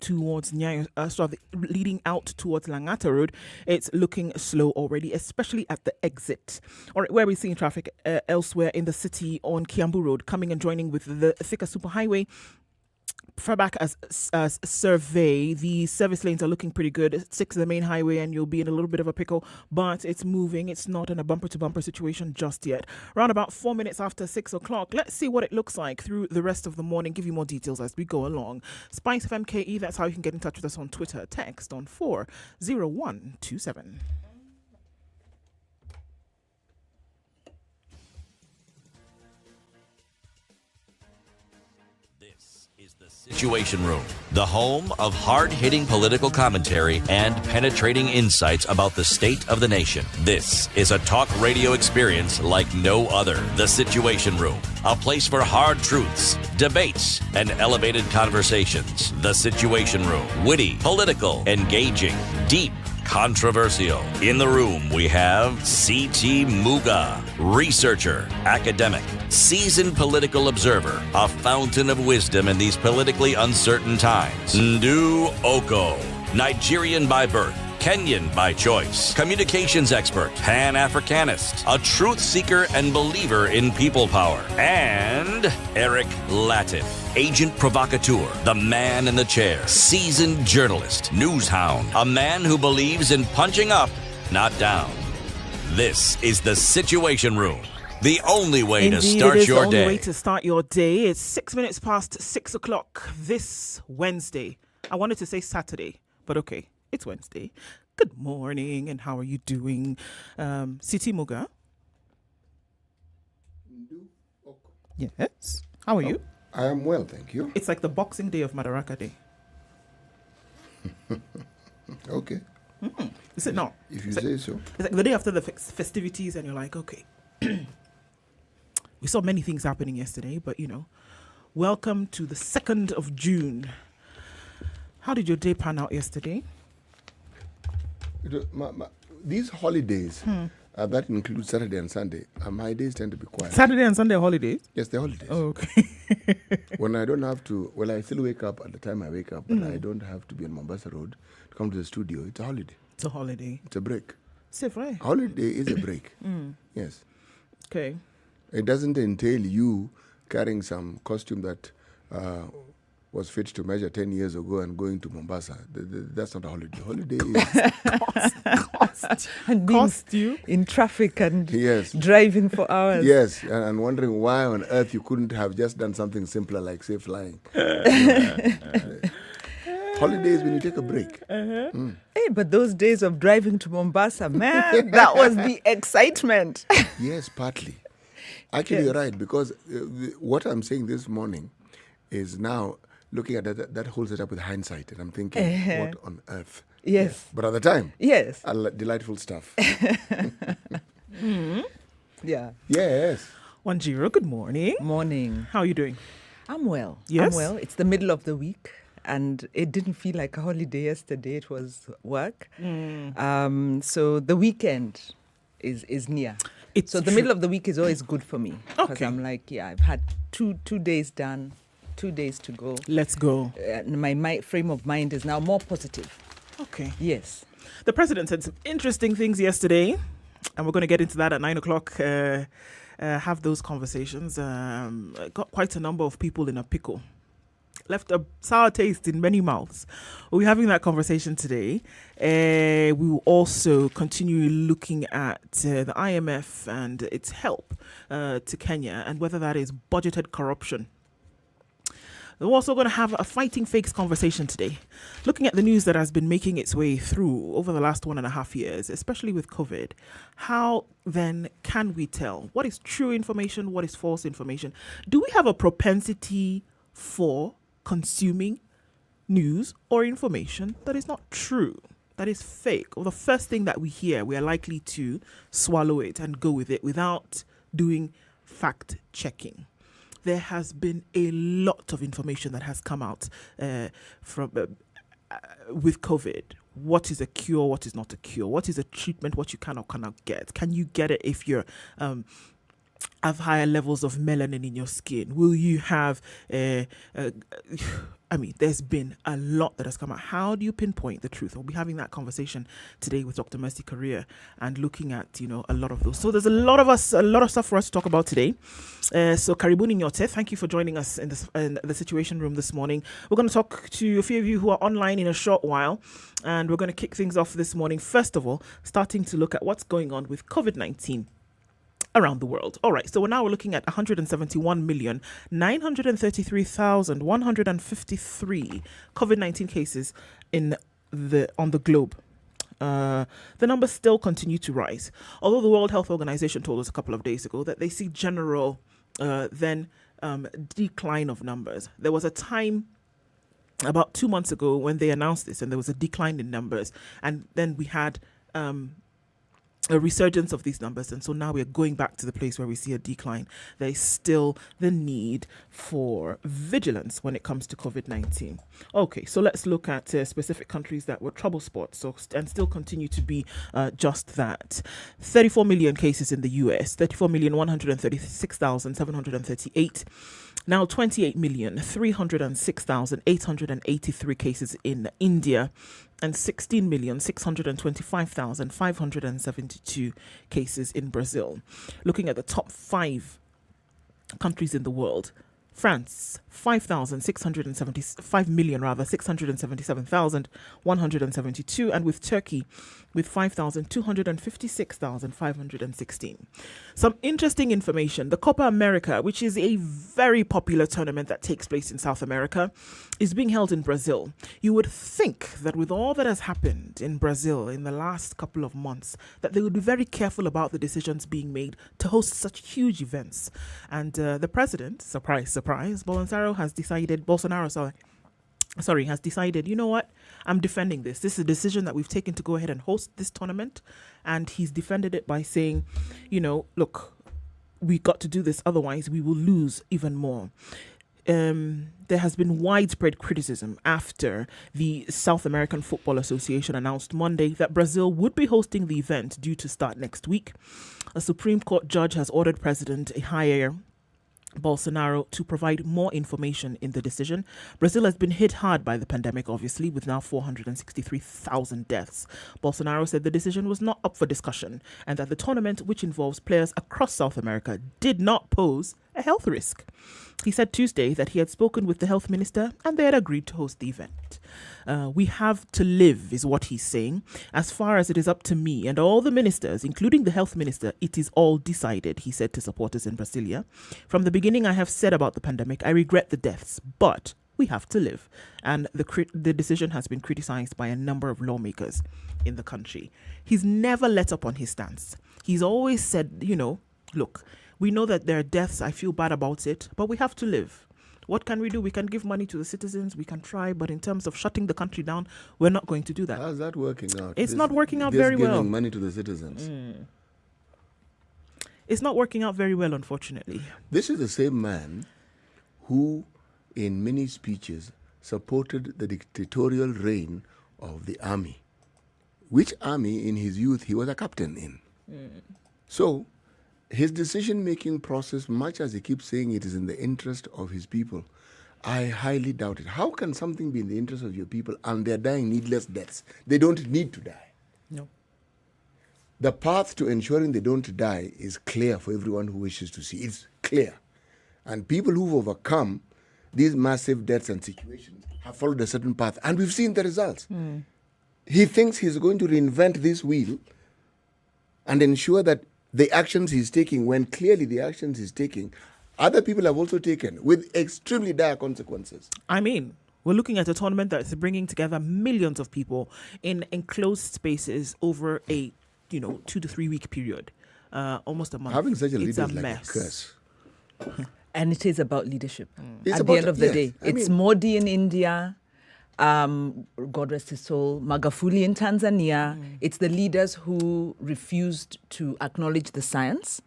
towards Nyeri, leading out towards Langata Road, it's looking slow already, especially at the exit. All right, where we're seeing traffic elsewhere in the city on Kiambu Road, coming and joining with the Thika Superhighway. Far back as survey, the service lanes are looking pretty good. 6 the main highway, and you'll be in a little bit of a pickle, but it's moving. It's not in a bumper-to-bumper situation just yet. Around about 4 minutes after 6 o'clock, let's see what it looks like through the rest of the morning. Give you more details as we go along. SpiceFM KE, that's how you can get in touch with us on Twitter. Text on 40127. Situation Room, the home of hard-hitting political commentary and penetrating insights about the state of the nation. This is a talk radio experience like no other. The Situation Room, a place for hard truths, debates, and elevated conversations. The Situation Room, witty, political, engaging, deep, controversial. In the room, we have C.T. Muga, researcher, academic, seasoned political observer, a fountain of wisdom in these politically uncertain times. Ndu Oko, Nigerian by birth, Kenyan by choice, communications expert, Pan-Africanist, a truth seeker and believer in people power, and Eric Latif, agent provocateur, the man in the chair, seasoned journalist, news hound, a man who believes in punching up, not down. This is the Situation Room. The only way to start your day. The only way to start your day. It's 6 minutes past 6 o'clock this Wednesday. I wanted to say Saturday, but okay, it's Wednesday. Good morning, and how are you doing? Siti Muga? Yes. How are you? I am well, thank you. It's like the Boxing Day of Madaraka Day. Okay. Is it not? If you say so. It's like the day after the festivities, and you're like, okay. We saw many things happening yesterday, but welcome to the 2nd of June. How did your day pan out yesterday? These holidays, that includes Saturday and Sunday, my days tend to be quiet. Saturday and Sunday are holidays? Yes, they're holidays. Oh, okay. When I don't have to, I still wake up at the time I wake up, but I don't have to be on Mombasa Road to come to the studio. It's a holiday. It's a holiday. It's a break. C'est vrai. Holiday is a break. Yes. Okay. It doesn't entail you carrying some costume that was fit to measure 10 years ago and going to Mombasa. That's not a holiday. Holiday is cost. And costume in traffic and yes. driving for hours. Yes, and wondering why on earth you couldn't have just done something simpler like, say, flying. Holidays when you take a break. Hey, but those days of driving to Mombasa, man, that was the excitement. Yes, partly. Actually, yes. You're right, because what I'm saying this morning is now looking at that whole setup with hindsight, and I'm thinking, what on earth? Yes. But at the time, yes, delightful stuff. Yeah. Yes. 10, good morning. Morning. How are you doing? I'm well. Yes? I'm well. It's the middle of the week, and it didn't feel like a holiday yesterday. It was work. So the weekend is near. So the middle of the week is always good for me. Because I'm like, I've had two days done, 2 days to go. Let's go. My frame of mind is now more positive. Okay. Yes. The president said some interesting things yesterday, and we're going to get into that at 9 o'clock. Have those conversations. Got quite a number of people in a pickle. Left a sour taste in many mouths. We're having that conversation today. We will also continue looking at the IMF and its help to Kenya and whether that is budgeted corruption. We're also going to have a fighting fakes conversation today, looking at the news that has been making its way through over the last 1.5 years, especially with COVID. How then can we tell what is true information, what is false information? Do we have a propensity for consuming news or information that is not true, that is fake, or the first thing that we hear, we are likely to swallow it and go with it without doing fact checking? There has been a lot of information that has come out from with COVID. What is a cure? What is not a cure? What is a treatment? What you can or cannot get? Can you get it if you're have higher levels of melanin in your skin? Will you have I I mean, there's been a lot that has come out. How do you pinpoint the truth? We'll be having that conversation today with Dr. Mercy Career and looking at, a lot of those. So there's a lot of stuff for us to talk about today. So Karibuni Nyote, thank you for joining us in the Situation Room this morning. We're going to talk to a few of you who are online in a short while, and we're going to kick things off this morning. First of all, starting to look at what's going on with COVID-19 around the world. All right, so we're looking at 171,933,153 COVID-19 cases on the globe. The numbers still continue to rise. Although the World Health Organization told us a couple of days ago that they see general decline of numbers. There was a time about 2 months ago when they announced this and there was a decline in numbers, and then we had a resurgence of these numbers, and so now we're going back to the place where we see a decline. There is still the need for vigilance when it comes to COVID-19. Okay, so let's look at specific countries that were trouble spots and still continue to be just that. 34 million cases in the US, 34,136,738. Now 28,306,883 cases in India, and 16,625,572 cases in Brazil. Looking at the top 5 countries in the world, France, 677,172, and with Turkey, with 5,256,516. Some interesting information. The Copa America, which is a very popular tournament that takes place in South America, is being held in Brazil. You would think that with all that has happened in Brazil in the last couple of months, that they would be very careful about the decisions being made to host such huge events. And the president, surprise, Bolsonaro has decided, you know what, I'm defending this. This is a decision that we've taken to go ahead and host this tournament. And he's defended it by saying, look, we got to do this, otherwise we will lose even more. There has been widespread criticism after the South American Football Association announced Monday that Brazil would be hosting the event due to start next week. A Supreme Court judge has ordered President Jair Bolsonaro to provide more information in the decision. Brazil has been hit hard by the pandemic, obviously, with now 463,000 deaths. Bolsonaro said the decision was not up for discussion and that the tournament, which involves players across South America, did not pose a health risk. He said Tuesday that he had spoken with the health minister and they had agreed to host the event. We have to live, is what he's saying. As far as it is up to me and all the ministers, including the health minister, it is all decided, he said to supporters in Brasilia. From the beginning, I have said about the pandemic, I regret the deaths, but we have to live. And the decision has been criticized by a number of lawmakers in the country. He's never let up on his stance. He's always said, look, we know that there are deaths. I feel bad about it, but we have to live. What can we do? We can give money to the citizens. We can try. But in terms of shutting the country down, we're not going to do that. How's that working out? It's not working out very well. Giving money to the citizens. It's not working out very well, unfortunately. This is the same man who, in many speeches, supported the dictatorial reign of the army. Which army, in his youth, he was a captain in. So, his decision-making process, much as he keeps saying it is in the interest of his people, I highly doubt it. How can something be in the interest of your people and they're dying needless deaths? They don't need to die. No. The path to ensuring they don't die is clear for everyone who wishes to see. It's clear. And people who've overcome these massive deaths and situations have followed a certain path. And we've seen the results. He thinks he's going to reinvent this wheel and ensure that the actions he's taking, when clearly the actions he's taking, other people have also taken with extremely dire consequences. I mean, we're looking at a tournament that's bringing together millions of people in enclosed spaces over a 2 to 3 week period, almost a month. Having such a leader is like mess. a curse. And it is about leadership. It's At about the end of the yes, day, I it's mean- Modi in India, God rest his soul, Magufuli in Tanzania. It's the leaders who refused to acknowledge the science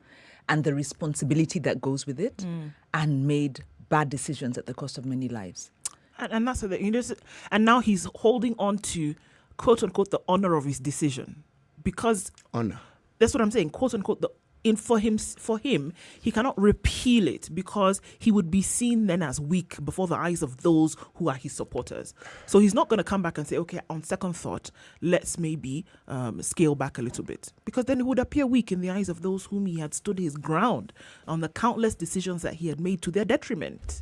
and the responsibility that goes with it and made bad decisions at the cost of many lives. And that's the and now he's holding on to, quote unquote, the honor of his decision, because Honor. that's what I'm saying, quote unquote, for him, he cannot repeal it because he would be seen then as weak before the eyes of those who are his supporters. So he's not going to come back and say, okay, on second thought, let's maybe scale back a little bit, because then he would appear weak in the eyes of those whom he had stood his ground on the countless decisions that he had made to their detriment.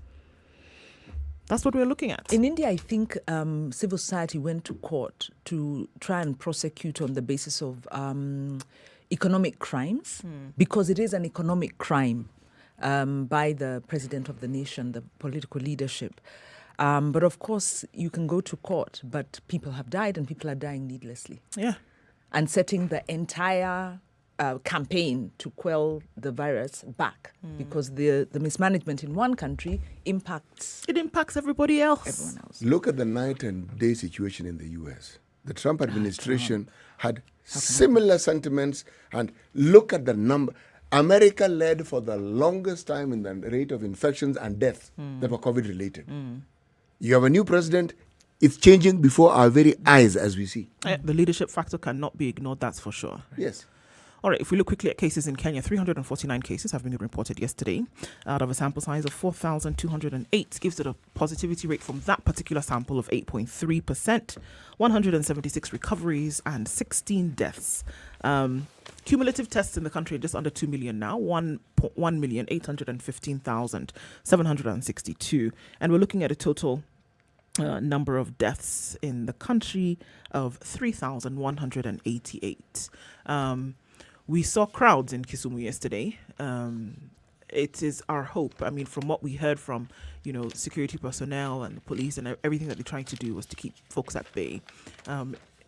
That's what we're looking at. In India, I think civil society went to court to try and prosecute on the basis of economic crimes, because it is an economic crime by the president of the nation, the political leadership. But of course, you can go to court, but people have died and people are dying needlessly. Yeah. And setting the entire campaign to quell the virus back, because the mismanagement in one country impacts everybody else. Everyone else. Look at the night and day situation in the U.S. The Trump administration had similar sentiments, and look at the number. America led for the longest time in the rate of infections and deaths that were COVID-related. You have a new president. It's changing before our very eyes as we see. The leadership factor cannot be ignored, that's for sure. Yes. All right, if we look quickly at cases in Kenya, 349 cases have been reported yesterday out of a sample size of 4,208. Gives it a positivity rate from that particular sample of 8.3%, 176 recoveries and 16 deaths. Cumulative tests in the country are just under 2 million now, 1,815,762. And we're looking at a total number of deaths in the country of 3,188. We saw crowds in Kisumu yesterday. It is our hope. I mean, from what we heard from, security personnel and the police and everything that they're trying to do was to keep folks at bay.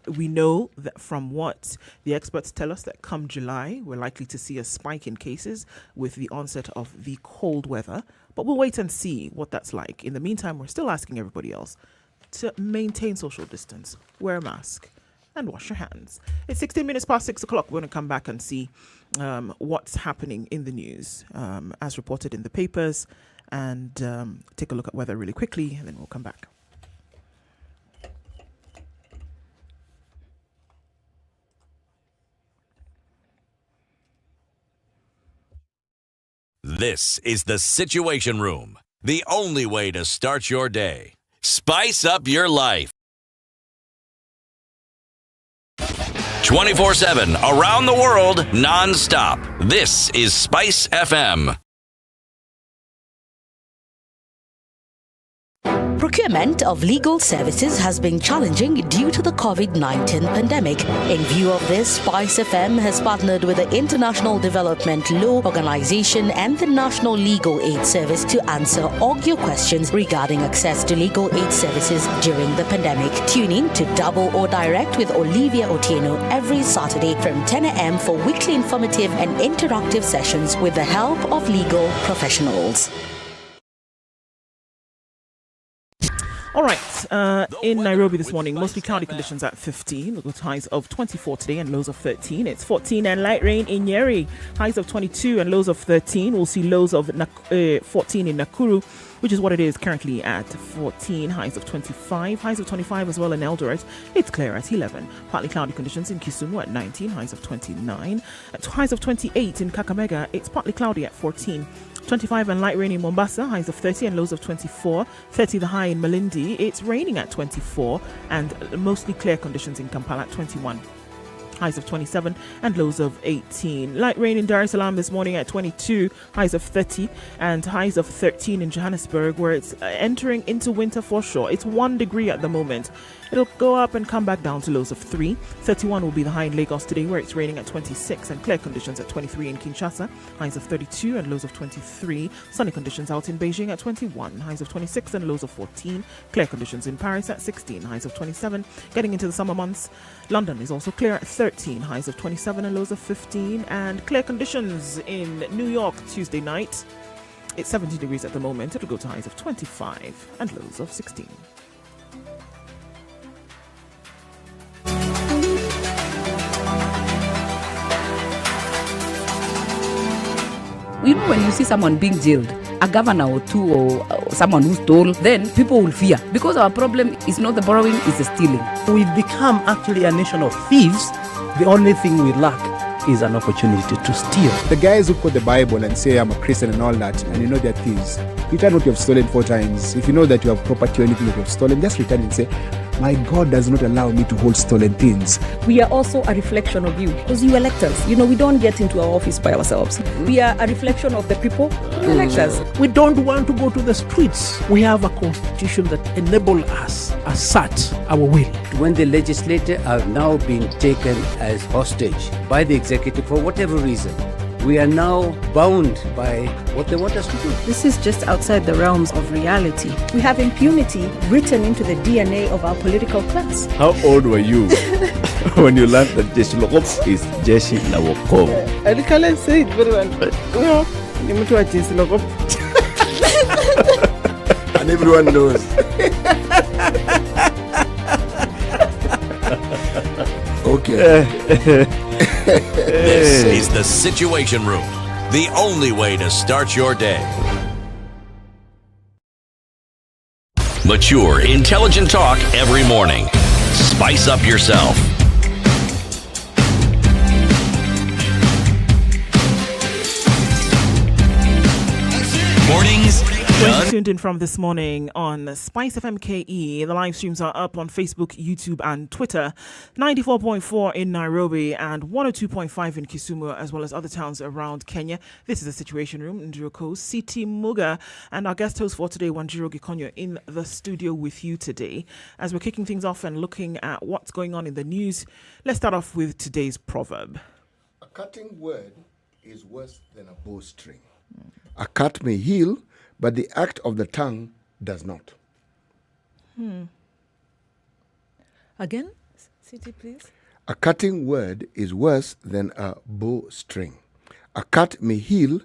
We know that from what the experts tell us that come July, we're likely to see a spike in cases with the onset of the cold weather. But we'll wait and see what that's like. In the meantime, we're still asking everybody else to maintain social distance, wear a mask, and wash your hands. It's 16 minutes past 6 o'clock. We're going to come back and see what's happening in the news as reported in the papers, and take a look at weather really quickly, and then we'll come back. This is the Situation Room, the only way to start your day. Spice up your life. 24/7, around the world, non-stop. This is SpiceFM. Procurement of legal services has been challenging due to the COVID-19 pandemic. In view of this, SpiceFM has partnered with the International Development Law Organization and the National Legal Aid Service to answer all your questions regarding access to legal aid services during the pandemic. Tune in to Double or Direct with Olivia Otieno every Saturday from 10 a.m. for weekly informative and interactive sessions with the help of legal professionals. All right, in Nairobi this morning, mostly cloudy conditions at 15, with highs of 24 today and lows of 13. It's 14 and light rain in Nyeri, highs of 22 and lows of 13. We'll see lows of 14 in Nakuru, which is what it is currently at 14, highs of 25, highs of 25 as well in Eldoret. It's clear at 11. Partly cloudy conditions in Kisumu at 19, highs of 29. At highs of 28 in Kakamega, it's partly cloudy at 14. 25 and light rain in Mombasa, highs of 30 and lows of 24. 30 the high in Malindi. It's raining at 24 and mostly clear conditions in Kampala at 21. Highs of 27 and lows of 18. Light rain in Dar es Salaam this morning at 22, highs of 30 and highs of 13 in Johannesburg, where it's entering into winter for sure. It's 1 degree at the moment. It'll go up and come back down to lows of 3. 31 will be the high in Lagos today, where it's raining at 26 and clear conditions at 23 in Kinshasa. Highs of 32 and lows of 23. Sunny conditions out in Beijing at 21. Highs of 26 and lows of 14. Clear conditions in Paris at 16. Highs of 27. Getting into the summer months, London is also clear at 13. Highs of 27 and lows of 15. And clear conditions in New York Tuesday night. It's 17 degrees at the moment. It'll go to highs of 25 and lows of 16. You know, when you see someone being jailed, a governor or two or someone who stole, then people will fear. Because our problem is not the borrowing, it's the stealing. We've become actually a nation of thieves. The only thing we lack is an opportunity to steal. The guys who quote the Bible and say, I'm a Christian and all that, and you know they're thieves. Return what you have stolen 4 times. If you know that you have property or anything that you have stolen, just return and say, my God does not allow me to hold stolen things. We are also a reflection of you, because you elect us. You know, we don't get into our office by ourselves. We are a reflection of the people who elect us. We don't want to go to the streets. We have a constitution that enables us to assert our will. When the legislature are now being taken as hostage by the executive for whatever reason, we are now bound by what they want us to do. This is just outside the realms of reality. We have impunity written into the DNA of our political class. How old were you when you learned that Jeshi la Wokovu is Jeshi la Wokovu? I can't say it very well. And everyone knows. Okay. This is the Situation Room, the only way to start your day. Mature, intelligent talk every morning. Spice up yourself. Mornings done. Tuned in from this morning on SpiceFM KE. The live streams are up on Facebook, YouTube, and Twitter. 94.4 in Nairobi and 102.5 in Kisumu, as well as other towns around Kenya. This is the Situation Room. Ndruko, Siti Muga, and our guest host for today, Wanjiro Gikonyo, in the studio with you today. As we're kicking things off and looking at what's going on in the news, let's start off with today's proverb. A cutting word is worse than a bowstring. A cut may heal, but the act of the tongue does not. Again, City, please. A cutting word is worse than a bowstring. A cut may heal,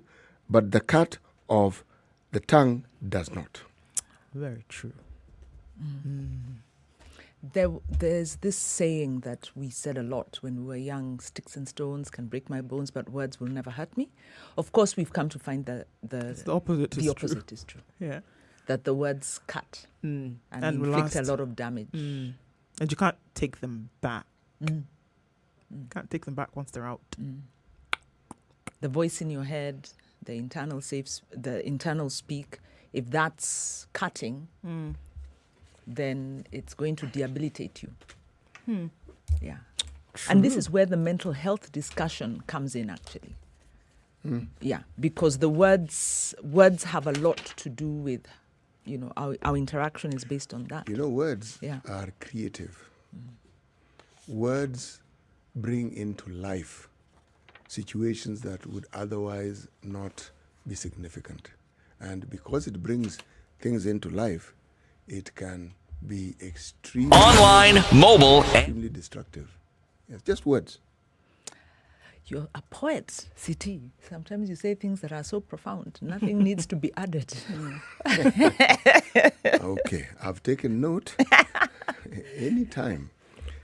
but the cut of the tongue does not. Very true. There's this saying that we said a lot when we were young: sticks and stones can break my bones, but words will never hurt me. Of course, we've come to find that the opposite is true. Yeah. That the words cut and inflict a lot of damage. And you can't take them back. Can't take them back once they're out. The voice in your head, the internal speak, if that's cutting, then it's going to debilitate you. Yeah. True. And this is where the mental health discussion comes in, actually. Yeah, because the words have a lot to do with, you know, our interaction is based on that. You know, words are creative. Words bring into life situations that would otherwise not be significant. And because it brings things into life, it can be extremely online, mobile, extremely destructive. Yes, just words. You're a poet, CT. Sometimes you say things that are so profound. Nothing needs to be added. Okay, I've taken note. Anytime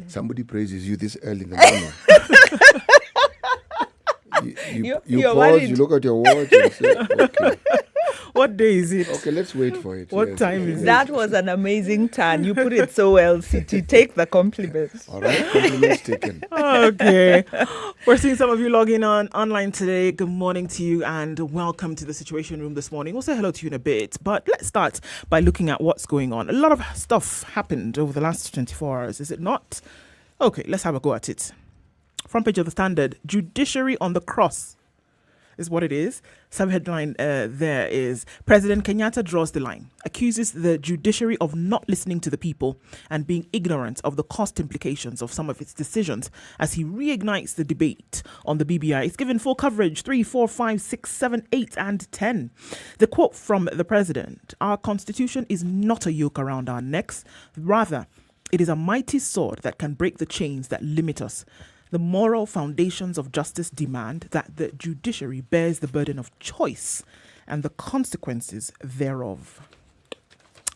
somebody praises you this early in the morning, you pause, worried. you look at your watch and say, okay. What day is it? Okay, let's wait for it. What time is it? That was an amazing turn. You put it so well, CT. Take the compliments. All right, compliments taken. Okay. We're seeing some of you logging on online today. Good morning to you and welcome to the Situation Room this morning. We'll say hello to you in a bit, but let's start by looking at what's going on. A lot of stuff happened over the last 24 hours, is it not? Okay, let's have a go at it. Front page of the Standard, Judiciary on the cross is what it is. Sub-headline there is, President Kenyatta draws the line, accuses the judiciary of not listening to the people and being ignorant of the cost implications of some of its decisions as he reignites the debate on the BBI. It's given full coverage, 3, 4, 5, 6, 7, 8, and 10. The quote from the president, our constitution is not a yoke around our necks. Rather, it is a mighty sword that can break the chains that limit us. The moral foundations of justice demand that the judiciary bears the burden of choice and the consequences thereof.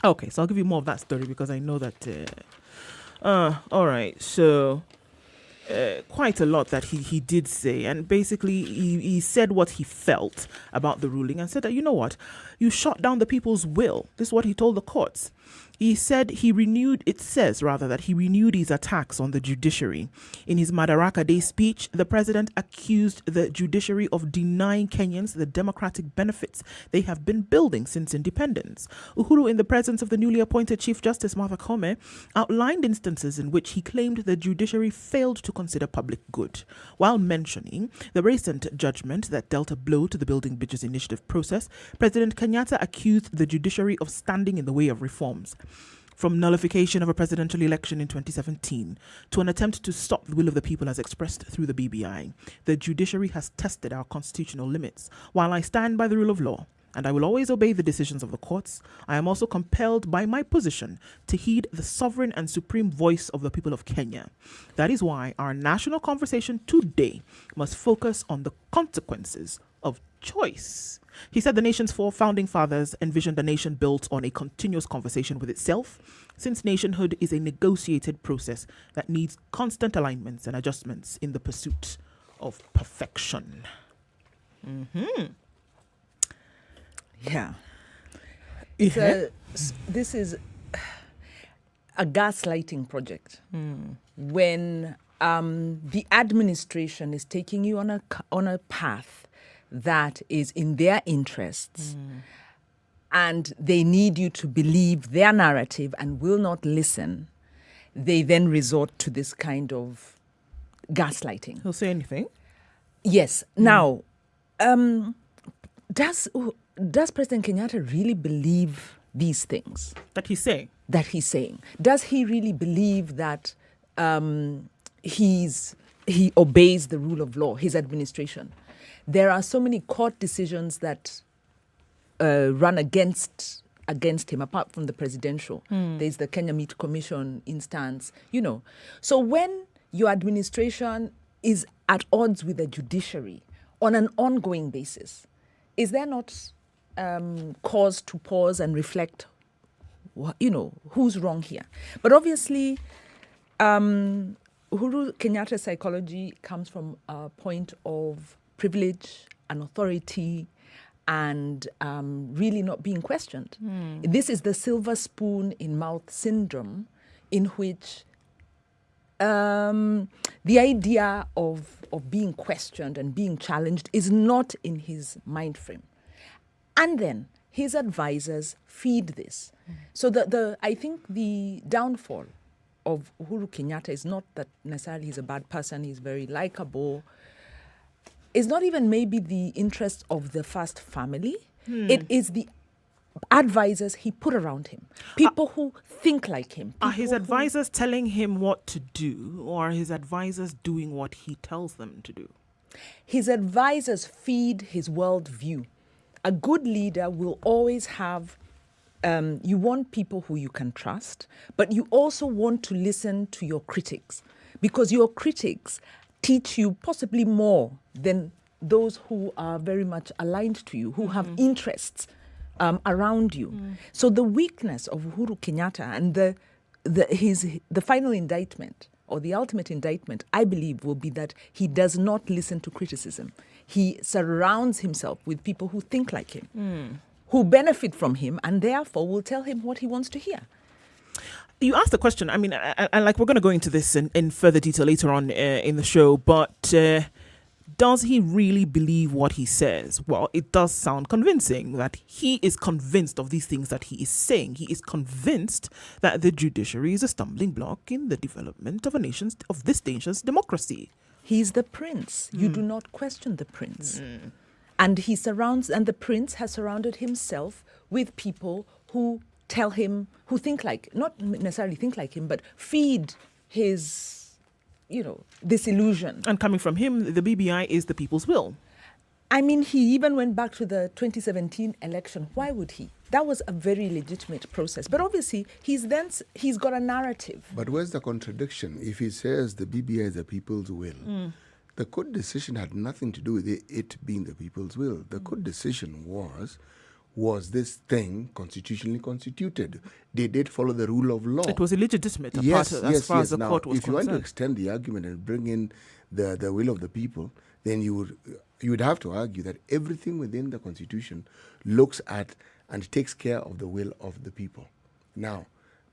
Okay, so I'll give you more of that story because I know that... all right, so quite a lot that he did say. And basically, he said what he felt about the ruling and said that, you know what, you shot down the people's will. This is what he told the courts. It says that he renewed his attacks on the judiciary. In his Madaraka Day speech, the president accused the judiciary of denying Kenyans the democratic benefits they have been building since independence. Uhuru, in the presence of the newly appointed Chief Justice Martha Koome, outlined instances in which he claimed the judiciary failed to consider public good, while mentioning the recent judgment that dealt a blow to the Building Bridges Initiative process. President Kenyatta accused the judiciary of standing in the way of reforms. From nullification of a presidential election in 2017 to an attempt to stop the will of the people as expressed through the BBI, the judiciary has tested our constitutional limits. While I stand by the rule of law, and I will always obey the decisions of the courts, I am also compelled by my position to heed the sovereign and supreme voice of the people of Kenya. That is why our national conversation today must focus on the consequences of choice. He said the nation's four founding fathers envisioned a nation built on a continuous conversation with itself, since nationhood is a negotiated process that needs constant alignments and adjustments in the pursuit of perfection. Yeah. This is a gaslighting project. When the administration is taking you on a path that is in their interests, and they need you to believe their narrative and will not listen, they then resort to this kind of gaslighting. He'll say anything? Yes. Now, does President Kenyatta really believe these things? That he's saying? That he's saying. Does he really believe that he obeys the rule of law, his administration? There are so many court decisions that run against him, apart from the presidential. There's the Kenya Meat Commission instance, So when your administration is at odds with the judiciary on an ongoing basis, is there not cause to pause and reflect, who's wrong here? But obviously, Uhuru Kenyatta's psychology comes from a point of privilege and authority and really not being questioned. This is the silver spoon in mouth syndrome, in which the idea of being questioned and being challenged is not in his mind frame. And then his advisors feed this. So I think the downfall of Uhuru Kenyatta is not that necessarily he's a bad person, he's very likable. It's not even maybe the interest of the first family. It is the advisors he put around him. People who think like him. Are his advisors telling him what to do, or are his advisors doing what he tells them to do? His advisors feed his worldview. A good leader will always have, you want people who you can trust, but you also want to listen to your critics, because your critics teach you possibly more than those who are very much aligned to you, who have interests around you. So the weakness of Uhuru Kenyatta and the final indictment, or the ultimate indictment, I believe, will be that he does not listen to criticism. He surrounds himself with people who think like him, who benefit from him, and therefore will tell him what he wants to hear. You asked the question. I mean, we're going to go into this in further detail later on in the show, but does he really believe what he says? Well, it does sound convincing that he is convinced of these things that he is saying. He is convinced that the judiciary is a stumbling block in the development of this nation's democracy. He's the prince. You do not question the prince. And the prince has surrounded himself with people who tell him, who think not necessarily think like him, but feed his, this illusion. And coming from him, the BBI is the people's will. I mean, he even went back to the 2017 election. Why would he? That was a very legitimate process. But obviously, he's got a narrative. But where's the contradiction? If he says the BBI is the people's will, the court decision had nothing to do with it being the people's will. The court decision was this thing constitutionally constituted? Did it follow the rule of law? It was illegitimate as far as the court was concerned. If you want to extend the argument and bring in the will of the people, then you would have to argue that everything within the constitution looks at and takes care of the will of the people. Now,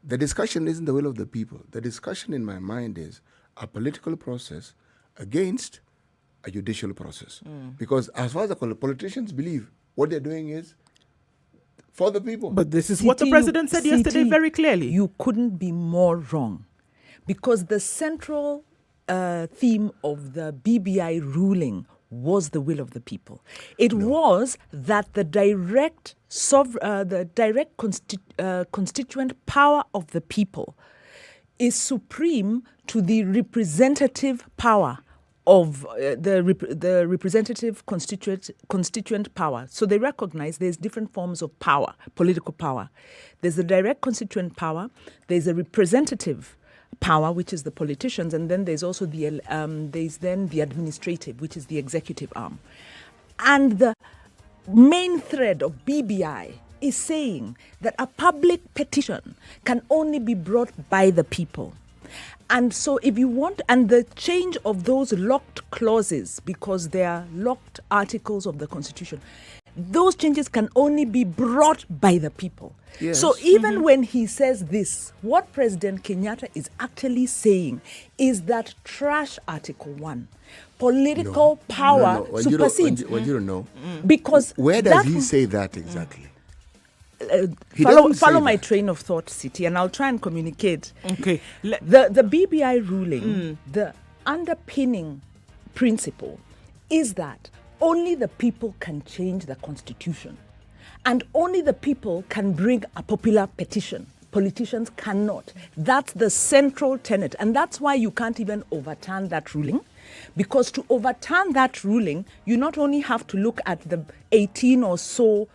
the discussion isn't the will of the people. The discussion in my mind is a political process against a judicial process. Because as far as the politicians believe, what they're doing is for the people. But this is what the president said yesterday very clearly. You couldn't be more wrong. Because the central theme of the BBI ruling was the will of the people. It was that the direct constituent power of the people is supreme to the representative power of the representative constituent power. So they recognize there's different forms of power, political power. There's the direct constituent power, there's a representative power, which is the politicians, and then there's also the administrative, which is the executive arm. And the main thread of BBI is saying that a public petition can only be brought by the people. And so if you want, and the change of those locked clauses, because they are locked articles of the Constitution, those changes can only be brought by the people. Yes. So even when he says this, what President Kenyatta is actually saying is that trash Article 1. Political power supersedes. You don't know. Because where does he say that exactly? Follow my train of thought, City, and I'll try and communicate. Okay. The BBI ruling, the underpinning principle is that only the people can change the constitution, and only the people can bring a popular petition. Politicians cannot. That's the central tenet, and that's why you can't even overturn that ruling. Because to overturn that ruling, you not only have to look at the 18 or so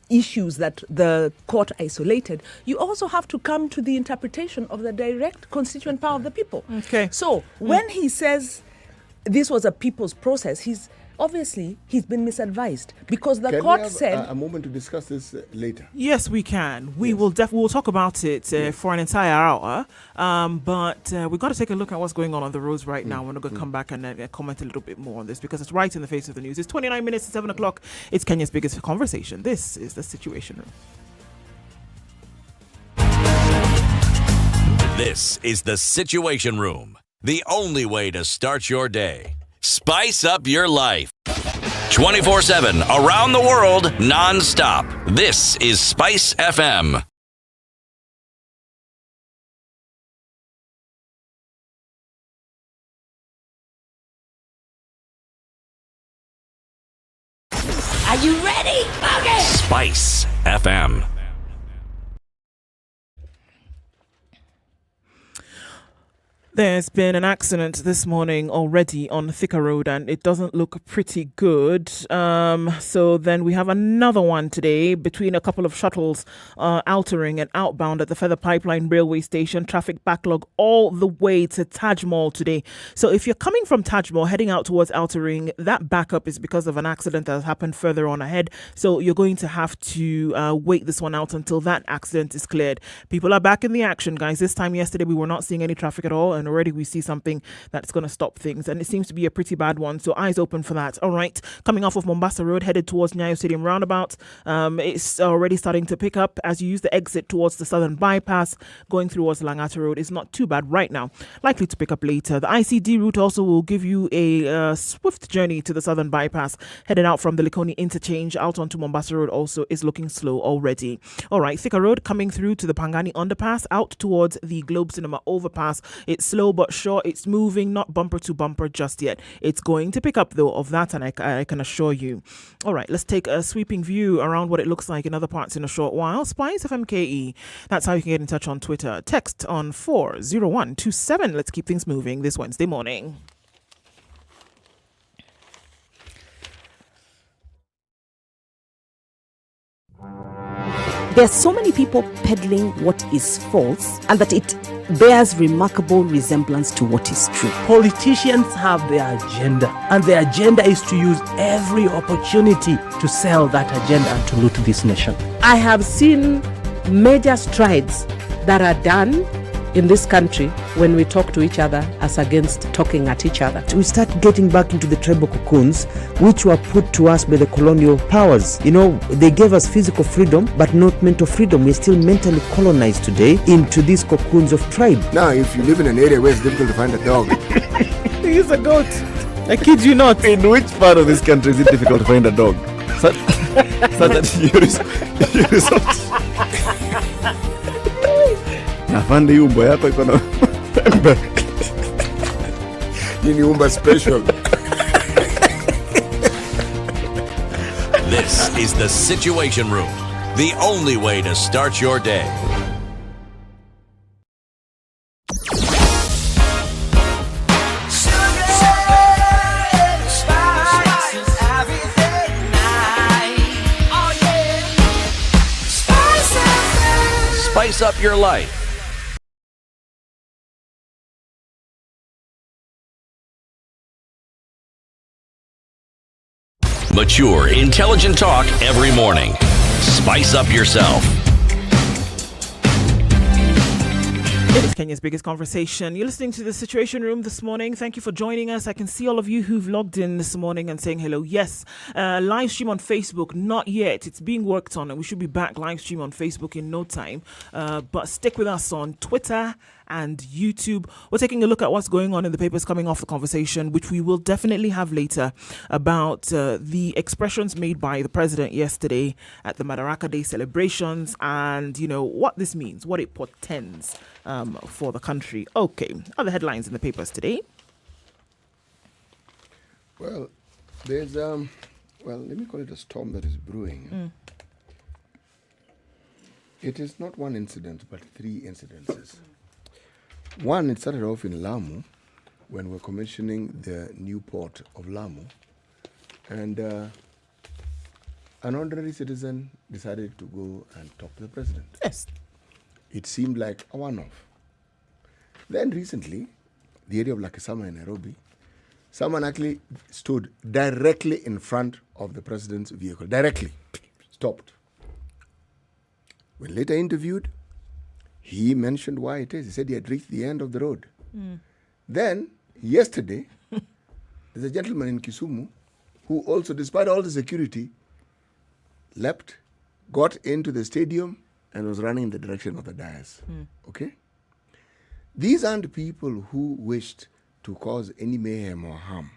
issues that the court isolated, you also have to come to the interpretation of the direct constituent power of the people. Okay. So when he says this was a people's process, he's been misadvised, because the court said a moment to discuss this later. Yes, we can. We'll talk about it for an entire hour. But we've got to take a look at what's going on the roads right now. We're going to come back and comment a little bit more on this, because it's right in the face of the news. It's 29 minutes to 7 o'clock. It's Kenya's biggest conversation. This is the Situation Room. This is the Situation Room, the only way to start your day. Spice up your life. 24/7, around the world, non-stop. This is SpiceFM. Are you ready? Okay. SpiceFM. There's been an accident this morning already on Thika Road, and it doesn't look pretty good. So then we have another one today between a couple of shuttles altering and outbound at the Feather Pipeline Railway Station. Traffic backlog all the way to Taj Mahal today. So if you're coming from Taj Mahal heading out towards Altering, that backup is because of an accident that has happened further on ahead. So you're going to have to wait this one out until that accident is cleared. People are back in the action, guys. This time yesterday we were not seeing any traffic at all, and already we see something that's going to stop things, and it seems to be a pretty bad one, so eyes open for that. All right, coming off of Mombasa Road headed towards Nyayo Stadium roundabout, it's already starting to pick up as you use the exit towards the southern bypass. Going towards Langata Road is not too bad right now, likely to pick up later. The ICD route also will give you a swift journey to the southern bypass headed out from the Likoni interchange out onto Mombasa Road also is looking slow already. All right, Thika Road coming through to the Pangani underpass out towards the Globe Cinema overpass. It's slow but sure. It's moving, not bumper to bumper just yet. It's going to pick up though of that, and I can assure you. All right, let's take a sweeping view around what it looks like in other parts in a short while. SpiceFMKE. That's how you can get in touch on Twitter. Text on 40127. Let's keep things moving this Wednesday morning. There are so many people peddling what is false, and that it bears remarkable resemblance to what is true. Politicians have their agenda, and their agenda is to use every opportunity to sell that agenda and to loot this nation. I have seen major strides that are done in this country when we talk to each other as against talking at each other. We start getting back into the tribal cocoons which were put to us by the colonial powers. You know, they gave us physical freedom but not mental freedom. We're still mentally colonized today into these cocoons of tribe. Now, if you live in an area where it's difficult to find a dog, He's a goat. I kid you not. In which part of this country is it difficult to find a dog? So that you resort. Nafande hii umbo yako iko na pembe. hii ni umba special. This is the Situation Room, the only way to start your day. Spice up your life. Mature, intelligent talk every morning. Spice up yourself. It is Kenya's biggest conversation. You're listening to the Situation Room this morning. Thank you for joining us. I can see all of you who've logged in this morning and saying hello. Yes, live stream on Facebook, not yet. It's being worked on and we should be back live stream on Facebook in no time. But stick with us on Twitter and YouTube. We're taking a look at what's going on in the papers coming off the conversation, which we will definitely have later, about the expressions made by the president yesterday at the Madaraka Day celebrations and, you know, what this means, what it portends for the country. Okay, other headlines in the papers today. Well, there's, well, let me call it a storm that is brewing. It is not one incident, but three incidences. One, it started off in Lamu when we're commissioning the new port of Lamu, and an ordinary citizen decided to go and talk to the president. Yes. It seemed like a one-off. Then recently, the area of Lakisama in Nairobi, someone actually stood directly in front of the president's vehicle, directly, stopped. When later interviewed, he mentioned why it is. He said he had reached the end of the road. Then, yesterday, there's a gentleman in Kisumu who also, despite all the security, leapt, got into the stadium, and was running in the direction of the dais. Okay? These aren't people who wished to cause any mayhem or harm.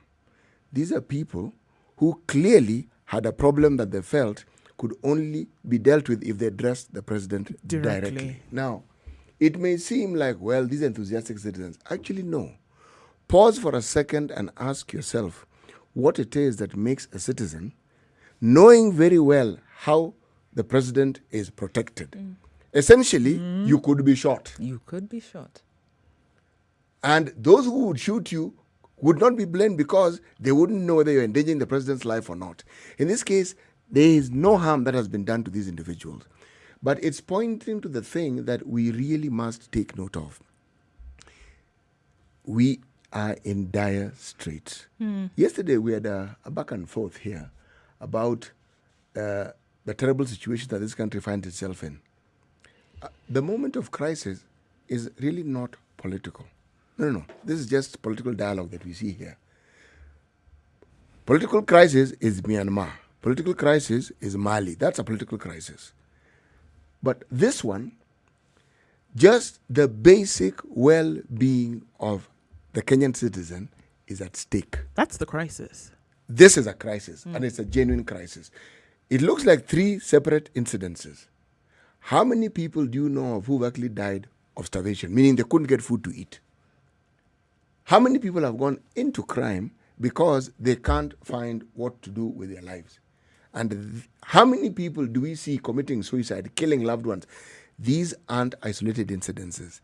These are people who clearly had a problem that they felt could only be dealt with if they addressed the president directly. Now, it may seem like, well, these enthusiastic citizens. Actually, no. Pause for a second and ask yourself what it is that makes a citizen, knowing very well how the president is protected. Essentially, you could be shot. You could be shot. And those who would shoot you would not be blamed because they wouldn't know whether you're endangering the president's life or not. In this case, there is no harm that has been done to these individuals. But it's pointing to the thing that we really must take note of. We are in dire straits. Yesterday, we had a back and forth here about the terrible situation that this country finds itself in. The moment of crisis is really not political. No. This is just political dialogue that we see here. Political crisis is Myanmar. Political crisis is Mali. That's a political crisis. But this one, just the basic well-being of the Kenyan citizen is at stake. That's the crisis. This is a crisis, and it's a genuine crisis. It looks like three separate incidences. How many people do you know of who've actually died of starvation, meaning they couldn't get food to eat? How many people have gone into crime because they can't find what to do with their lives? And how many people do we see committing suicide, killing loved ones? These aren't isolated incidences.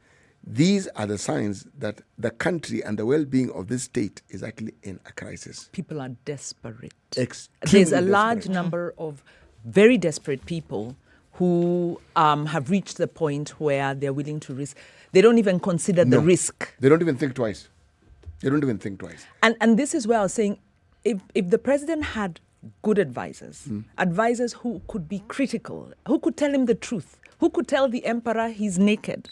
These are the signs that the country and the well-being of this state is actually in a crisis. People are desperate. Extremely There's a large desperate. number of very desperate people who have reached the point where they're willing to risk. They don't even consider the risk. They don't even think twice. And this is where I was saying, if the president had good advisors, advisors who could be critical, who could tell him the truth, who could tell the emperor he's naked,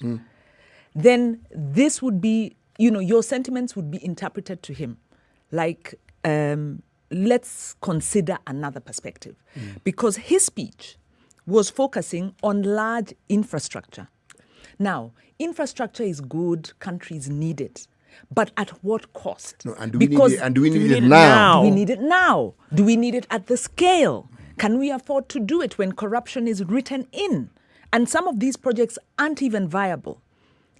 then this would be, your sentiments would be interpreted to him like, let's consider another perspective. Because his speech was focusing on large infrastructure. Now, infrastructure is good, countries need it. But at what cost? No, and do we need it now? Do we need it now? Do we need it at the scale? Can we afford to do it when corruption is written in? And some of these projects aren't even viable,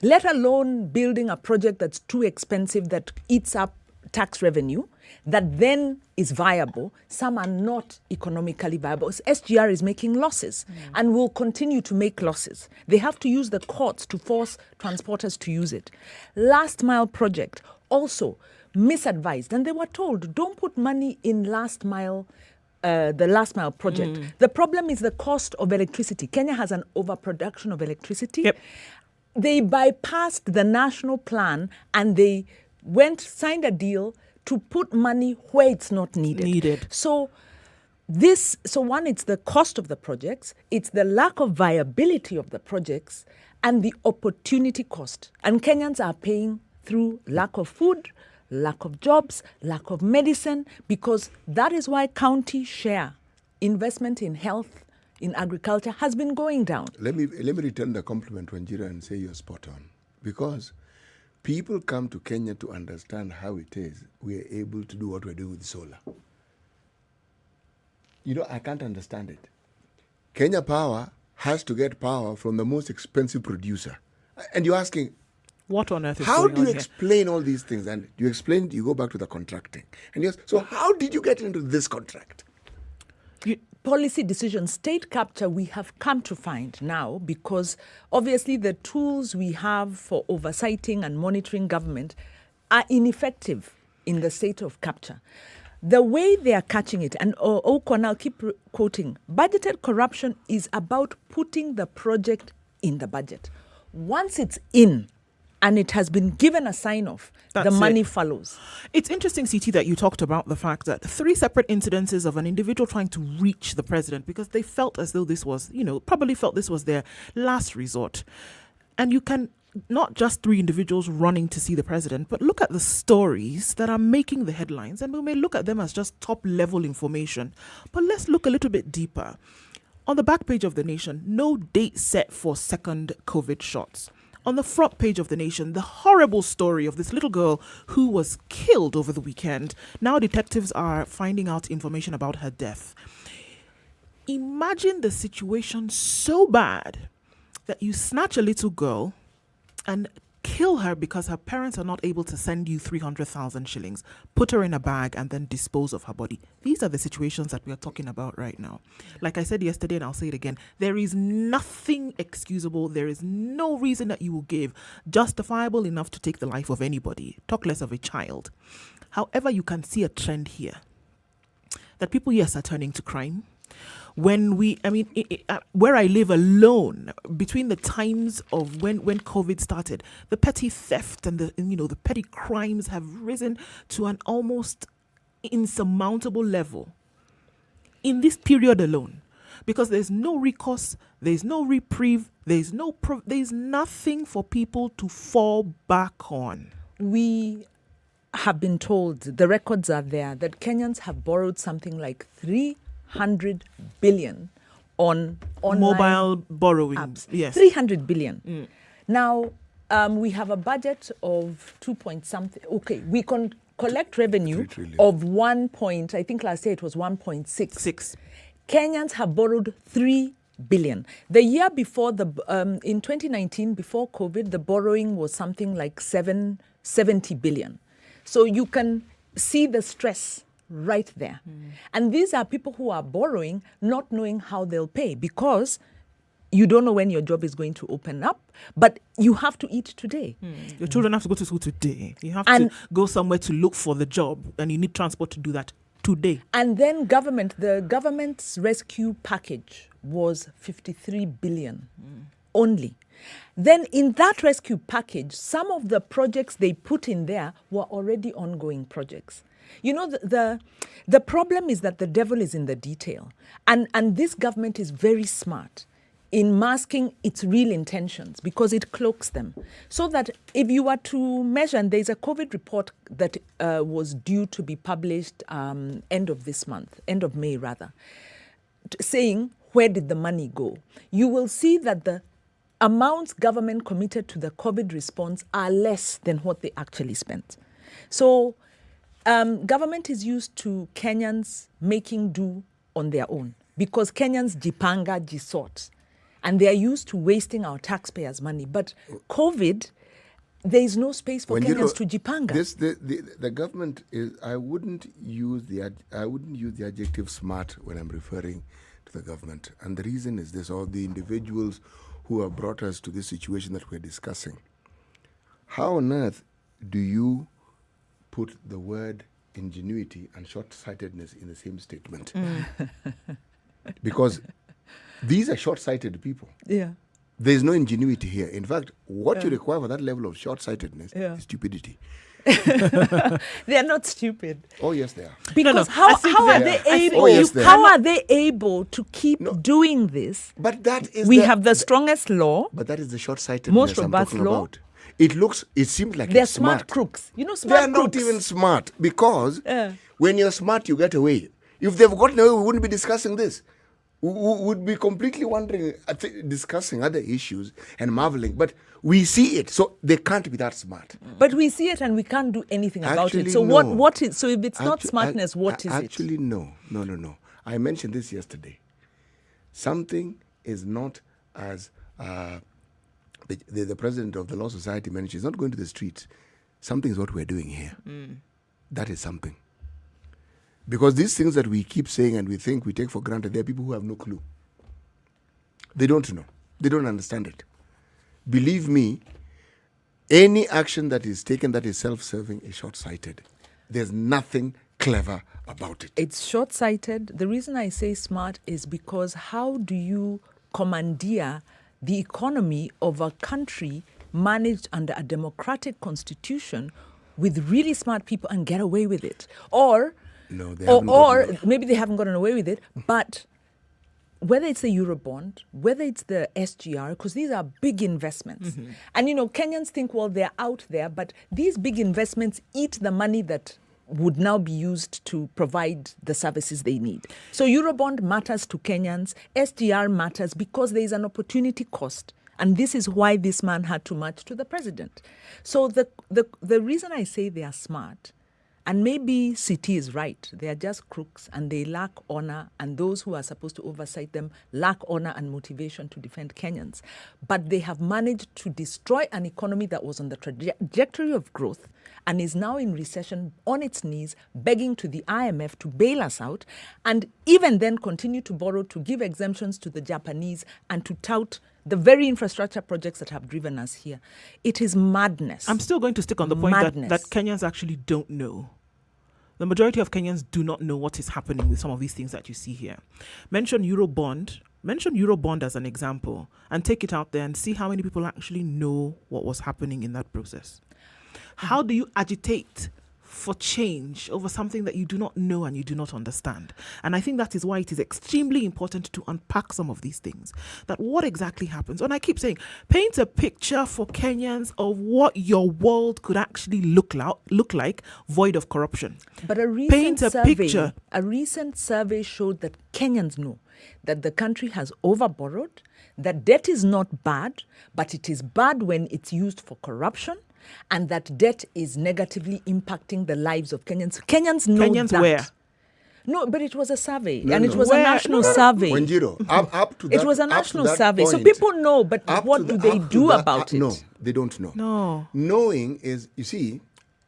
let alone building a project that's too expensive that eats up tax revenue that then is viable. Some are not economically viable. SGR is making losses and will continue to make losses. They have to use the courts to force transporters to use it. Last mile project, also misadvised. And they were told, don't put money in last mile, the last mile project. The problem is the cost of electricity. Kenya has an overproduction of electricity. Yep. They bypassed the national plan and they signed a deal to put money where it's not needed. So one, it's the cost of the projects, it's the lack of viability of the projects, and the opportunity cost. And Kenyans are paying through lack of food, lack of jobs, lack of medicine, because that is why county share investment in health, in agriculture has been going down. Let me return the compliment, Wanjira, and say you're spot on. Because people come to Kenya to understand how it is we are able to do what we're doing with solar. I can't understand it. Kenya Power has to get power from the most expensive producer. And you're asking, what on earth is how going do on you here? explain all these things? And you go back to the contracting. And yes, so how did you get into this contract? Policy decisions, state capture, we have come to find now because obviously the tools we have for oversighting and monitoring government are ineffective in the state of capture. The way they are catching it, and Okon, I'll keep quoting, budgeted corruption is about putting the project in the budget. Once it's in, and it has been given a sign-off, the money follows. It's interesting, CT, that you talked about the fact that 3 separate incidences of an individual trying to reach the president because they felt as though this was, probably felt this was their last resort. And you can, not just 3 individuals running to see the president, but look at the stories that are making the headlines. And we may look at them as just top-level information. But let's look a little bit deeper. On the back page of The Nation, no date set for second COVID shots. On the front page of The Nation, the horrible story of this little girl who was killed over the weekend. Now detectives are finding out information about her death. Imagine the situation so bad that you snatch a little girl and kill her because her parents are not able to send you 300,000 shillings, put her in a bag and then dispose of her body. These are the situations that we are talking about right now. Like I said yesterday, and I'll say it again, there is nothing excusable. There is no reason that you will give justifiable enough to take the life of anybody, talk less of a child. However, you can see a trend here that people, yes, are turning to crime. When where I live alone, between the times of when COVID started, the petty theft and the petty crimes have risen to an almost insurmountable level in this period alone, because there's no recourse, there's no reprieve, there's nothing for people to fall back on. We have been told, the records are there, that Kenyans have borrowed something like 300 billion on online mobile borrowing apps. Yes, 300 billion. Now we have a budget of 2 point something. Okay, we can collect revenue of 1 point. I think last year it was 1.6. Kenyans have borrowed 3 billion. The year before, in 2019, before COVID, the borrowing was something like 70 billion. So you can see the stress right there. And these are people who are borrowing, not knowing how they'll pay, because you don't know when your job is going to open up, but you have to eat today. Your children have to go to school today. You have to go somewhere to look for the job, and you need transport to do that today. And then the government's rescue package was 53 billion only. Then in that rescue package, some of the projects they put in there were already ongoing projects. You know, the problem is that the devil is in the detail. And this government is very smart. in masking its real intentions because it cloaks them. So that if you were to measure, and there's a COVID report that was due to be published end of May rather, saying where did the money go, you will see that the amounts government committed to the COVID response are less than what they actually spent. So government is used to Kenyans making do on their own because Kenyans jipanga jisort. And they are used to wasting our taxpayers' money. But COVID, there is no space for Kenyans to jipanga. The government is. I wouldn't use the adjective smart when I'm referring to the government. And the reason is this: all the individuals who have brought us to this situation that we're discussing. How on earth do you put the word ingenuity and short-sightedness in the same statement? Because these are short-sighted people. Yeah. There's no ingenuity here. In fact, what you require for that level of short-sightedness is stupidity. They are not stupid. Oh, yes, they are. Because how are they able? How are they able to keep doing this? But that is we have the strongest law. But that is the short-sightedness most I'm robust talking law. about. It seems like they're it's smart. smart crooks. You know, They're smart crooks. not even smart because when you're smart, you get away. If they've gotten away, we wouldn't be discussing this. We would be completely wondering, discussing other issues and marveling. But we see it, so they can't be that smart. But we see it and we can't do anything about it. So no. what is? So if it's not smartness, what is it? Actually, no. I mentioned this yesterday. Something is not as the president of the Law Society mentioned. He's not going to the streets. Something is what we're doing here. That is something. Because these things that we keep saying and we think we take for granted, there are people who have no clue. They don't know. They don't understand it. Believe me, any action that is taken that is self-serving is short-sighted. There's nothing clever about it. It's short-sighted. The reason I say smart is because how do you commandeer the economy of a country managed under a democratic constitution with really smart people and get away with it? Or maybe they haven't gotten away with it, but whether it's the Eurobond, whether it's the SGR, because these are big investments. And, Kenyans think, well, they're out there, but these big investments eat the money that would now be used to provide the services they need. So Eurobond matters to Kenyans, SGR matters because there is an opportunity cost. And this is why this man had to march to the president. So the reason I say they are smart, and maybe CT is right. They are just crooks and they lack honor, and those who are supposed to oversight them lack honor and motivation to defend Kenyans. But they have managed to destroy an economy that was on the trajectory of growth and is now in recession on its knees, begging to the IMF to bail us out, and even then continue to borrow, to give exemptions to the Japanese and to tout the very infrastructure projects that have driven us here. It is madness. I'm still going to stick on the point that Kenyans actually don't know. The majority of Kenyans do not know what is happening with some of these things that you see here. Mention Eurobond as an example and take it out there and see how many people actually know what was happening in that process. How do you agitate for change over something that you do not know and you do not understand? And I think that is why it is extremely important to unpack some of these things. That what exactly happens? And I keep saying, paint a picture for Kenyans of what your world could actually look like, void of corruption. But a recent survey showed that Kenyans know that the country has overborrowed, that debt is not bad, but it is bad when it's used for corruption, and that debt is negatively impacting the lives of Kenyans. Kenyans know that. Kenyans where? No, but it was a survey, it was a national survey. Up to that, it was a national survey. Point, so people know, but what do they do about it? No, they don't know. No. Knowing is, you see,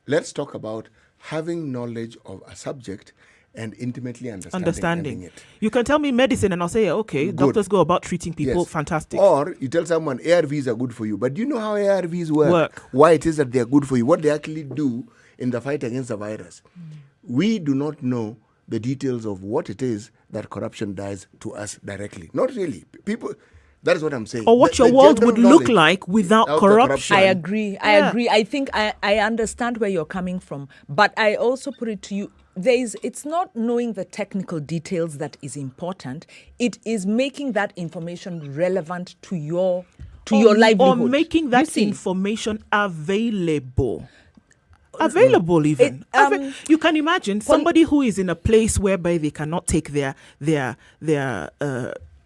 let's talk about having knowledge of a subject and intimately understanding it. You can tell me medicine and I'll say, okay, good. Doctors go about treating people, yes. Fantastic. Or you tell someone ARVs are good for you, but do you know how ARVs work? Why it is that they are good for you, what they actually do in the fight against the virus. We do not know the details of what it is that corruption does to us directly. Not really. People... That is what I'm saying. Or what your world would look like without corruption. I agree. I think I understand where you're coming from. But I also put it to you, it's not knowing the technical details that is important. It is making that information relevant to your livelihood. Or making that information available. Available even. You can imagine somebody who is in a place whereby they cannot take their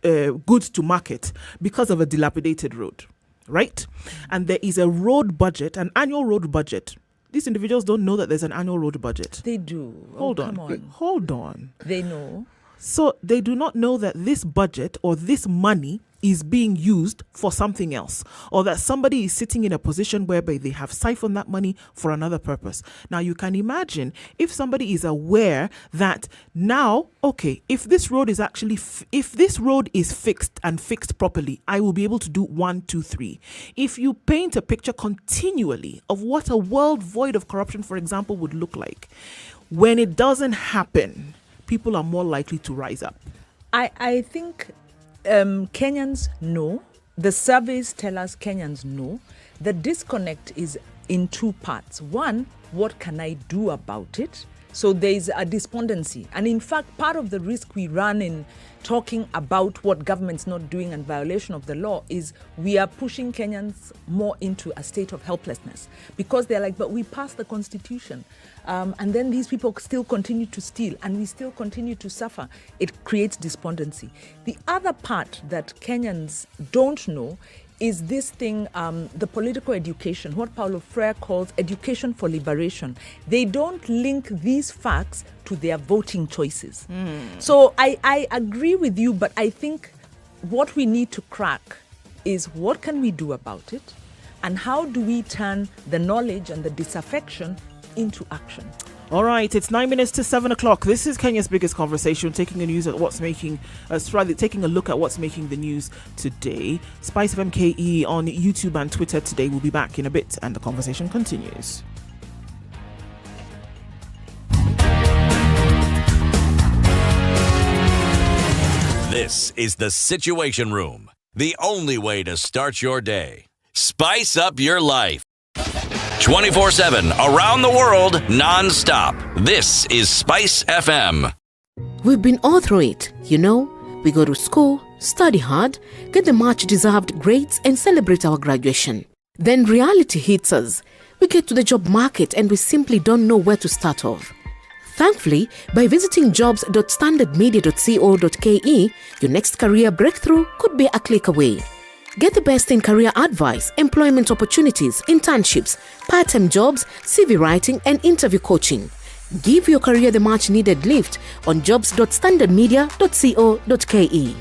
goods to market because of a dilapidated road, right? And there is a road budget, an annual road budget. These individuals don't know that there's an annual road budget. They do. Hold on. They know. So they do not know that this budget or this money is being used for something else, or that somebody is sitting in a position whereby they have siphoned that money for another purpose. Now you can imagine if somebody is aware that now, okay, if this road is actually, if this road is fixed and fixed properly, I will be able to do 1, 2, 3. If you paint a picture continually of what a world void of corruption, for example, would look like, when it doesn't happen, people are more likely to rise up. I think Kenyans know, the surveys tell us Kenyans know, the disconnect is in two parts. One, what can I do about it? So there's a despondency. And in fact, part of the risk we run in talking about what government's not doing and violation of the law is we are pushing Kenyans more into a state of helplessness, because they're like, but we passed the constitution. And then these people still continue to steal and we still continue to suffer. It creates despondency. The other part that Kenyans don't know is this thing, the political education, what Paulo Freire calls education for liberation. They don't link these facts to their voting choices. So I agree with you, but I think what we need to crack is what can we do about it, and how do we turn the knowledge and the disaffection into action. All right, it's 9 minutes to 7 o'clock. This is Kenya's biggest conversation, taking a look at what's making the news today. SpiceFM KE on YouTube and Twitter today. We'll be back in a bit, and the conversation continues. This is the Situation Room, the only way to start your day. Spice up your life. 24/7, around the world, non-stop. This is Spice FM. We've been all through it, you know. We go to school, study hard, get the much-deserved grades, and celebrate our graduation. Then reality hits us. We get to the job market and we simply don't know where to start off. Thankfully, by visiting jobs.standardmedia.co.ke, your next career breakthrough could be a click away. Get the best in career advice, employment opportunities, internships, part-time jobs, CV writing, and interview coaching. Give your career the much-needed lift on jobs.standardmedia.co.ke.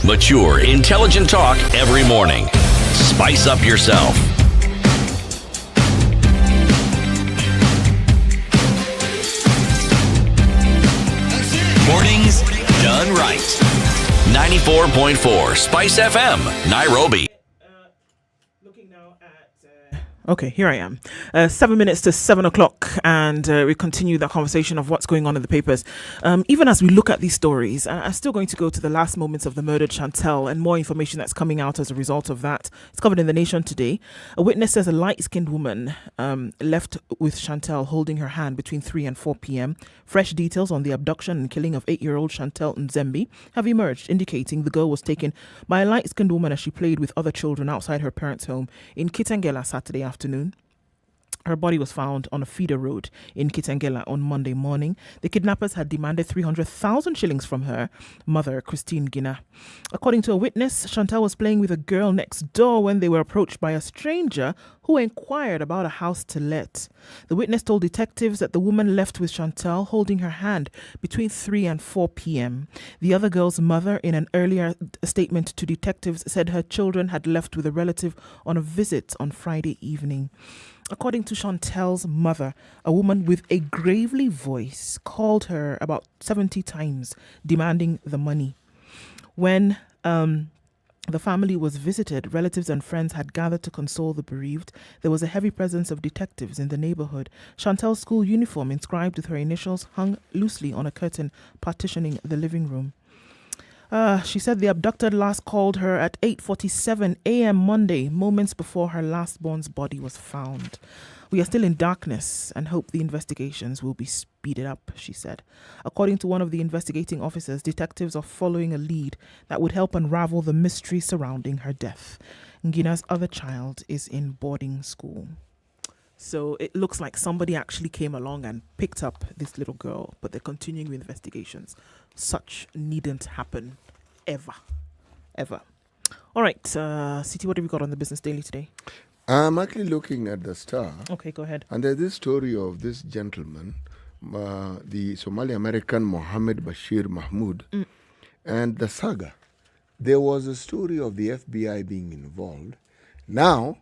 Mature, intelligent talk every morning. Spice up yourself. Mornings done right. 94.4 Spice FM, Nairobi. Okay, here I am. 7 minutes to 7 o'clock, and we continue the conversation of what's going on in the papers. Even as we look at these stories, I'm still going to go to the last moments of the murdered Chantel and more information that's coming out as a result of that. It's covered in The Nation today. A witness says a light-skinned woman left with Chantel holding her hand between 3 and 4 p.m. Fresh details on the abduction and killing of 8-year-old Chantel Nzembi have emerged, indicating the girl was taken by a light-skinned woman as she played with other children outside her parents' home in Kitengela Saturday afternoon. Her body was found on a feeder road in Kitengela on Monday morning. The kidnappers had demanded 300,000 shillings from her mother, Christine Gina. According to a witness, Chantel was playing with a girl next door when they were approached by a stranger who inquired about a house to let. The witness told detectives that the woman left with Chantel holding her hand between 3 and 4 p.m. The other girl's mother, in an earlier statement to detectives, said her children had left with a relative on a visit on Friday evening. According to Chantel's mother, a woman with a gravely voice called her about 70 times, demanding the money. When the family was visited, relatives and friends had gathered to console the bereaved. There was a heavy presence of detectives in the neighborhood. Chantel's school uniform, inscribed with her initials, hung loosely on a curtain partitioning the living room. She said the abducted last called her at 8:47 a.m. Monday, moments before her last-born's body was found. We are still in darkness and hope the investigations will be speeded up, she said. According to one of the investigating officers, detectives are following a lead that would help unravel the mystery surrounding her death. Ngina's other child is in boarding school. So it looks like somebody actually came along and picked up this little girl, but they're continuing with investigations. Such needn't happen ever. All right, Citi, what have we got on the Business Daily today? I'm actually looking at the Star. Okay, go ahead. And there's this story of this gentleman, the Somali-American Mohammed Bashir Mahmoud, and the saga. There was a story of the FBI being involved. Now,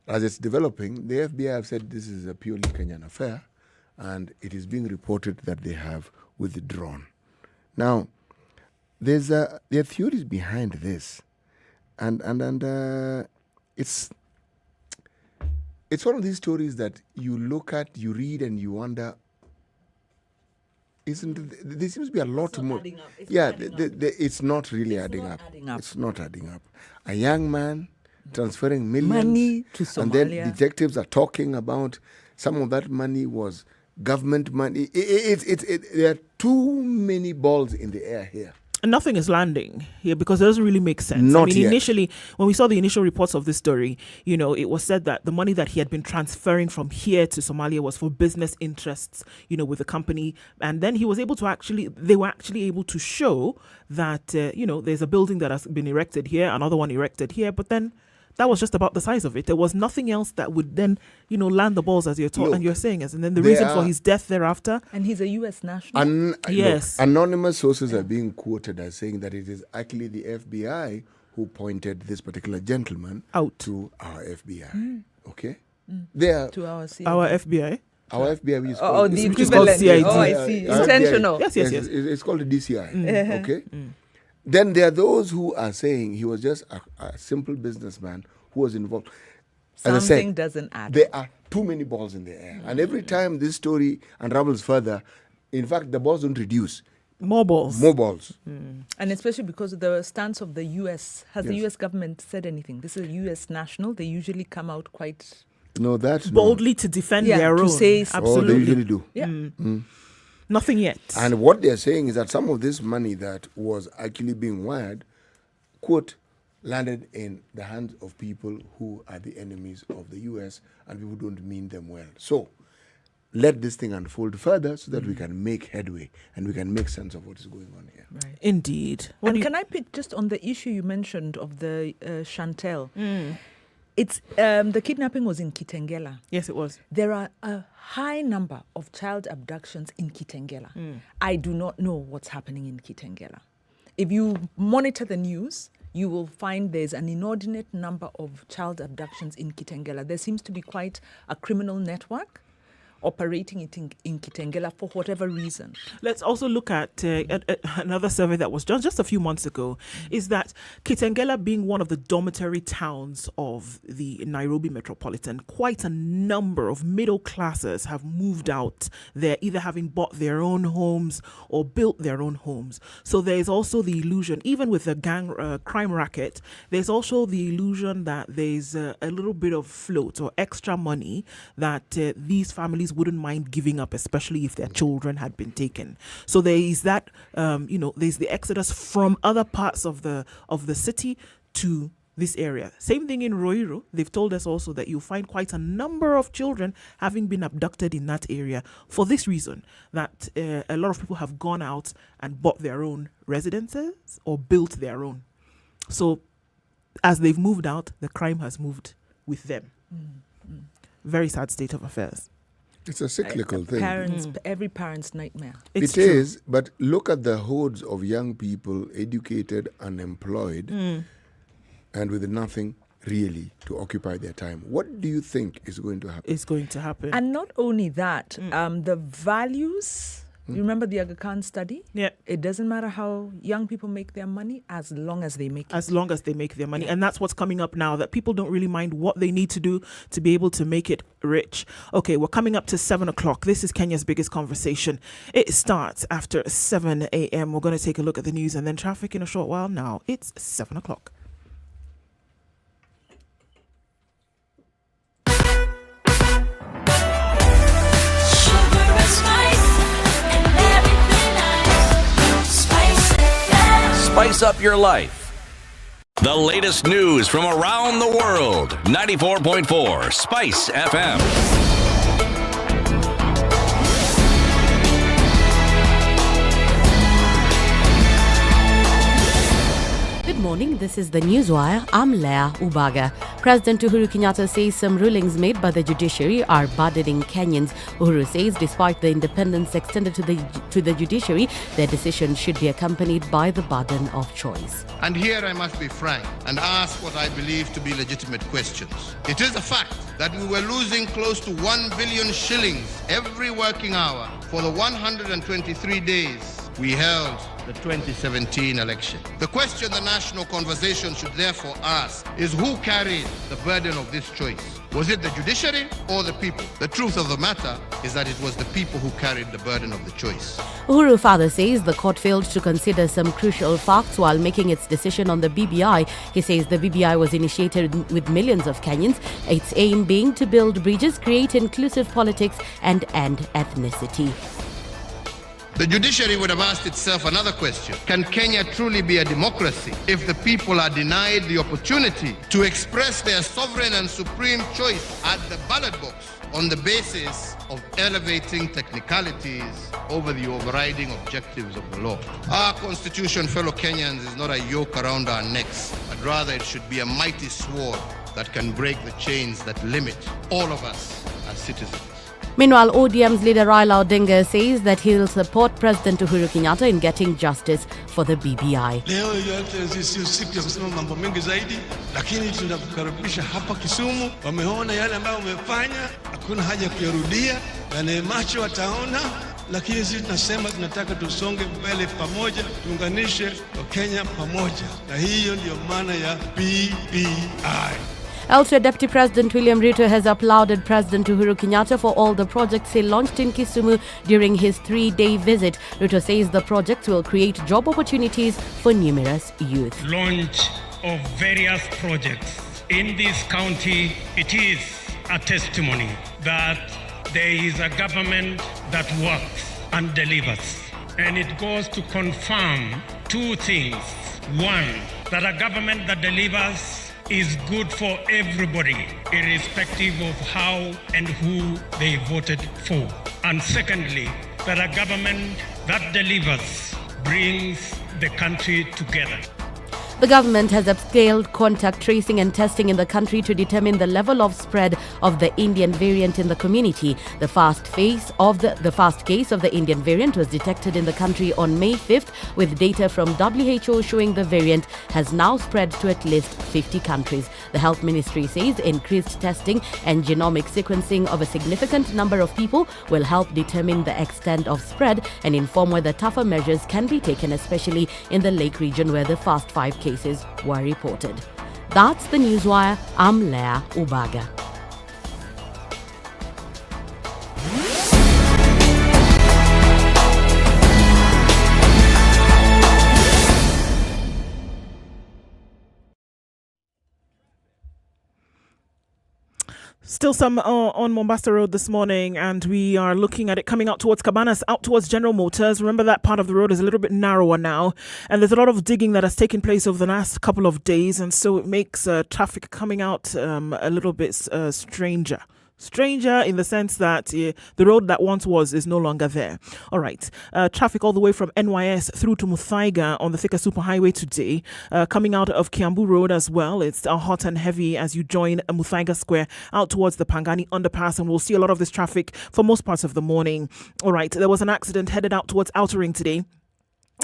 as it's developing, the FBI have said this is a purely Kenyan affair, and it is being reported that they have withdrawn. Now, there are theories behind this, and it's one of these stories that you look at, you read, and you wonder. There seems to be a lot more. It's not really adding up. It's not adding up. A young man transferring millions money to Somalia. And then detectives are talking about some of that money was government money. There are too many balls in the air here. And nothing is landing here because it doesn't really make sense. Not yet. Initially, when we saw the initial reports of this story, it was said that the money that he had been transferring from here to Somalia was for business interests, with the company. And then they were actually able to show that, there's a building that has been erected here, another one erected here, but then that was just about the size of it. There was nothing else that would then, land the balls as you're talking and you're saying it. And then the reason for his death thereafter. And he's a U.S. national. Yes. Look, anonymous sources are being quoted as saying that it is actually the FBI who pointed this particular gentleman out to our FBI. Okay? To our CIA. Our FBI? Our FBI, which is called, which is called CID. Oh, I see. Intentional. Yes. It's called the DCI. Okay? Then there are those who are saying he was just a simple businessman who was involved. As I said, doesn't add. There are too many balls in the air. And every time this story unravels further, in fact, the balls don't reduce. More balls. And especially because of the stance of the U.S. Has the U.S. government said anything? This is a U.S. national. They usually come out quite boldly to defend their own. To say absolutely. They usually do. Yeah. Nothing yet. And what they're saying is that some of this money that was actually being wired, quote, landed in the hands of people who are the enemies of the U.S. and people who don't mean them well. So let this thing unfold further so that we can make headway and we can make sense of what is going on here. Right. Indeed. Can I pick just on the issue you mentioned of the Chantel? It's the kidnapping was in Kitengela. Yes, it was. There are a high number of child abductions in Kitengela. I do not know what's happening in Kitengela. If you monitor the news, you will find there's an inordinate number of child abductions in Kitengela. There seems to be quite a criminal network operating it in Kitengela for whatever reason. Let's also look at another survey that was done just a few months ago, is that Kitengela being one of the dormitory towns of the Nairobi metropolitan, quite a number of middle classes have moved out there, either having bought their own homes or built their own homes. So there's also the illusion, even with the gang crime racket, there's also the illusion that there's a little bit of float or extra money that these families wouldn't mind giving up, especially if their children had been taken. So there is that, there's the exodus from other parts of the city to this area. Same thing in Ruiru. They've told us also that you'll find quite a number of children having been abducted in that area for this reason, that a lot of people have gone out and bought their own residences or built their own. So as they've moved out, the crime has moved with them. Very sad state of affairs. It's a cyclical thing. Every parent's nightmare. It is, but look at the hordes of young people, educated, unemployed, and with nothing really to occupy their time. What do you think is going to happen? It's going to happen. And not only that, the values. You remember the Aga Khan study? Yeah. It doesn't matter how young people make their money as long as they make it. As long as they make their money. Yeah. And that's what's coming up now, that people don't really mind what they need to do to be able to make it rich. Okay, we're coming up to 7 o'clock. This is Kenya's biggest conversation. It starts after 7 a.m. We're going to take a look at the news and then traffic in a short while. Now it's 7 o'clock. Spice up your life. The latest news from around the world. 94.4 Spice FM. Good morning, this is the Newswire. I'm Leah Ubaga. President Uhuru Kenyatta says some rulings made by the judiciary are burdening Kenyans. Uhuru says despite the independence extended to the judiciary, their decision should be accompanied by the burden of choice. And here I must be frank and ask what I believe to be legitimate questions. It is a fact that we were losing close to 1 billion shillings every working hour for the 123 days we held the 2017 election. The question the national conversation should therefore ask is who carried the burden of this choice? Was it the judiciary or the people? The truth of the matter is that it was the people who carried the burden of the choice. Uhuru further says the court failed to consider some crucial facts while making its decision on the BBI. He says the BBI was initiated with millions of Kenyans, its aim being to build bridges, create inclusive politics and end ethnicity. The judiciary would have asked itself another question. Can Kenya truly be a democracy if the people are denied the opportunity to express their sovereign and supreme choice at the ballot box on the basis of elevating technicalities over the overriding objectives of the law? Our constitution, fellow Kenyans, is not a yoke around our necks, but rather it should be a mighty sword that can break the chains that limit all of us as citizens. Meanwhile, ODM's leader Raila Odinga says that he'll support President Uhuru Kenyatta in getting justice for the BBI. Leo yote sio siku ya kusema mambo mengi zaidi, lakini tunakukaribisha hapa Kisumu. Wameona yale ambayo umefanya, hakuna haja kuyarudia, na macho wataona, lakini sisi tunasema tunataka tusonge mbele pamoja, tuunganishe Kenya pamoja. Na hiyo ndio maana ya BBI. Elsewhere, Deputy President William Ruto has applauded President Uhuru Kenyatta for all the projects he launched in Kisumu during his 3-day visit. Ruto says the projects will create job opportunities for numerous youth. Launch of various projects in this county, it is a testimony that there is a government that works and delivers. And it goes to confirm two things. One, that a government that delivers is good for everybody, irrespective of how and who they voted for. And secondly, that a government that delivers brings the country together. The government has upscaled contact tracing and testing in the country to determine the level of spread of the Indian variant in the community. The first case of the Indian variant was detected in the country on May 5th, with data from WHO showing the variant has now spread to at least 50 countries. The Health Ministry says increased testing and genomic sequencing of a significant number of people will help determine the extent of spread and inform whether tougher measures can be taken, especially in the Lake region where the first 5 cases were reported. That's the Newswire. I'm Leah Ubaga. Still some on Mombasa Road this morning, and we are looking at it coming out towards Cabanas, out towards General Motors. Remember, that part of the road is a little bit narrower now, and there's a lot of digging that has taken place over the last couple of days, and so it makes traffic coming out a little bit stranger. Stranger in the sense that the road that once was is no longer there. All right. Traffic all the way from NYS through to Muthaiga on the Thika Superhighway today. Coming out of Kiambu Road as well. It's hot and heavy as you join Muthaiga Square out towards the Pangani underpass, and we'll see a lot of this traffic for most parts of the morning. All right. There was an accident headed out towards Outer Ring today.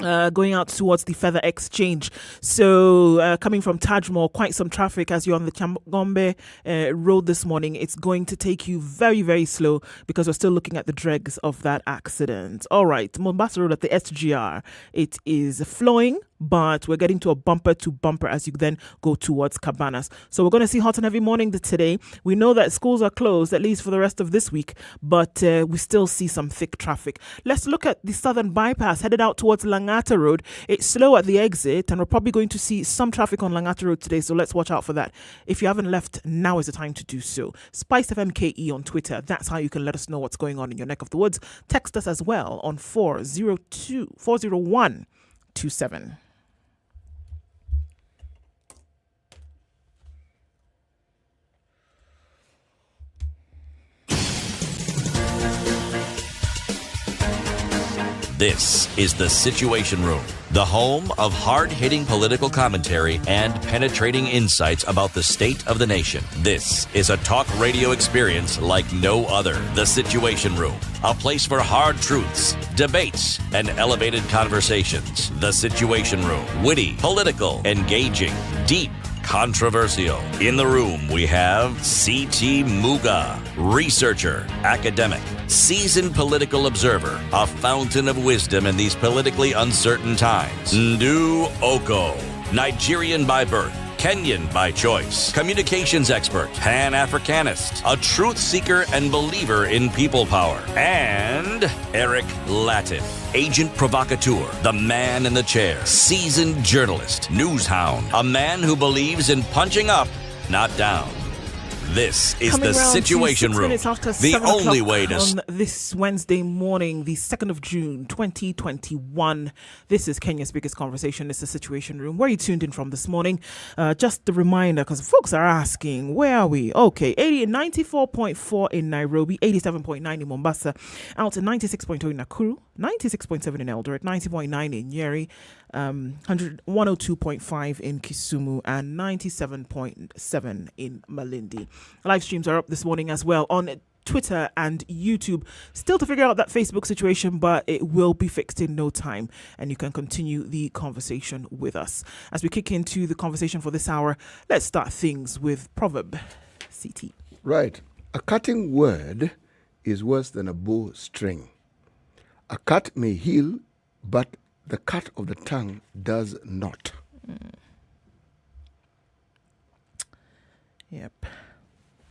Going out towards the Feather Exchange. So coming from Tajmore, quite some traffic as you're on the Changombe road this morning. It's going to take you very, very slow because we're still looking at the dregs of that accident. All right, Mombasa Road at the SGR. It is flowing, but we're getting to a bumper to bumper as you then go towards Cabanas. So we're going to see hot and heavy morning today. We know that schools are closed, at least for the rest of this week, but we still see some thick traffic. Let's look at the Southern Bypass headed out towards Langata Road. It's slow at the exit, and we're probably going to see some traffic on Langata Road today, so let's watch out for that. If you haven't left, now is the time to do so. SpiceFM KE on Twitter. That's how you can let us know what's going on in your neck of the woods. Text us as well on 40127. This is the Situation Room, the home of hard-hitting political commentary and penetrating insights about the state of the nation. This is a talk radio experience like no other. The Situation Room, a place for hard truths, debates, and elevated conversations. The Situation Room, witty, political, engaging, deep, controversial. In the room, we have C.T. Muga, researcher, academic, seasoned political observer, a fountain of wisdom in these politically uncertain times. Ndu Oko, Nigerian by birth, Kenyan by choice, communications expert, Pan-Africanist, a truth seeker and believer in people power, and Eric Latin, agent provocateur, the man in the chair, seasoned journalist, news hound, a man who believes in punching up, not down. This is the Situation Room, the only way to... On this Wednesday morning, the 2nd of June, 2021. This is Kenya's biggest conversation. It's the Situation Room. Where are you tuned in from this morning? Just a reminder, because folks are asking, where are we? Okay, 94.4 in Nairobi, 87.9 in Mombasa, out to 96.0 in Nakuru, 96.7 in Eldoret, 90.9 in Nyeri, 102.5 in Kisumu, and 97.7 in Malindi. Live streams are up this morning as well on Twitter and YouTube. Still to figure out that Facebook situation, but it will be fixed in no time, and you can continue the conversation with us. As we kick into the conversation for this hour, let's start things with Proverb. CT. Right. A cutting word is worse than a bowstring. A cut may heal, but the cut of the tongue does not. Yep.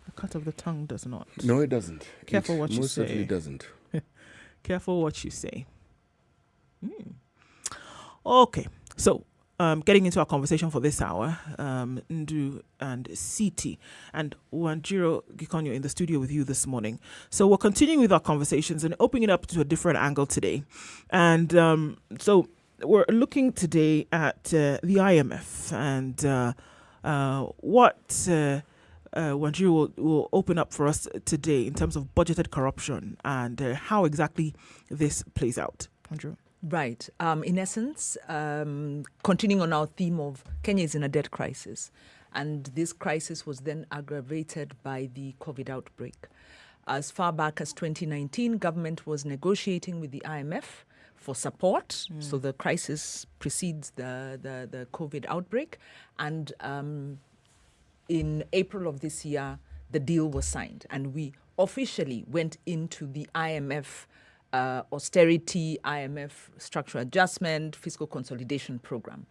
The cut of the tongue does not. No, it doesn't. Careful what you say. Most certainly doesn't. Careful what you say. Okay. So, getting into our conversation for this hour, Ndu and CT and Wanjiro Gikonyo in the studio with you this morning. So we're continuing with our conversations and opening it up to a different angle today. And so we're looking today at the IMF and what Wanjiro will open up for us today in terms of budgeted corruption and how exactly this plays out. Wanjiro. Right. In essence, continuing on our theme of Kenya is in a debt crisis. And this crisis was then aggravated by the COVID outbreak. As far back as 2019, government was negotiating with the IMF for support. So the crisis precedes the COVID outbreak. And in April of this year, the deal was signed. And we officially went into the IMF austerity, IMF structural adjustment, fiscal consolidation program.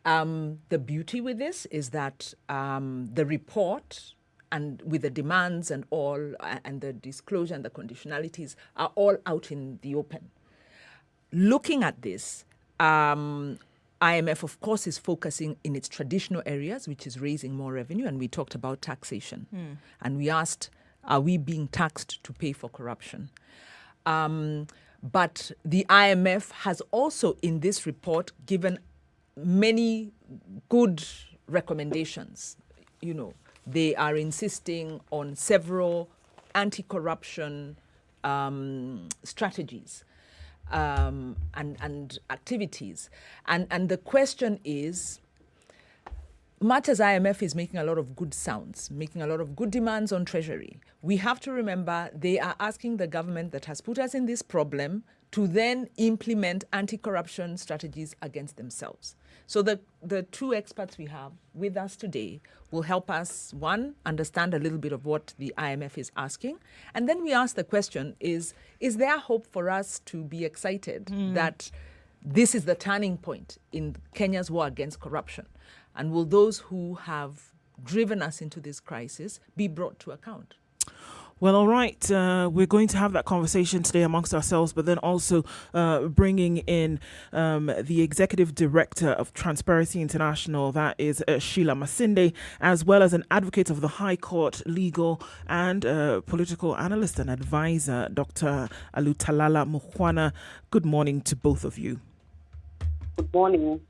The beauty with this is that the report and with the demands and all, and the disclosure and the conditionalities are all out in the open. Looking at this, IMF, of course, is focusing in its traditional areas, which is raising more revenue, and we talked about taxation. And we asked, are we being taxed to pay for corruption? But the IMF has also, in this report, given many good recommendations. You know, they are insisting on several anti-corruption strategies and activities. And the question is, much as IMF is making a lot of good sounds, making a lot of good demands on Treasury, we have to remember they are asking the government that has put us in this problem to then implement anti-corruption strategies against themselves. So the two experts we have with us today will help us, one, understand a little bit of what the IMF is asking. And then we ask the question, is there hope for us to be excited that this is the turning point in Kenya's war against corruption? And will those who have driven us into this crisis be brought to account? Well, all right. We're going to have that conversation today amongst ourselves, but then also bringing in the Executive Director of Transparency International, that is Sheila Masinde, as well as an advocate of the High Court, legal and political analyst and advisor, Dr. Alutalala Mukwana. Good morning to both of you. Good morning.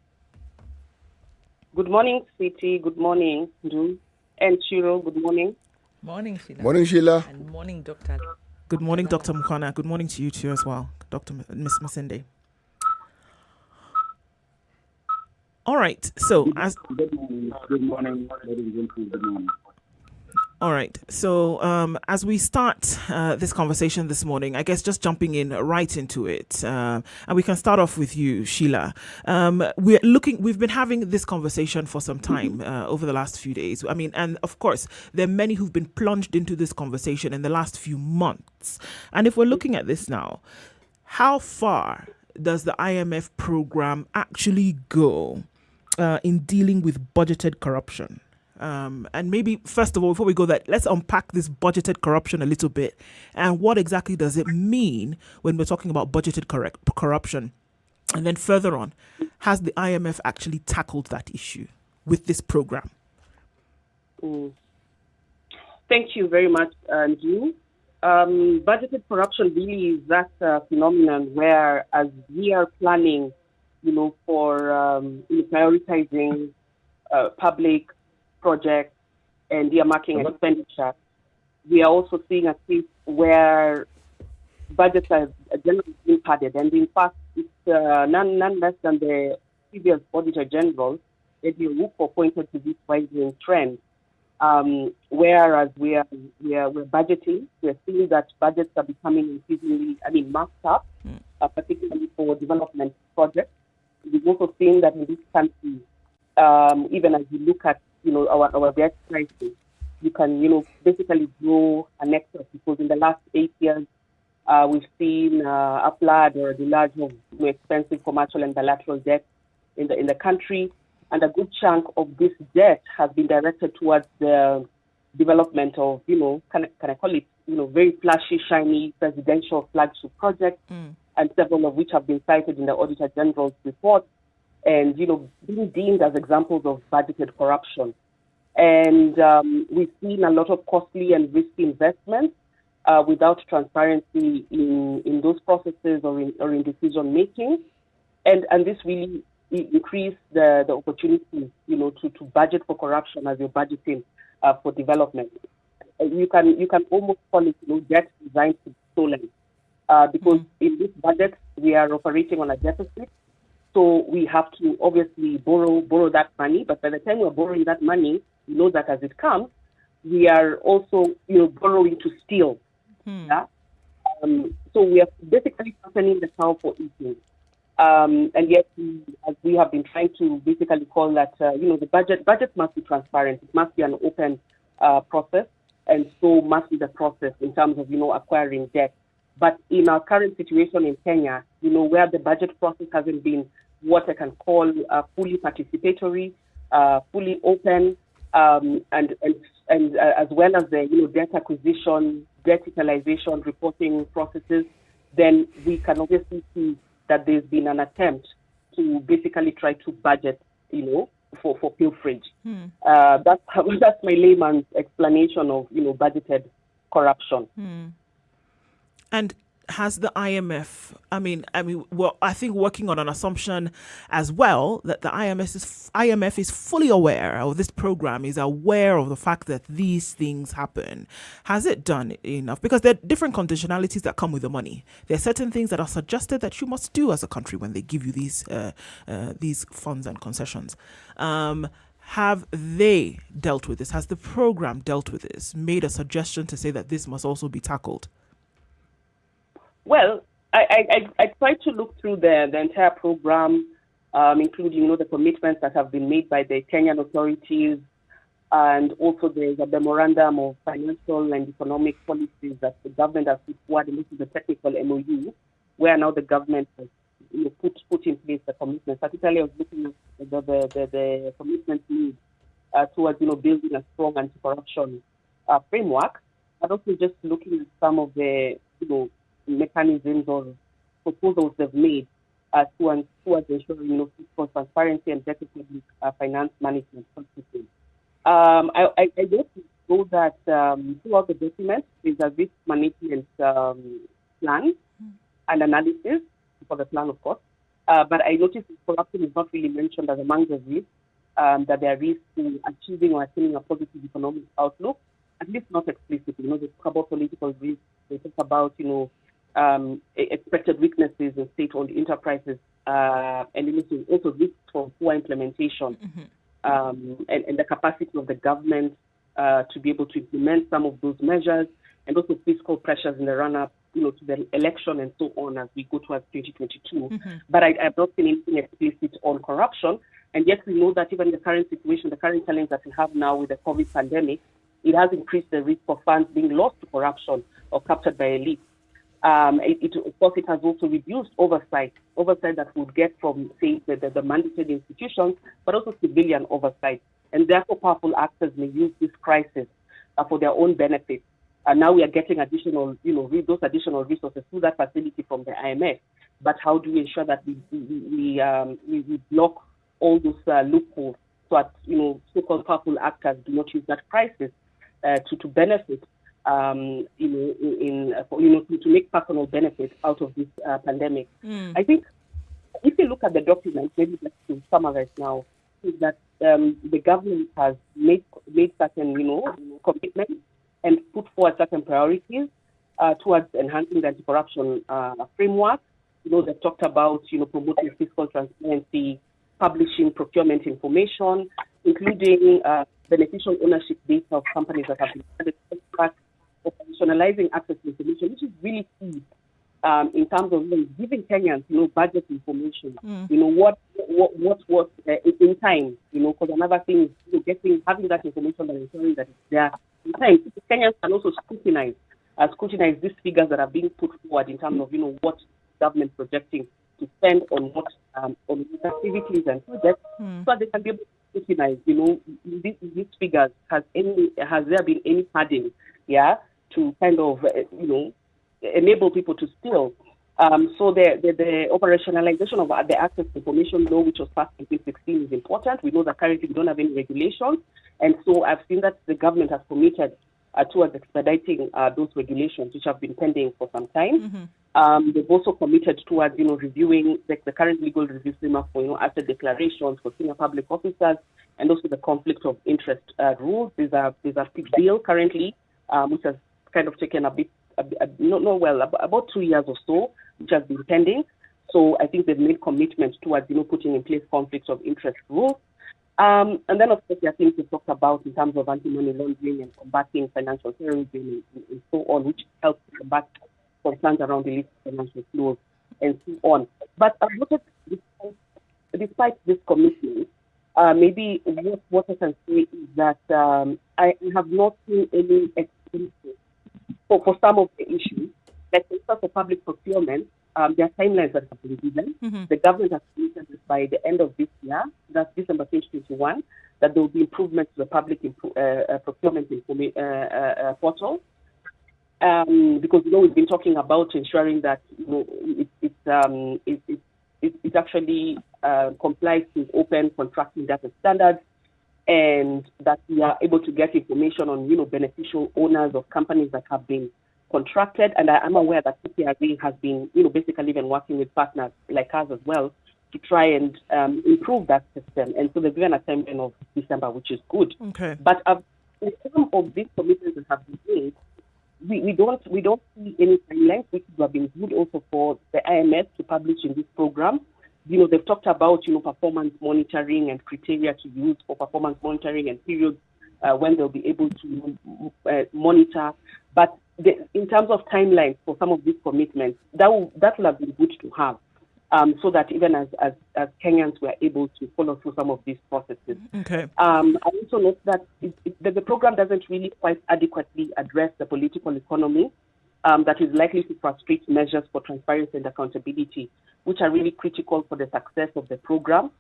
Good morning, City. Good morning, Ndu. And Shiro, good morning. Morning, Sheila. Morning, Sheila. And morning, Dr. Good morning, Dr. Mukwana. Good morning to you too as well, Dr. Miss Masinde. All right. So Good morning. Good morning. All right. So as we start this conversation this morning, I guess just jumping in right into it, and we can start off with you, Sheila. We've been having this conversation for some time over the last few days. I mean, and of course, there are many who've been plunged into this conversation in the last few months. And if we're looking at this now, how far does the IMF program actually go in dealing with budgeted corruption? And maybe, first of all, before we go there, let's unpack this budgeted corruption a little bit. And what exactly does it mean when we're talking about budgeted corruption? And then further on, has the IMF actually tackled that issue with this program? Thank you very much, Andrew. Budgeted corruption really is that phenomenon where, as we are planning, for prioritizing public projects and earmarking expenditure, we are also seeing a case where budgets are generally being padded. And in fact, it's none less than the previous Auditor General, Eddie Owuko, pointed to this rising trend. Whereas we're budgeting, we're seeing that budgets are becoming increasingly, marked up, particularly for development projects. We've also seen that in this country, even as you look at our debt crisis, you can basically draw an excess, because in the last 8 years we've seen a flood or the large of expensive commercial and bilateral debt in the country, and a good chunk of this debt has been directed towards the development of can I call it very flashy, shiny presidential flagship projects, and several of which have been cited in the Auditor General's report, and being deemed as examples of budgeted corruption. And we've seen a lot of costly and risky investments without transparency in those processes or in decision making, and this really increased the opportunities to budget for corruption as you're budgeting for development. You can almost call it debt designed to be stolen, because in this budget we are operating on a deficit. So we have to obviously borrow that money. But by the time we're borrowing that money, we know that as it comes, we are also, borrowing to steal. Yeah. So we are basically softening the cow for eating. And yet, as we have been trying to basically call that, the budget must be transparent. It must be an open process, and so must be the process in terms of, acquiring debt. But in our current situation in Kenya, where the budget process hasn't been what I can call fully participatory, fully open, and as well as the, debt acquisition, debt utilization, reporting processes, then we can obviously see that there's been an attempt to basically try to budget, for pilferage. That's my layman's explanation of, budgeted corruption. And has the IMF, I think working on an assumption as well that the IMF is fully aware, or this program is aware of the fact that these things happen. Has it done enough? Because there are different conditionalities that come with the money. There are certain things that are suggested that you must do as a country when they give you these funds and concessions. Have they dealt with this? Has the program dealt with this? Made a suggestion to say that this must also be tackled? Well, I tried to look through the entire program, including, the commitments that have been made by the Kenyan authorities, and also there's a memorandum of financial and economic policies that the government has put forward, and this is the technical MOU, where now the government has put in place the commitments. Particularly, I was looking at the commitments made towards building a strong anti-corruption framework, but also just looking at some of the mechanisms or proposals they've made towards ensuring fiscal transparency and better public finance management practices. I just know that throughout the document there's a risk management plan and analysis for the plan, of course. But I noticed that corruption is not really mentioned as among the risks, that there are risks to achieving or attaining a positive economic outlook, at least not explicitly. They talk about political risks, they talk about, expected weaknesses in state-owned enterprises, and also risks for poor implementation, and the capacity of the government to be able to implement some of those measures, and also fiscal pressures in the run-up, to the election and so on as we go towards 2022. But I have not seen anything explicit on corruption, and yet we know that even the current situation, the current challenge that we have now with the COVID pandemic, it has increased the risk of funds being lost to corruption or captured by elites. Of course, it has also reduced oversight that we would get from, say, the mandated institutions, but also civilian oversight. And therefore, powerful actors may use this crisis for their own benefit. And now we are getting additional, those additional resources through that facility from the IMF. But how do we ensure that we block all those loopholes so that, so-called powerful actors do not use that crisis to benefit, to make personal benefit out of this pandemic. I think if you look at the document, maybe just to summarize now, is that the government has made certain, commitments and put forward certain priorities towards enhancing the anti-corruption framework. They've talked about, promoting fiscal transparency, publishing procurement information, including beneficial ownership data of companies that have been added to contract, operationalizing access to information, which is really key in terms of giving Kenyans, budget information. What in time. Because another thing is having that information and ensuring that it's there in time. Kenyans can also scrutinize these figures that are being put forward in terms of what government projecting to spend on what activities and projects, so they can be able to scrutinize. These figures. Has there been any padding? To kind of enable people to steal. So the operationalization of the Access to Information Law, which was passed in 2016, is important. We know that currently we don't have any regulations, and so I've seen that the government has committed towards expediting those regulations, which have been pending for some time. They've also committed towards reviewing the current legal review framework for asset declarations for senior public officers, and also the conflict of interest rules. There's a big bill currently, which has kind of taken about 2 years or so, which has been pending. So I think they've made commitments towards, putting in place conflicts of interest rules. And then, of course, there are things we talked about in terms of anti-money laundering and combating financial terrorism and so on, which helps to combat concerns around illicit financial flows and so on. But despite this commitment, maybe what I can say is that I have not seen any expenses for some of the issues. Like in terms of public procurement, there are timelines that have been given. Mm-hmm. The government has committed this by the end of this year, that's December 2021, that there will be improvements to the public procurement portal. Because we've been talking about ensuring that it actually complies with open contracting data standards, and that we are able to get information on beneficial owners of companies that have been contracted. And I'm aware that CCRA has been basically even working with partners like us as well to try and improve that system. And so they've given a timeline of December, which is good. Okay. But in some of these commitments that have been made, we don't see any timelines, which would have been good also for the IMF to publish in this program. They've talked about performance monitoring and criteria to use for performance monitoring and periods when they'll be able to monitor. But in terms of timelines for some of these commitments, that will have been good to have, so that even as Kenyans were able to follow through some of these processes. Okay. I also note that the program doesn't really quite adequately address the political economy that is likely to frustrate measures for transparency and accountability, which are really critical for the success of the program.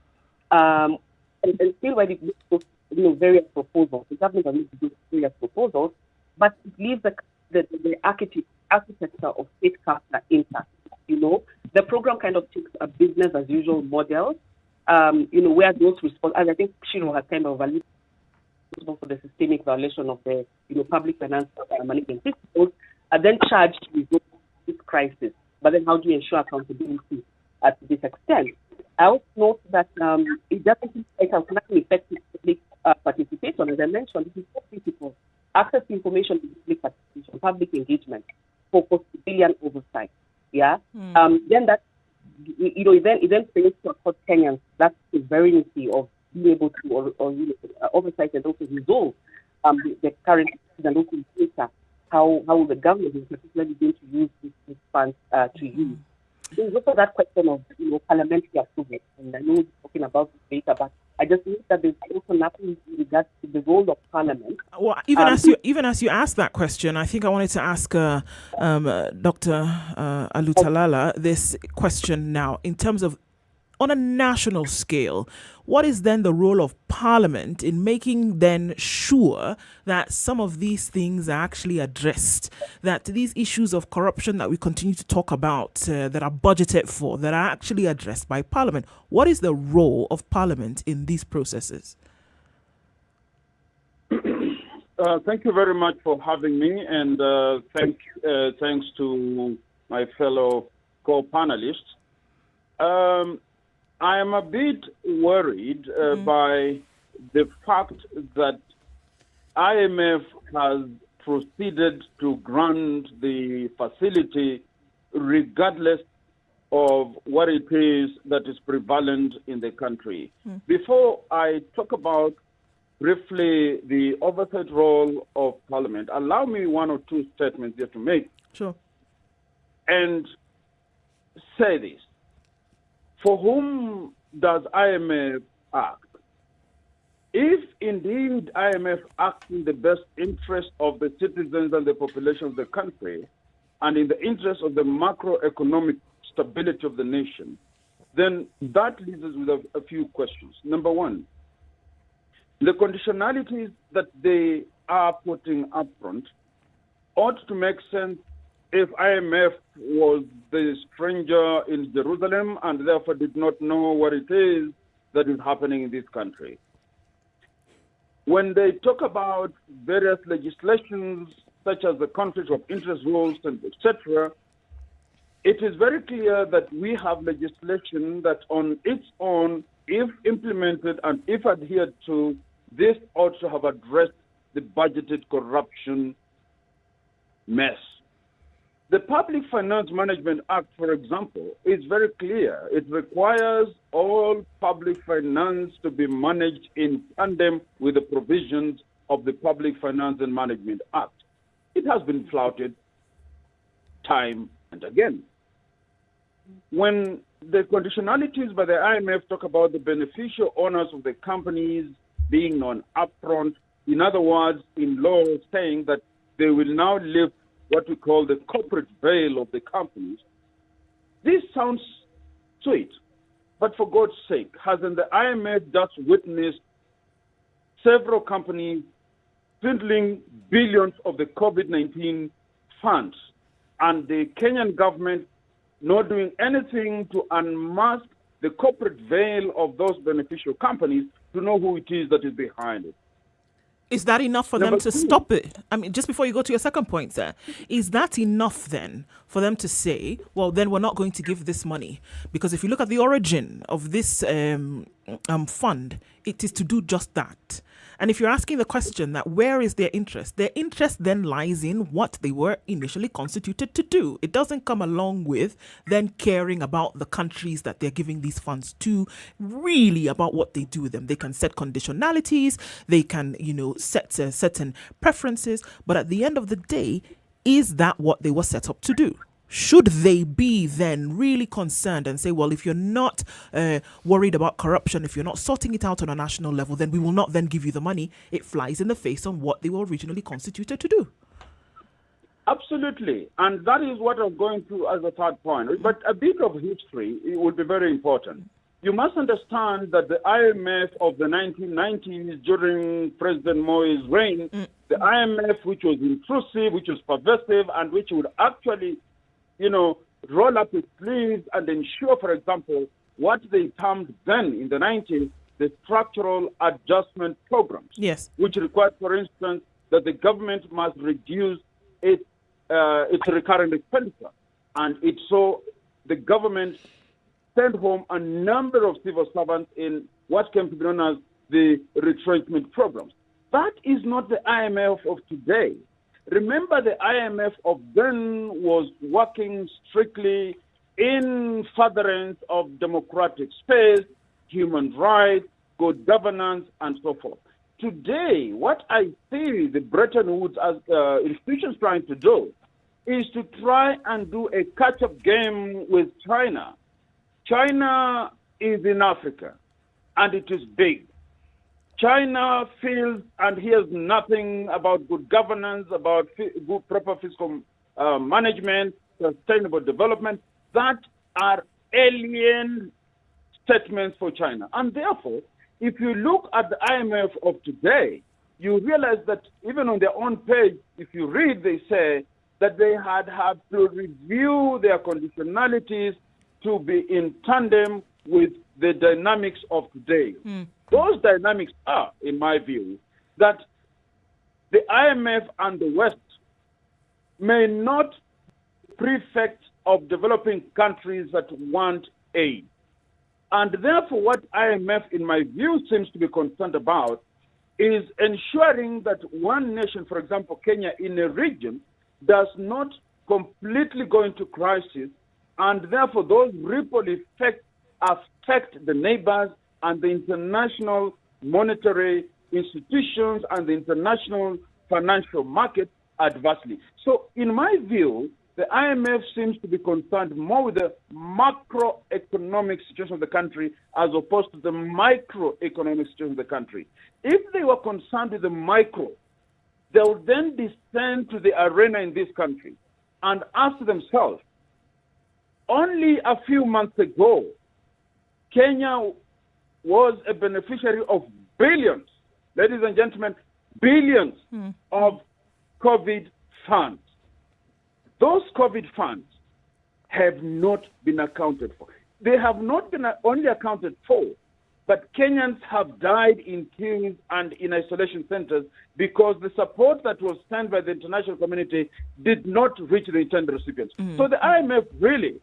And still, when it looks to various proposals, the government has made to do various proposals, but it leaves the architecture of state capture intact. The program kind of takes a business as usual model, where those and I think Shiro has kind of alluded for the systemic violation of the public finance management principles, are then charged with this crisis. But then how do you ensure accountability to this extent? I also note that it doesn't seem like automatically effective public participation. As I mentioned, this is four principles: access to information, public participation, public engagement, focus, civilian oversight. Yeah. Then that it then fails to accord Kenyans that severity of being able to oversight and also resolve the current and also data how the government is particularly going to use these funds to use. There's also that question of parliamentary approval, and I know we're talking about this later, but I just think that there's also nothing in regards to the role of Parliament. Well, even as you asked that question, I think I wanted to ask Dr. Alutalala this question now in terms of, on a national scale, what is then the role of Parliament in making then sure that some of these things are actually addressed, that these issues of corruption that we continue to talk about, that are budgeted for, that are actually addressed by Parliament? What is the role of Parliament in these processes? Thank you very much for having me, and thanks to my fellow co-panelists. I am a bit worried by the fact that IMF has proceeded to grant the facility regardless of what it is that is prevalent in the country. Before I talk about briefly the oversight role of Parliament, allow me one or two statements here to make. Sure. And say this. For whom does IMF act? If indeed IMF acts in the best interest of the citizens and the population of the country, and in the interest of the macroeconomic stability of the nation, then that leaves us with a few questions. Number one, the conditionalities that they are putting up front ought to make sense if IMF was the stranger in Jerusalem and therefore did not know what it is that is happening in this country. When they talk about various legislations, such as the conflict of interest rules, and etc., it is very clear that we have legislation that on its own, if implemented and if adhered to, this ought to have addressed the budgeted corruption mess. The Public Finance Management Act, for example, is very clear. It requires all public finance to be managed in tandem with the provisions of the Public Finance and Management Act. It has been flouted time and again. When the conditionalities by the IMF talk about the beneficial owners of the companies being non-upfront, in other words, in law saying that they will now lift what we call the corporate veil of the companies, this sounds sweet. But for God's sake, hasn't the IMF just witnessed several companies swindling billions of the COVID-19 funds, and the Kenyan government not doing anything to unmask the corporate veil of those beneficial companies to know who it is that is behind it? Is that enough for them to stop it? I mean, just before you go to your second point, sir, is that enough then for them to say, well, then we're not going to give this money? Because if you look at the origin of this fund, it is to do just that. And if you're asking the question that where is their interest then lies in what they were initially constituted to do. It doesn't come along with then caring about the countries that they're giving these funds to, really about what they do with them. They can set conditionalities, they can, set certain preferences, but at the end of the day, is that what they were set up to do? Should they be then really concerned and say, well, if you're not worried about corruption, if you're not sorting it out on a national level, then we will not then give you the money? It flies in the face on what they were originally constituted to do. Absolutely. And that is what I'm going to as a third point. But a bit of history, it would be very important. You must understand that the IMF of the 1990s, during President Moi's reign, the IMF, which was intrusive, which was pervasive, and which would actually roll up its sleeves and ensure, for example, what they termed then in the 90s, the structural adjustment programs. Yes. Which required, for instance, that the government must reduce its recurrent expenditure. And it saw the government send home a number of civil servants in what came to be known as the retrenchment programs. That is not the IMF of today. Remember, the IMF of then was working strictly in furtherance of democratic space, human rights, good governance, and so forth. Today, what I see the Bretton Woods as institutions trying to do is to try and do a catch-up game with China. China is in Africa, and it is big. China feels and hears nothing about good governance, about good, proper fiscal management, sustainable development. That are alien statements for China. And therefore, if you look at the IMF of today, you realize that even on their own page, if you read, they say that they had to review their conditionalities to be in tandem with the dynamics of today. Those dynamics are, in my view, that the IMF and the West may not prefect of developing countries that want aid. And therefore, what IMF, in my view, seems to be concerned about is ensuring that one nation, for example, Kenya, in a region, does not completely go into crisis, and therefore those ripple effects affect the neighbors and the international monetary institutions and the international financial market adversely. So, in my view, the IMF seems to be concerned more with the macroeconomic situation of the country as opposed to the microeconomic situation of the country. If they were concerned with the micro, they would then descend to the arena in this country and ask themselves, only a few months ago, Kenya was a beneficiary of billions, ladies and gentlemen, billions of COVID funds. Those COVID funds have not been accounted for. They have not been only accounted for, but Kenyans have died in queues and in isolation centers because the support that was sent by the international community did not reach the intended recipients. So the IMF really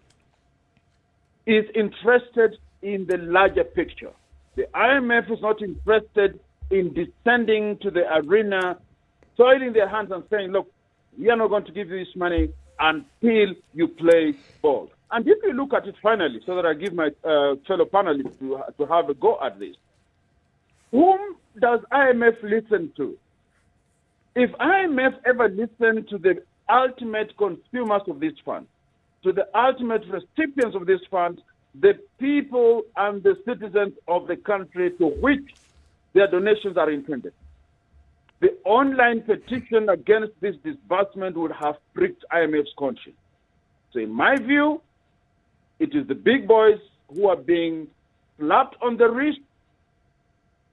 is interested in the larger picture. The IMF is not interested in descending to the arena, soiling their hands and saying, look, we are not going to give you this money. until you play ball. And if you look at it finally, so that I give my fellow panelists to have a go at this, whom does IMF listen to? If IMF ever listened to the ultimate consumers of this fund, to the ultimate recipients of this fund, the people and the citizens of the country to which their donations are intended, the online petition against this disbursement would have pricked IMF's conscience. So in my view, it is the big boys who are being slapped on the wrist,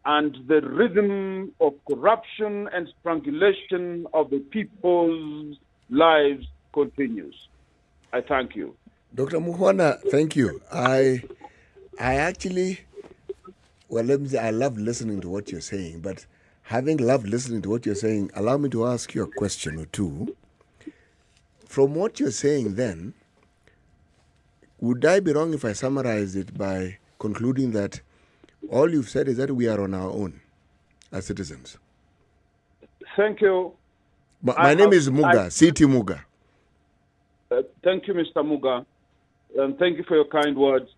and the rhythm of corruption and strangulation of the people's lives continues. I thank you. Dr. Muhwana, thank you. I actually, well, let me say, I love listening to what you're saying, but having loved listening to what you're saying, allow me to ask you a question or two. From what you're saying then, would I be wrong if I summarize it by concluding that all you've said is that we are on our own as citizens? Thank you. My name is Muga, C.T. Muga. Thank you, Mr. Muga, and thank you for your kind words.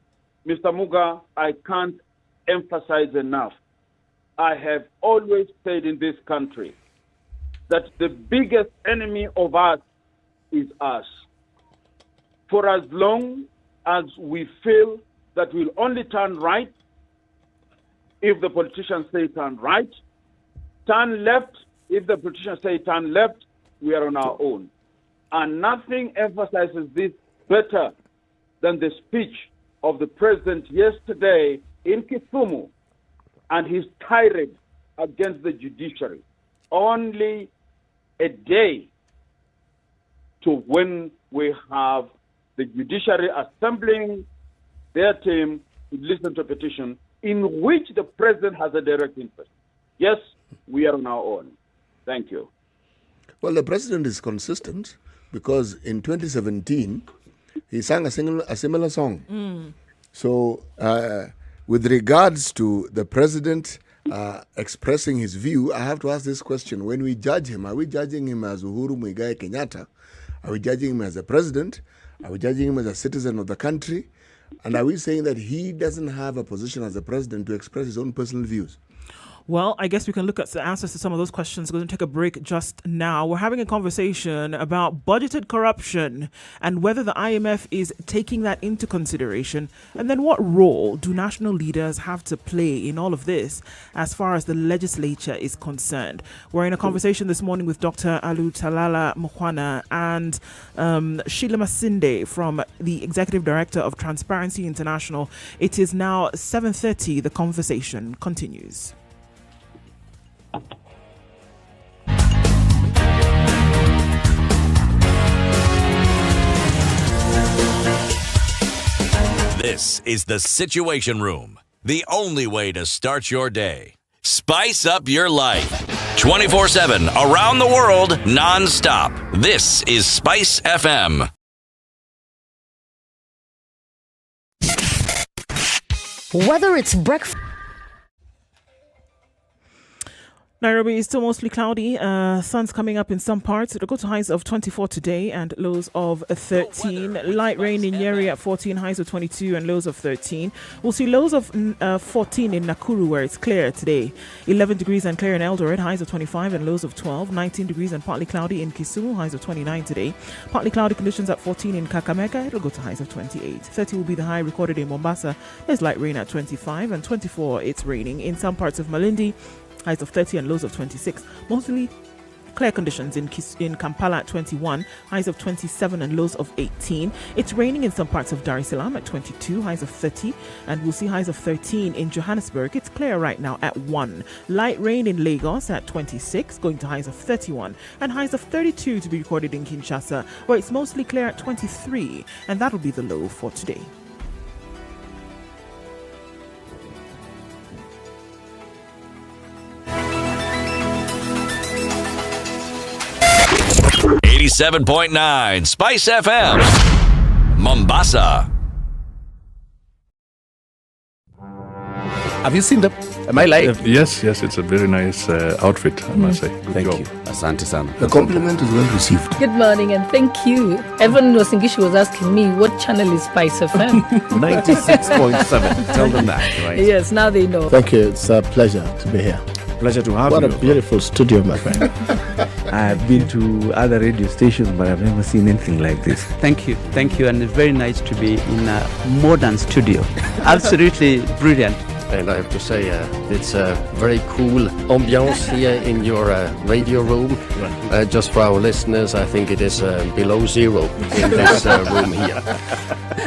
Mr. Muga, I can't emphasize enough. I have always said in this country that the biggest enemy of us is us. For as long as we feel that we'll only turn right if the politicians say turn right, turn left if the politicians say turn left, we are on our own. And nothing emphasizes this better than the speech of the president yesterday in Kisumu and his tirade against the judiciary. Only a day to when we have the judiciary assembling their team to listen to a petition in which the president has a direct interest. Yes, we are on our own. Thank you. Well, the president is consistent because in 2017, he sang a similar song. So, with regards to the president expressing his view, I have to ask this question. When we judge him, are we judging him as Uhuru Muigai Kenyatta? Are we judging him as a president? Are we judging him as a citizen of the country? And are we saying that he doesn't have a position as a president to express his own personal views? Well, I guess we can look at the answers to some of those questions. We're going to take a break just now. We're having a conversation about budgeted corruption and whether the IMF is taking that into consideration. And then what role do national leaders have to play in all of this as far as the legislature is concerned? We're in a conversation this morning with Dr. Alutalala Muhwana and Sheila Masinde from the Executive Director of Transparency International. It is now 7:30. The conversation continues. This is the Situation Room, the only way to start your day. Spice up your life. 24/7, around the world, non-stop. This is SpiceFM. Whether it's breakfast... Nairobi is still mostly cloudy. Sun's coming up in some parts. It'll go to highs of 24 today and lows of 13. Light rain in Nyeri at 14, highs of 22 and lows of 13. We'll see lows of 14 in Nakuru where it's clear today. 11 degrees and clear in Eldoret, highs of 25 and lows of 12. 19 degrees and partly cloudy in Kisumu, highs of 29 today. Partly cloudy conditions at 14 in Kakamega. It'll go to highs of 28. 30 will be the high recorded in Mombasa. There's light rain at 25 and 24 it's raining in some parts of Malindi. Highs of 30 and lows of 26. Mostly clear conditions in Kampala at 21. Highs of 27 and lows of 18. It's raining in some parts of Dar es Salaam at 22. Highs of 30. And we'll see highs of 13 in Johannesburg. It's clear right now at 1. Light rain in Lagos at 26. Going to highs of 31. And highs of 32 to be recorded in Kinshasa, where it's mostly clear at 23. And that'll be the low for today. 87.9 Spice FM, Mombasa. Have you seen them? Am I lying? Yes, it's a very nice outfit, I must say. Good Thank job. you. Asante sana. The compliment is well received. Good morning and thank you. Everyone in Wasingishu was asking me, what channel is Spice FM? 96.7. Tell them that, right? Yes, now they know. Thank you. It's a pleasure to be here. Pleasure to have you. you. What a beautiful studio, my friend. I've been to other radio stations, but I've never seen anything like this. Thank you. And it's very nice to be in a modern studio. Absolutely brilliant. And I have to say, it's a very cool ambiance here in your radio room. Just for our listeners, I think it is below zero in this room here.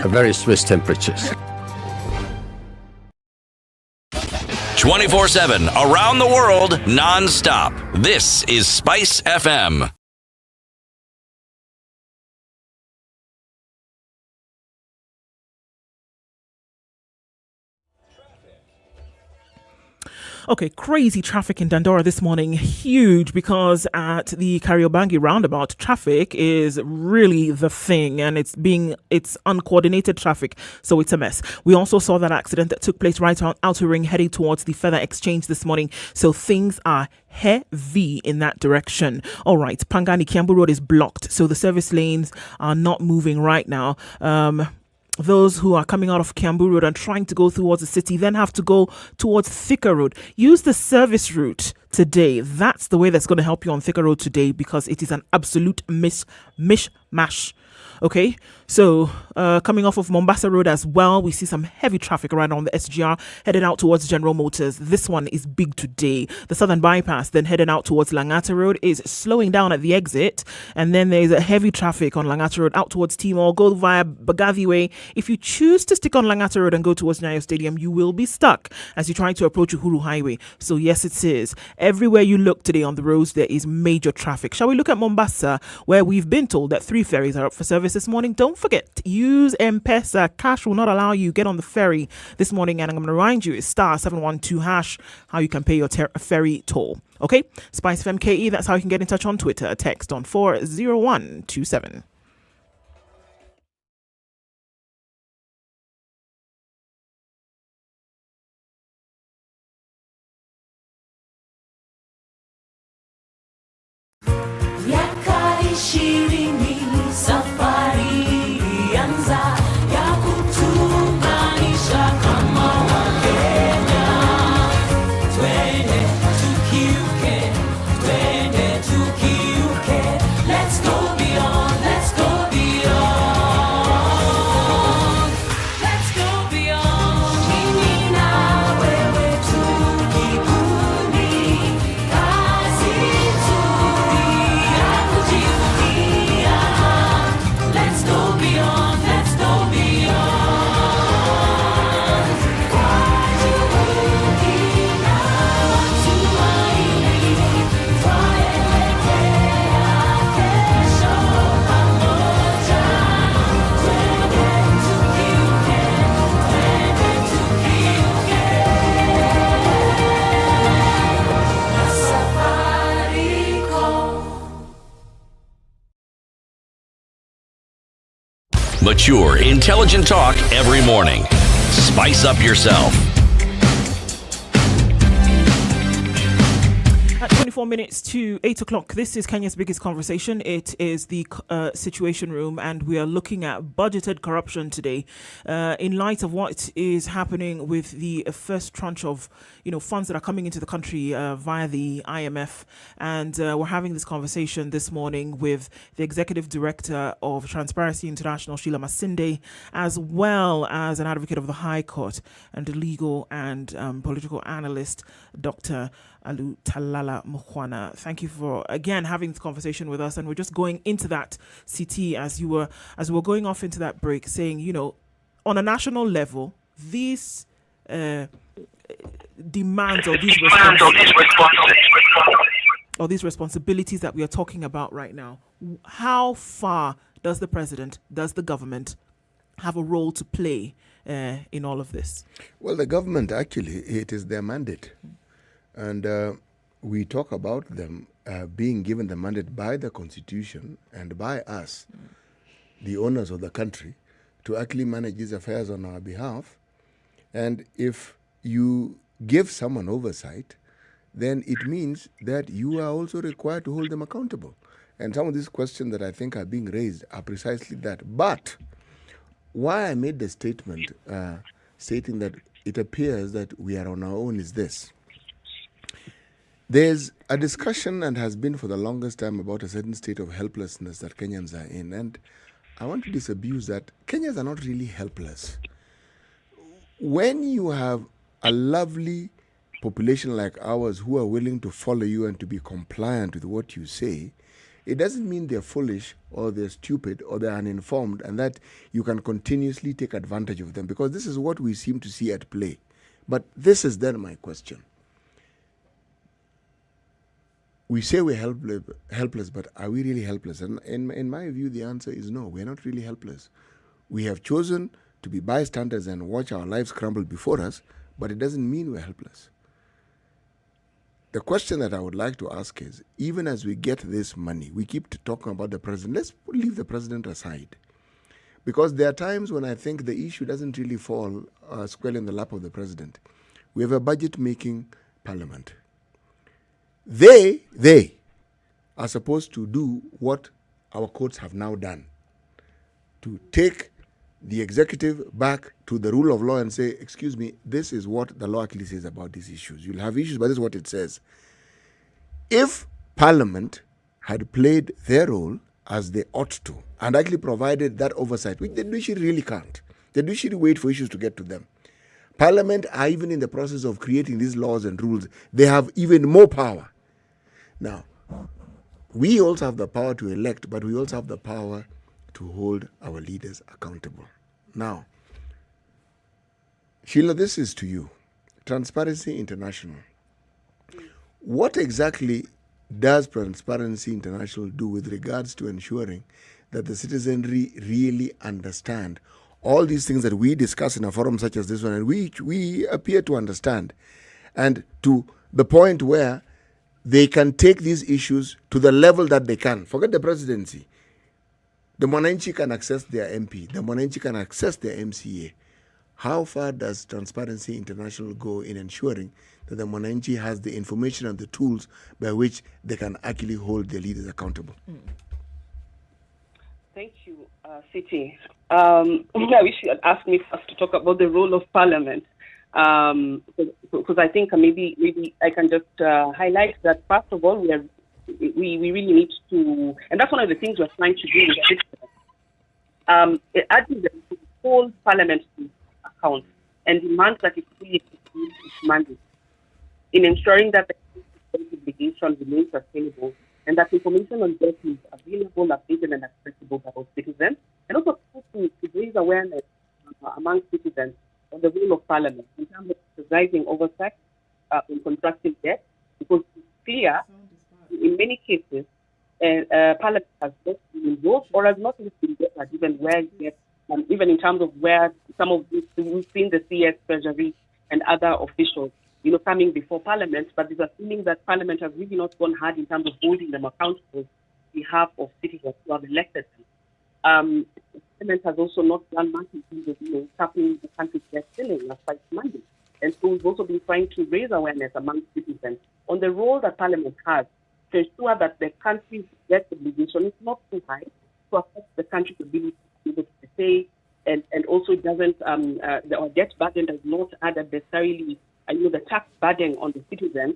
Very Swiss temperatures. 24/7 around the world, non-stop. This is Spice FM. Okay, crazy traffic in Dandora this morning. Huge, because at the Kariobangi roundabout, traffic is really the thing, and it's uncoordinated traffic, so it's a mess. We also saw that accident that took place right on Outer Ring heading towards the Feather Exchange this morning, so things are heavy in that direction. All right, Pangani Kiambu Road is blocked, so the service lanes are not moving right now. Those who are coming out of Kiambu Road and trying to go towards the city then have to go towards Thika Road. Use the service route today. That's the way that's going to help you on Thika Road today, because it is an absolute mishmash. Okay, so coming off of Mombasa Road as well, we see some heavy traffic around on the SGR headed out towards General Motors. This one is big today. The Southern Bypass then heading out towards Langata Road is slowing down at the exit, and then there's a heavy traffic on Langata Road out towards Timor. Go via Bagathi Way. If you choose to stick on Langata Road and go towards Nyayo Stadium, you will be stuck as you try to approach Uhuru Highway. So yes, it is. Everywhere you look today on the roads, there is major traffic. Shall we look at Mombasa, where we've been told that 3 ferries are up for service this morning? Don't forget, use M-Pesa. Cash will not allow you get on the ferry this morning, and I'm going to remind you, it's *712# how you can pay your ferry toll. Okay, SpiceFM KE, that's how you can get in touch on Twitter. Text on 40127. Mature, intelligent talk every morning. Spice up yourself. At 24 minutes to 8 o'clock, this is Kenya's biggest conversation. It is the Situation Room, and we are looking at budgeted corruption today in light of what is happening with the first tranche of funds that are coming into the country via the IMF. And we're having this conversation this morning with the Executive Director of Transparency International, Sheila Masinde, as well as an advocate of the High Court and a legal and political analyst, Dr. Alu Talala Mukwana. Thank you for again having this conversation with us, and we're just going into that CT as we're going off into that break, saying on a national level, these demands or these responsibilities that we are talking about right now, how far does the president, does the government have a role to play in all of this? Well, the government actually, it is their mandate. And we talk about them being given the mandate by the Constitution and by us, the owners of the country, to actually manage these affairs on our behalf. And if you give someone oversight, then it means that you are also required to hold them accountable. And some of these questions that I think are being raised are precisely that. But why I made the statement stating that it appears that we are on our own is this. There's a discussion, and has been for the longest time, about a certain state of helplessness that Kenyans are in. And I want to disabuse that Kenyans are not really helpless. When you have a lovely population like ours who are willing to follow you and to be compliant with what you say, it doesn't mean they're foolish or they're stupid or they're uninformed and that you can continuously take advantage of them, because this is what we seem to see at play. But this is then my question. We say we're helpless, but are we really helpless? And in my view, the answer is no, we're not really helpless. We have chosen to be bystanders and watch our lives crumble before us, but it doesn't mean we're helpless. The question that I would like to ask is, even as we get this money, we keep talking about the president. Let's leave the president aside. Because there are times when I think the issue doesn't really fall squarely in the lap of the president. We have a budget-making parliament. They are supposed to do what our courts have now done, to take the executive back to the rule of law and say, excuse me, this is what the law actually says about these issues. You'll have issues, but this is what it says. If Parliament had played their role as they ought to, and actually provided that oversight, which the judiciary really can't. The judiciary wait for issues to get to them. Parliament are even in the process of creating these laws and rules. They have even more power. Now, we also have the power to elect, but we also have the power to hold our leaders accountable. Now, Sheila, this is to you. Transparency International. What exactly does Transparency International do with regards to ensuring that the citizenry really understand all these things that we discuss in a forum such as this one, and we appear to understand, and to the point where they can take these issues to the level that they can? Forget the presidency. The Mwananchi can access their MP. The Mwananchi can access their MCA. How far does Transparency International go in ensuring that the Mwananchi has the information and the tools by which they can actually hold their leaders accountable? Thank you, Citi. I wish you had asked me first to talk about the role of Parliament, because I think maybe I can just highlight that, first of all, we really need to, and that's one of the things we're trying to do with this, adding them to hold Parliament to account and demand that it fully execute its mandate in ensuring that the obligation remains sustainable and that information on debt is available, updated, and accessible by all citizens, and also to raise awareness among citizens on the role of Parliament in terms of exercising oversight in contracting debt, because it's clear in many cases Parliament has not been involved or has not been gathered, even in terms of where some of this, we've seen the CS, Treasury, and other officials coming before Parliament, but there's a feeling that Parliament has really not gone hard in terms of holding them accountable on behalf of citizens who have elected them. Parliament has also not done much in terms of tapping the country's debt ceiling as quite mandate. And so we've also been trying to raise awareness among citizens on the role that Parliament has to ensure that the country's debt obligation is not too high to affect the country's ability to be able to pay, and also it doesn't, our debt burden does not add necessarily the tax burden on the citizens.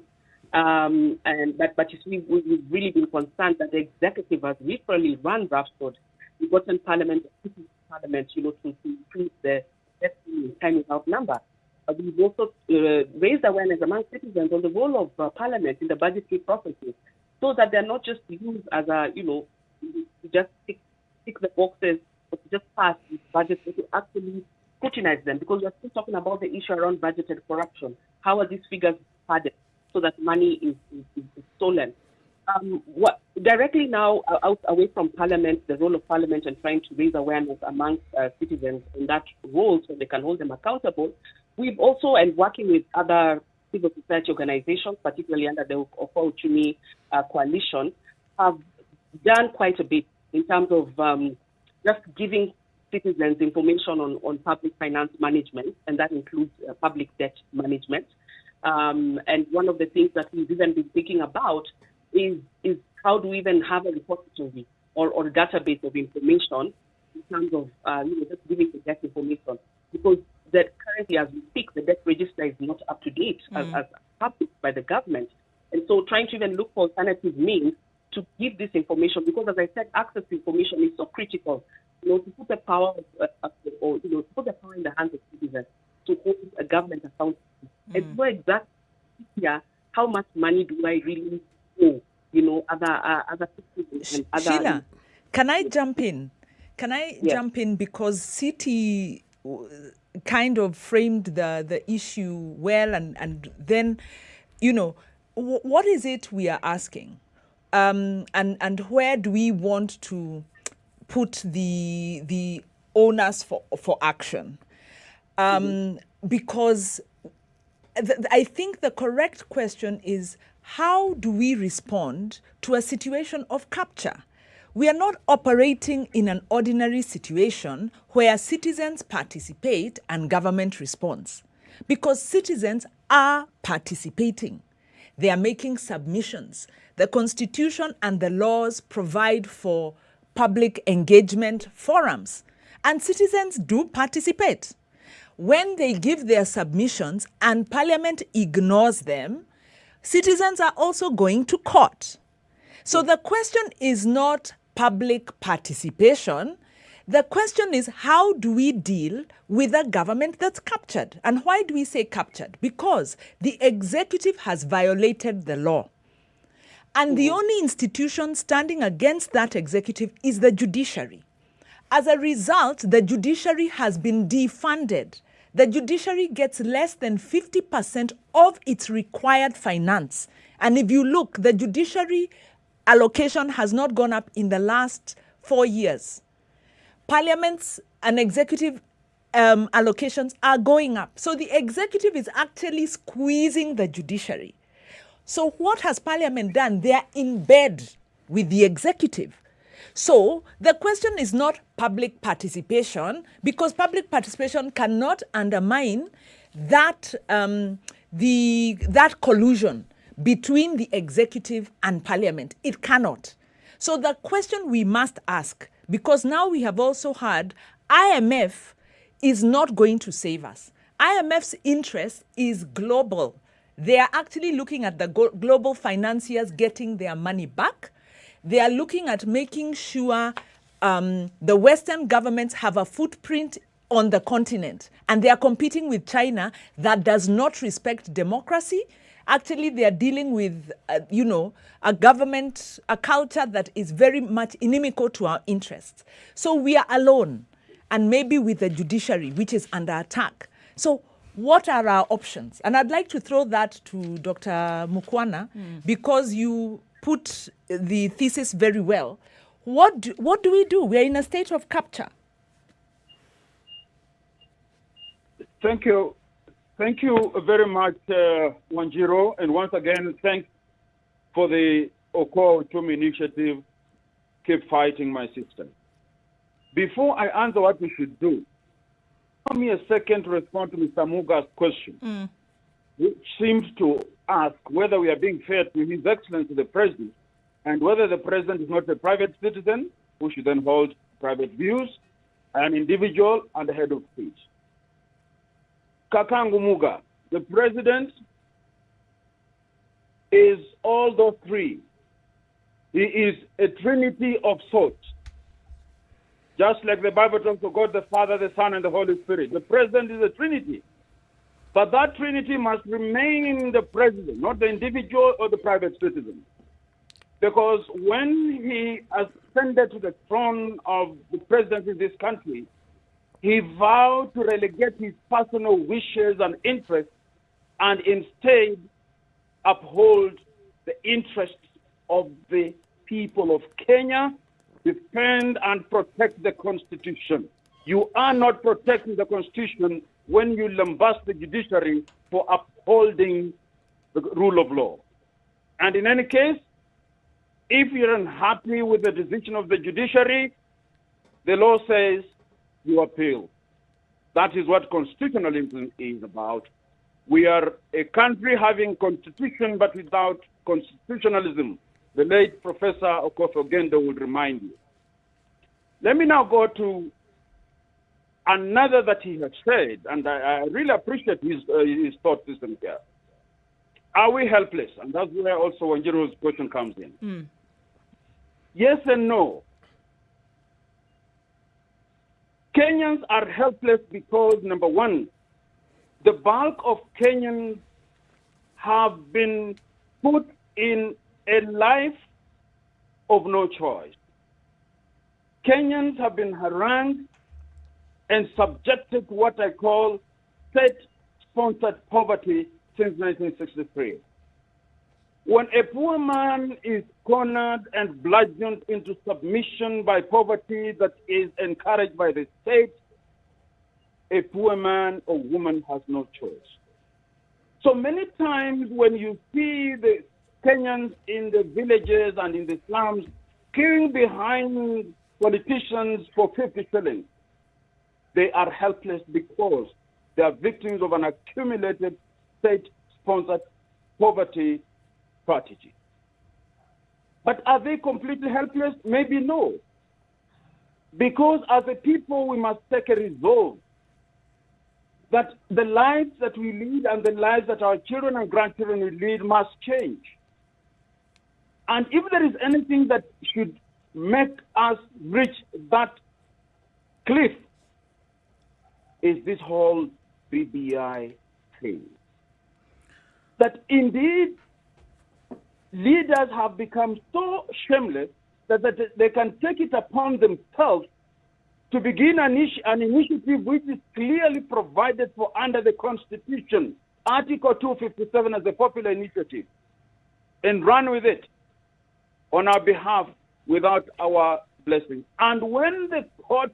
But you see, we've really been concerned that the executive has literally run roughshod. We've gotten Parliament to increase the debt time without number. We've also raised awareness among citizens on the role of Parliament in the budgetary processes, so that they're not just used as to just tick the boxes or to just pass these budgets, but to actually scrutinize them, because we're still talking about the issue around budgeted corruption. How are these figures padded so that money is stolen? Directly now, away from Parliament, the role of Parliament, and trying to raise awareness amongst citizens in that role so they can hold them accountable, we've also, and working with other civil society organizations, particularly under the Okoa Uchumi Coalition, have done quite a bit in terms of just giving citizens information on public finance management, and that includes public debt management. And one of the things that we've even been thinking about is how do we even have a repository or a database of information in terms of just giving the debt information, because that currently, as we speak, the debt register is not up to date as published by the government. And so trying to even look for alternative means to give this information, because as I said, access to information is so critical, to put the power to put the power in the hands of citizens to hold a government accountable. And so exactly here, how much money do I really owe, other citizens and other... Sheila, can I jump in? Jump in, because Citi kind of framed the issue well, and then, what is it we are asking? And where do we want to put the onus for action? Because I think the correct question is, how do we respond to a situation of capture? We are not operating in an ordinary situation where citizens participate and government responds, because citizens are participating. They are making submissions. The Constitution and the laws provide for public engagement forums, and citizens do participate. When they give their submissions and Parliament ignores them, citizens are also going to court. So the question is not public participation. The question is, how do we deal with a government that's captured? And why do we say captured? Because the executive has violated the law. And the only institution standing against that executive is the judiciary. As a result, the judiciary has been defunded. The judiciary gets less than 50% of its required finance. And if you look, the judiciary allocation has not gone up in the last 4 years. Parliament's and executive allocations are going up. So the executive is actually squeezing the judiciary. So what has Parliament done? They are in bed with the executive. So the question is not public participation, because public participation cannot undermine that that collusion between the executive and Parliament. It cannot. So the question we must ask, because now we have also heard IMF is not going to save us. IMF's interest is global. They are actually looking at the global financiers getting their money back. They are looking at making sure the Western governments have a footprint on the continent. And they are competing with China that does not respect democracy. Actually, they are dealing with, a government, a culture that is very much inimical to our interests. So we are alone, and maybe with the judiciary, which is under attack. So what are our options? And I'd like to throw that to Dr. Mukwana, because you put the thesis very well. What do we do? We're in a state of capture. Thank you. Thank you very much, Wanjiro. And once again, thanks for the Oko Ochumi initiative. Keep fighting, my sister. Before I answer what we should do, give me a second to respond to Mr. Muga's question, which seems to ask whether we are being fair to His Excellency the President, and whether the President is not a private citizen who should then hold private views, an individual and the head of state. Kakangu Muga, the President is all those three. He is a trinity of sorts. Just like the Bible talks of God the Father, the Son, and the Holy Spirit. The President is a trinity. But that trinity must remain the President, not the individual or the private citizen. Because when he ascended to the throne of the presidency in this country, he vowed to relegate his personal wishes and interests and instead uphold the interests of the people of Kenya, defend and protect the Constitution. You are not protecting the Constitution when you lambast the judiciary for upholding the rule of law. And in any case, if you're unhappy with the decision of the judiciary, the law says you appeal. That is what constitutionalism is about. We are a country having constitution but without constitutionalism. The late Professor Okoth Ogendo would remind you. Let me now go to another that he has said, and I really appreciate his thought system here. Are we helpless? And that's where also Wanjiru's question comes in. Yes and no. Kenyans are helpless because, number one, the bulk of Kenyans have been put in a life of no choice. Kenyans have been harangued and subjected to what I call state-sponsored poverty since 1963. When a poor man is cornered and bludgeoned into submission by poverty that is encouraged by the state, a poor man or woman has no choice. So many times when you see the Kenyans in the villages and in the slums queuing behind politicians for 50 shillings, they are helpless because they are victims of an accumulated state-sponsored poverty strategy. But are they completely helpless? Maybe no. Because as a people, we must take a resolve that the lives that we lead and the lives that our children and grandchildren will lead must change. And if there is anything that should make us reach that cliff, is this whole BBI thing. That indeed, leaders have become so shameless that they can take it upon themselves to begin an initiative which is clearly provided for under the Constitution, Article 257 as a popular initiative, and run with it on our behalf without our blessing. And when the court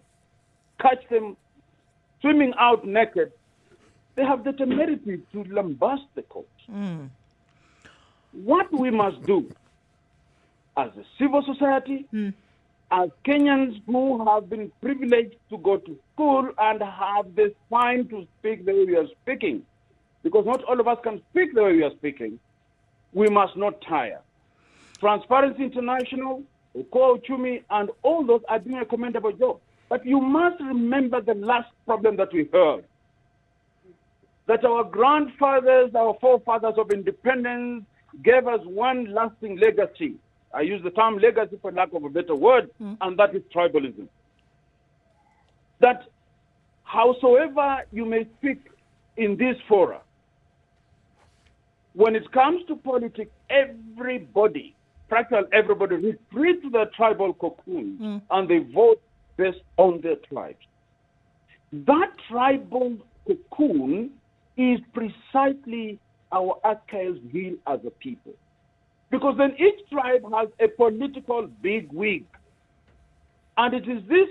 catch them swimming out naked, they have the temerity to lambast the court. What we must do as a civil society, as Kenyans who have been privileged to go to school and have the spine to speak the way we are speaking, because not all of us can speak the way we are speaking, we must not tire. Transparency International, Ukoo Uchumi, and all those are doing a commendable job. But you must remember the last problem that we heard, that our grandfathers, our forefathers of independence gave us one lasting legacy. I use the term legacy for lack of a better word, and that is tribalism. That howsoever you may speak in this fora, when it comes to politics, everybody, practically everybody, retreats to their tribal cocoon and they vote based on their tribes. That tribal cocoon is precisely our Achilles heel as a people. Because then each tribe has a political bigwig. And it is this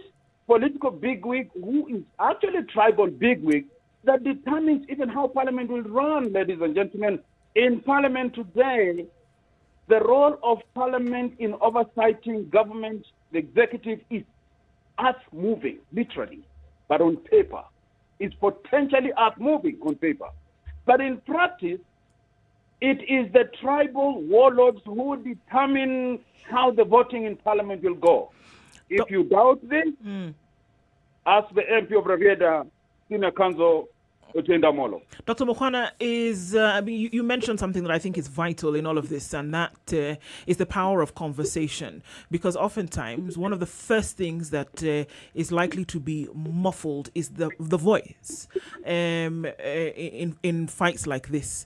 political bigwig who is actually tribal bigwig that determines even how Parliament will run, ladies and gentlemen. In Parliament today, the role of Parliament in oversighting government, the executive, is earth-moving, literally, but on paper. It's potentially earth-moving on paper. But in practice, it is the tribal warlords who determine how the voting in Parliament will go. If you doubt this, ask the MP of Ravieda, Sina Kanzo, Otenda Molo. Dr. Mokwana, you mentioned something that I think is vital in all of this, and that is the power of conversation. Because oftentimes, one of the first things that is likely to be muffled is the voice in fights like this.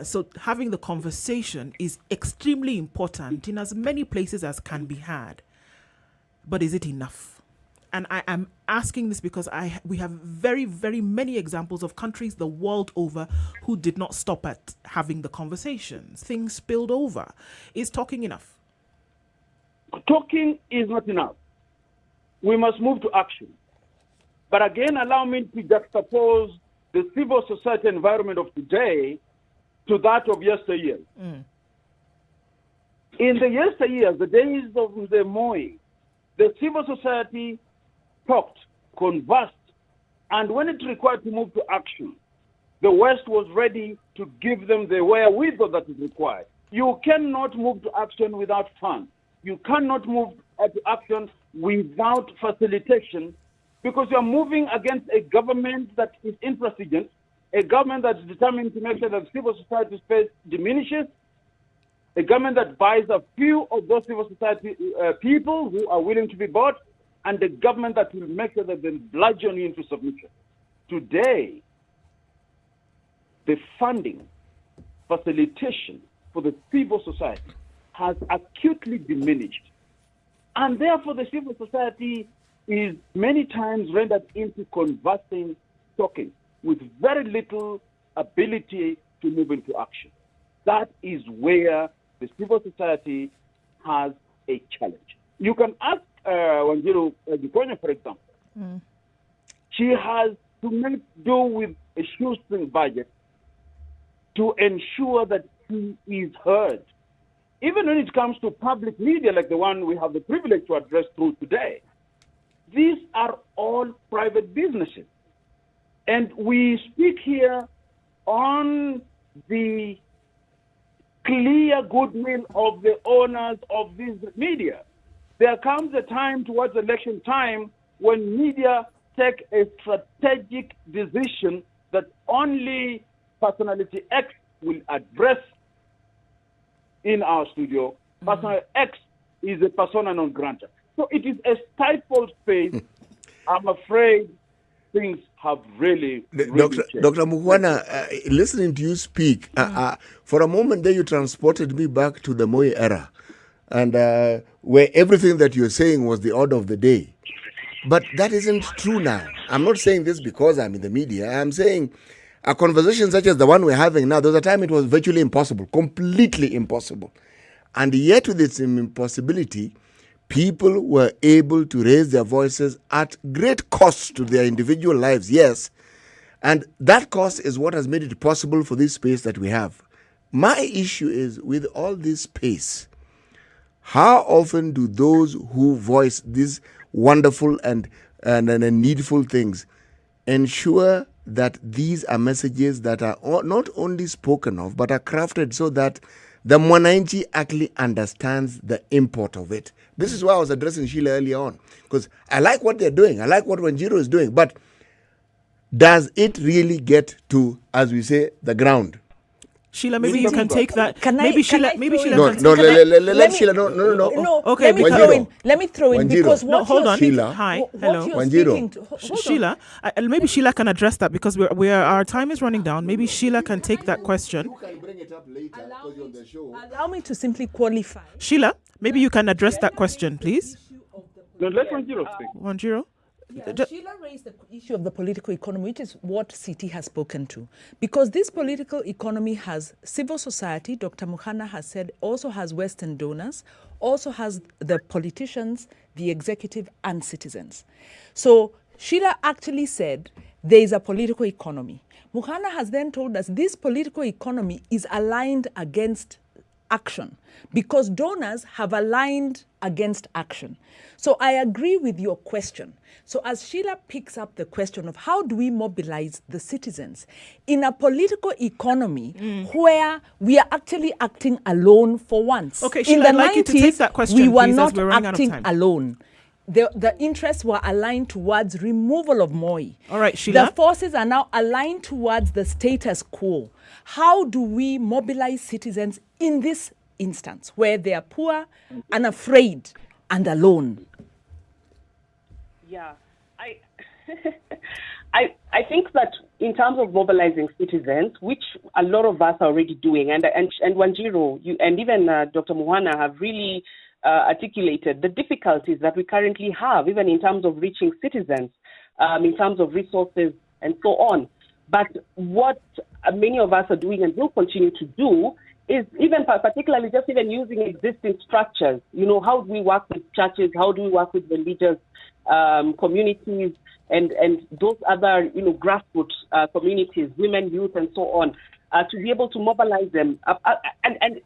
So having the conversation is extremely important in as many places as can be had. But is it enough? And I am asking this because we have very, very many examples of countries the world over who did not stop at having the conversations. Things spilled over. Is talking enough? Talking is not enough. We must move to action. But again, allow me to juxtapose the civil society environment of today to that of yesteryear. In the yesteryear, the days of the Moi, the civil society talked, conversed, and when it required to move to action, the West was ready to give them the wherewithal that is required. You cannot move to action without funds. You cannot move to action without facilitation, because you are moving against a government that is intransigent, a government that is determined to make sure that civil society space diminishes, a government that buys a few of those civil society people who are willing to be bought, and a government that will make sure that they bludgeon you into submission. Today, the funding, facilitation for the civil society has acutely diminished. And therefore, the civil society is many times rendered into conversing, talking, with very little ability to move into action. That is where the civil society has a challenge. You can ask Wanjiru Gikonya, for example. She has to make do with a shoestring budget to ensure that he is heard. Even when it comes to public media like the one we have the privilege to address through today, these are all private businesses. And we speak here on the clear goodwill of the owners of these media. There comes a time towards election time when media take a strategic decision that only personality X will address in our studio. Personality X is a persona non grata. So it is a stifled space. I'm afraid things have really Dr. changed. Dr. Mukwana, listening to you speak, for a moment there you transported me back to the Moi era, and where everything that you're saying was the order of the day. But that isn't true now. I'm not saying this because I'm in the media. I'm saying a conversation such as the one we're having now, there was a time it was virtually impossible, completely impossible. And yet with its impossibility, people were able to raise their voices at great cost to their individual lives, yes. And that cost is what has made it possible for this space that we have. My issue is, with all this space, how often do those who voice these wonderful and needful things ensure that these are messages that are not only spoken of, but are crafted so that the Mwananchi actually understands the import of it? This is why I was addressing Sheila earlier on, because I like what they're doing. I like what Wanjiru is doing. But does it really get to, as we say, the ground? Sheila, maybe you can take that. Let Sheila. No. Okay, let me throw in because what hold on. Sheila. Hi, what hello. you're speaking to, Sheila, maybe Sheila can address that because our time is running down. Maybe Sheila can take that question. You can bring it up later because you're on the show. Allow me to simply qualify. Sheila, maybe you can address that question, please. No, let Wanjiru speak. Wanjiru? Sheila raised the issue of the political economy, which is what Citi has spoken to. Because this political economy has civil society, Dr. Mukhana has said, also has Western donors, also has the politicians, the executive, and citizens. So Sheila actually said there is a political economy. Mukhana has then told us this political economy is aligned against action because donors have aligned against action. So I agree with your question. So as Sheila picks up the question of how do we mobilize the citizens in a political economy where we are actually acting alone for once. Okay, Sheila, I'd like you to take that question, we were please, not as we're running out of acting time. alone. The interests were aligned towards removal of Moi. All right, Sheila. The forces are now aligned towards the status quo. How do we mobilize citizens in this instance where they are poor and afraid and alone? Yeah, I think that in terms of mobilizing citizens, which a lot of us are already doing, and Wanjiru, you and even Dr. Muhana have really articulated the difficulties that we currently have, even in terms of reaching citizens, in terms of resources and so on. But what many of us are doing and will continue to do is even particularly just even using existing structures. You know, how do we work with churches? How do we work with religious communities and those other, grassroots communities, women, youth, and so on, to be able to mobilize them and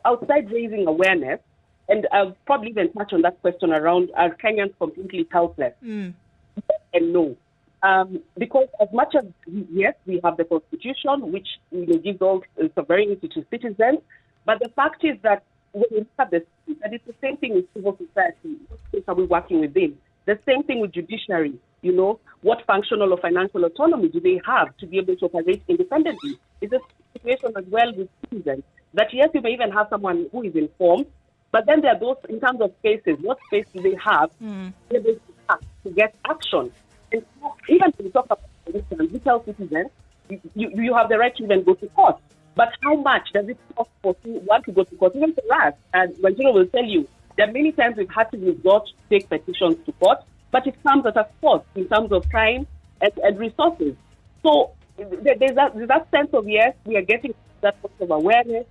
outside raising awareness. And I'll probably even touch on that question around, are Kenyans completely helpless? And no. Because as much as, yes, we have the Constitution, which gives all sovereignty to citizens, but the fact is that when we look at this, and it's the same thing with civil society. What things are we working within? The same thing with judiciary. What functional or financial autonomy do they have to be able to operate independently? It's a situation as well with citizens that, yes, you may even have someone who is informed, but then there are those, in terms of spaces, what space do they have to be able to get action? And so even when we talk about, for instance, we tell citizens, you have the right to even go to court. But how much does it cost for one to go to court? Even for us, and Rangino will tell you, there are many times we've had to resort to take petitions to court, but it comes at a cost in terms of time and resources. So there's that sense of, yes, we are getting that sort of awareness,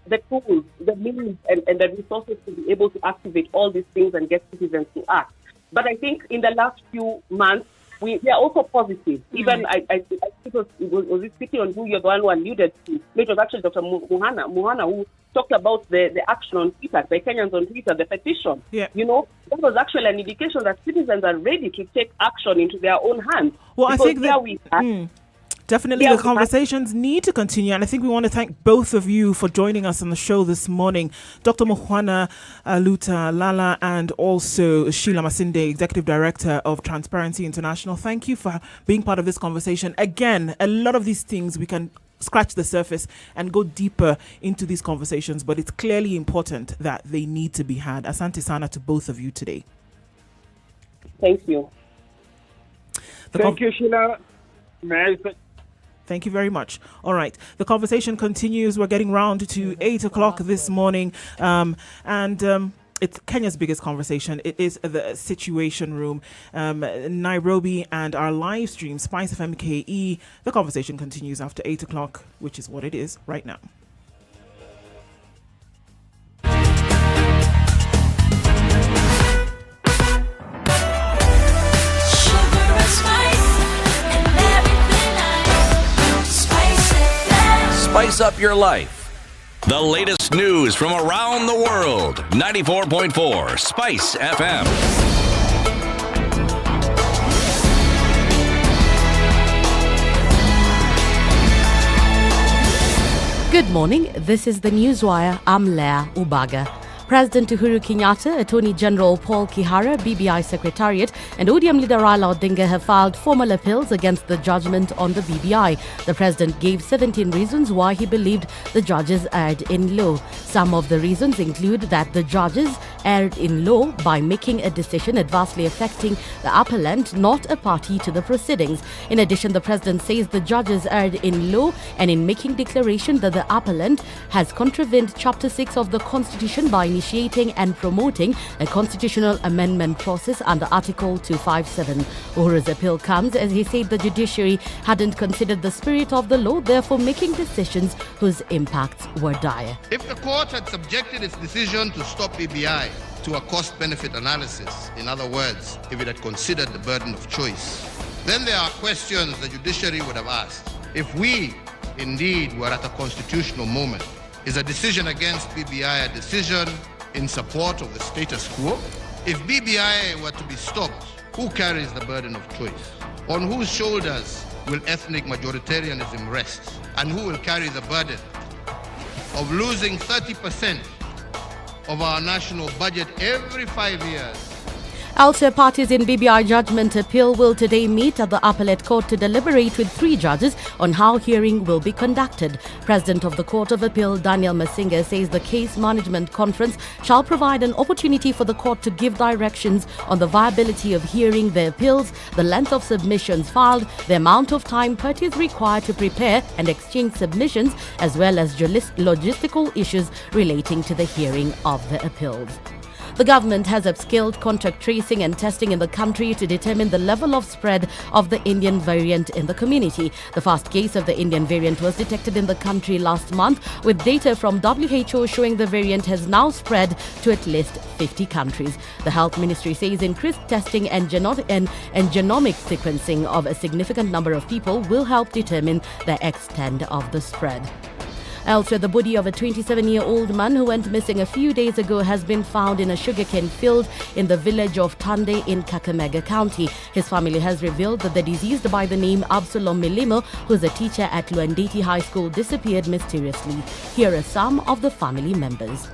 the tools, the means, and the resources to be able to activate all these things and get citizens to act. But I think in the last few months, we are also positive. Even I think it was speaking on who you're the one who alluded to. It was actually Dr. Muhana who talked about the action on Twitter, the Kenyans on Twitter, the petition. Yeah. That was actually an indication that citizens are ready to take action into their own hands. Well, I think that definitely the conversations need to continue, and I think we want to thank both of you for joining us on the show this morning. Dr. Muhwana Luta Lala and also Sheila Masinde, Executive Director of Transparency International. Thank you for being part of this conversation. Again, a lot of these things we can scratch the surface and go deeper into these conversations, but it's clearly important that they need to be had. Asante sana to both of you today. Thank you. Thank you, Sheila. Thank you very much. All right. The conversation continues. We're getting round to 8 o'clock this morning. It's Kenya's biggest conversation. It is the Situation Room. Nairobi and our live stream, SpiceFM KE. The conversation continues after 8 o'clock, which is what it is right now. Spice up your life. The latest news from around the world. 94.4 Spice FM. Good morning. This is the Newswire. I'm Leah Ubaga. President Uhuru Kenyatta, Attorney General Paul Kihara, BBI Secretariat, and ODM leader Raila Odinga have filed formal appeals against the judgment on the BBI. The president gave 17 reasons why he believed the judges erred in law. Some of the reasons include that the judges erred in law by making a decision adversely affecting the appellant, not a party to the proceedings. In addition, the president says the judges erred in law and in making declaration that the appellant has contravened Chapter 6 of the Constitution by initiating and promoting a constitutional amendment process under Article 257. Uhuru's appeal comes as he said the judiciary hadn't considered the spirit of the law, therefore making decisions whose impacts were dire. If the court had subjected its decision to stop BBI to a cost-benefit analysis, in other words, if it had considered the burden of choice, then there are questions the judiciary would have asked. If we indeed were at a constitutional moment, is a decision against BBI a decision in support of the status quo? If BBI were to be stopped, who carries the burden of choice? On whose shoulders will ethnic majoritarianism rest? And who will carry the burden of losing 30% of our national budget every 5 years? Also, parties in BBI judgment appeal will today meet at the appellate court to deliberate with 3 judges on how hearing will be conducted. President of the Court of Appeal, Daniel Masinga, says the case management conference shall provide an opportunity for the court to give directions on the viability of hearing the appeals, the length of submissions filed, the amount of time parties required to prepare and exchange submissions, as well as logistical issues relating to the hearing of the appeals. The government has upscaled contact tracing and testing in the country to determine the level of spread of the Indian variant in the community. The first case of the Indian variant was detected in the country last month, with data from WHO showing the variant has now spread to at least 50 countries. The Health Ministry says increased testing and genomic sequencing of a significant number of people will help determine the extent of the spread. Elsewhere, the body of a 27-year-old man who went missing a few days ago has been found in a sugarcane field in the village of Tande in Kakamega County. His family has revealed that the deceased by the name Absalom Milimo, who is a teacher at Luandeti High School, disappeared mysteriously. Here are some of the family members.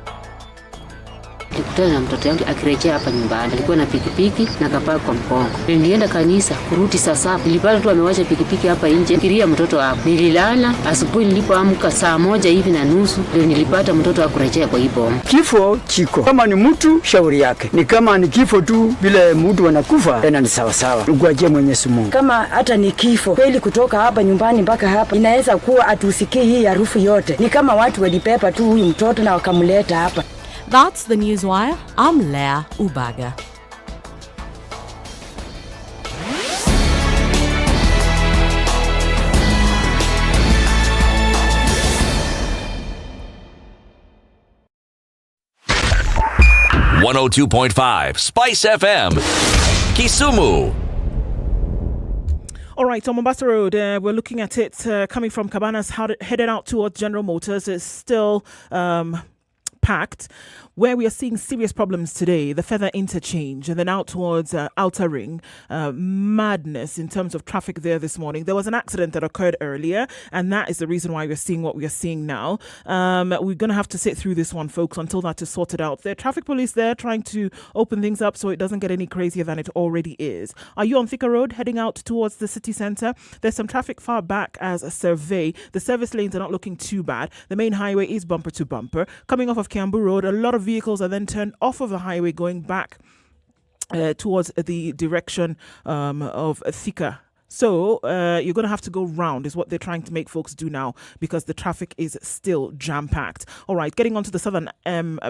Nilikutana na mtoto yangu akirejea hapa nyumbani. Alikuwa na pikipiki na kapaa kwa mkongo. Nilienda kanisa kurudi saa 7. Nilipata tu amewacha pikipiki hapa nje. Fikiria mtoto hapo. Nililala asubuhi nilipoamka saa 1 hivi na nusu ndio nilipata mtoto akurejea kwa hiyo. Kifo chiko. Kama ni mtu shauri yake. Ni kama ni kifo tu vile mtu anakufa tena ni sawa sawa. Ugwaje Mwenyezi Mungu. Kama hata ni kifo kweli kutoka hapa nyumbani mpaka hapa inaweza kuwa atusikie hii harufu yote. Ni kama watu walipepa tu huyu mtoto na wakamleta hapa. That's the Newswire. I'm Leah Ubaga. .5 Spice FM, Kisumu. All right, on Mombasa Road, we're looking at it coming from Cabanas, headed out towards General Motors. It's still packed. Where we are seeing serious problems today, the Feather Interchange, and then out towards Outer Ring, madness in terms of traffic there this morning. There was an accident that occurred earlier, and that is the reason why we're seeing what we are seeing now. We're going to have to sit through this one, folks, until that is sorted out. There are traffic police there trying to open things up so it doesn't get any crazier than it already is. Are you on Thika Road heading out towards the city centre? There's some traffic far back as a survey. The service lanes are not looking too bad. The main highway is bumper to bumper. Coming off of Kiambu Road, a lot of vehicles are then turned off of the highway going back towards the direction of Thika. So you're going to have to go round is what they're trying to make folks do now because the traffic is still jam-packed. All right, getting onto the southern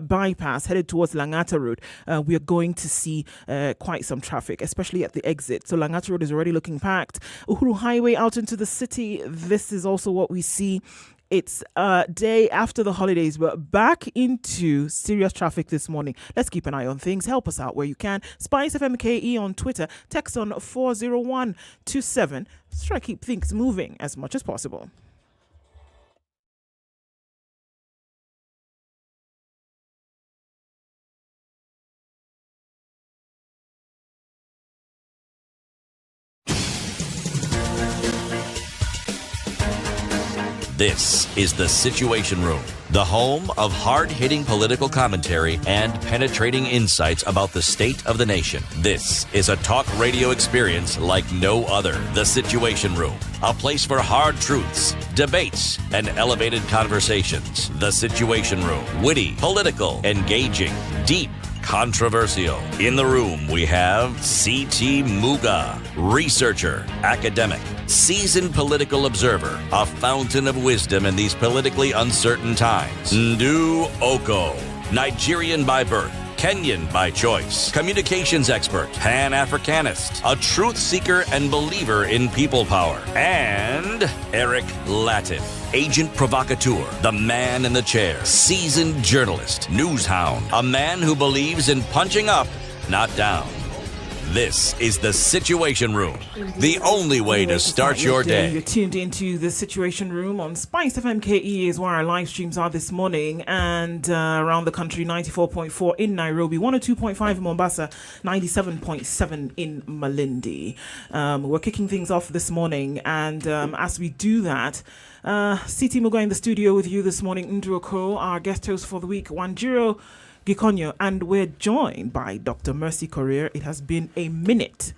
bypass headed towards Langata Road, we are going to see quite some traffic, especially at the exit. So Langata Road is already looking packed. Uhuru Highway out into the city, this is also what we see. It's a day after the holidays. We're back into serious traffic this morning. Let's keep an eye on things. Help us out where you can. SpiceFM KE on Twitter. Text on 40127. Let's try to keep things moving as much as possible. This is the Situation Room, the home of hard-hitting political commentary and penetrating insights about the state of the nation. This is a talk radio experience like no other. The Situation Room, a place for hard truths, debates, and elevated conversations. The Situation Room, witty, political, engaging, deep, controversial. In the room, we have C.T. Muga, researcher, academic, seasoned political observer, a fountain of wisdom in these politically uncertain times. Ndu Oko, Nigerian by birth, Kenyan by choice, communications expert, Pan-Africanist, a truth seeker and believer in people power, and Eric Latin, agent provocateur, the man in the chair, seasoned journalist, news hound, a man who believes in punching up, not down. This is the Situation Room, the only way to start your day. You're tuned into the Situation Room on SpiceFM KE is where our live streams are this morning, and around the country, 94.4 in Nairobi, 102.5 in Mombasa, 97.7 in Malindi. We're kicking things off this morning, and as we do that, CT Muga in the studio with you this morning, Ndu Oko, our guest host for the week, Wanjiro Gikonyo, and we're joined by Dr. Mercy Korir. It has been a minute.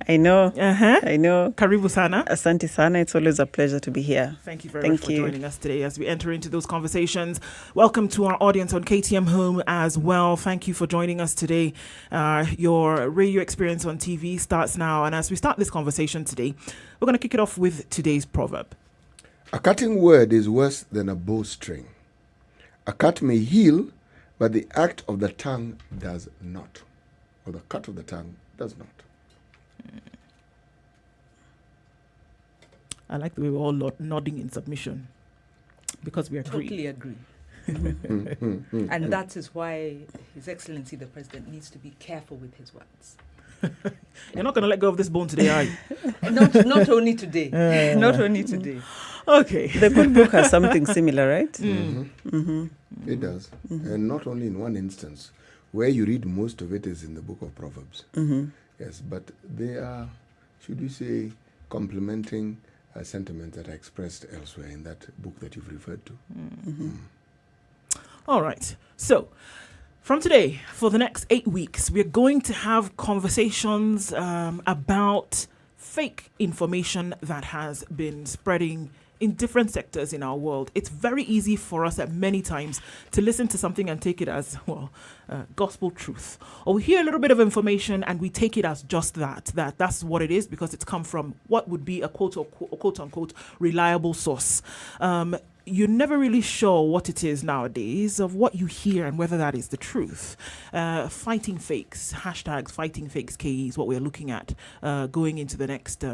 I know. I know. Karibu sana. Asante sana. It's always a pleasure to be here. Thank you very much for joining us today as we enter into those conversations. Welcome to our audience on KTM Home as well. Thank you for joining us today. Your radio experience on TV starts now. And as we start this conversation today, we're going to kick it off with today's proverb. A cutting word is worse than a bowstring. A cut may heal, but the act of the tongue does not. Or the cut of the tongue does not. I like the way we're all nodding in submission because we agree. Totally agree. And that is why His Excellency the President needs to be careful with his words. You're not going to let go of this bone today, are you? Not only today. Not only today. Okay. The good book has something similar, right? It does. And not only in one instance. Where you read most of it is in the book of Proverbs. Yes, but they are, should we say, complementing sentiments that are expressed elsewhere in that book that you've referred to. All right. So, from today, for the next 8 weeks, we're going to have conversations about fake information that has been spreading in different sectors in our world. It's very easy for us at many times to listen to something and take it as, gospel truth. Or we hear a little bit of information and we take it as just that's what it is because it's come from what would be a quote unquote reliable source. You're never really sure what it is nowadays of what you hear and whether that is the truth. Fighting fakes, hashtags fighting fakes, KE is what we're looking at going into the next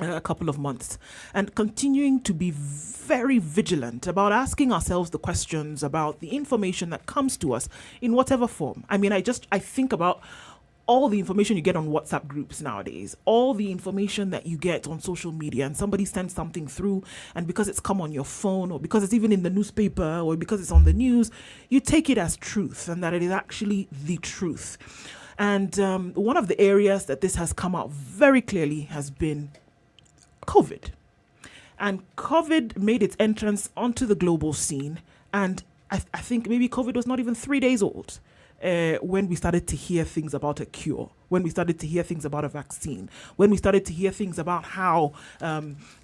a couple of months, and continuing to be very vigilant about asking ourselves the questions about the information that comes to us in whatever form. I mean, I think about all the information you get on WhatsApp groups nowadays, all the information that you get on social media, and somebody sends something through, and because it's come on your phone, or because it's even in the newspaper, or because it's on the news, you take it as truth, and that it is actually the truth. And one of the areas that this has come out very clearly has been COVID. And COVID made its entrance onto the global scene. And I think maybe COVID was not even 3 days old when we started to hear things about a cure, when we started to hear things about a vaccine, when we started to hear things about how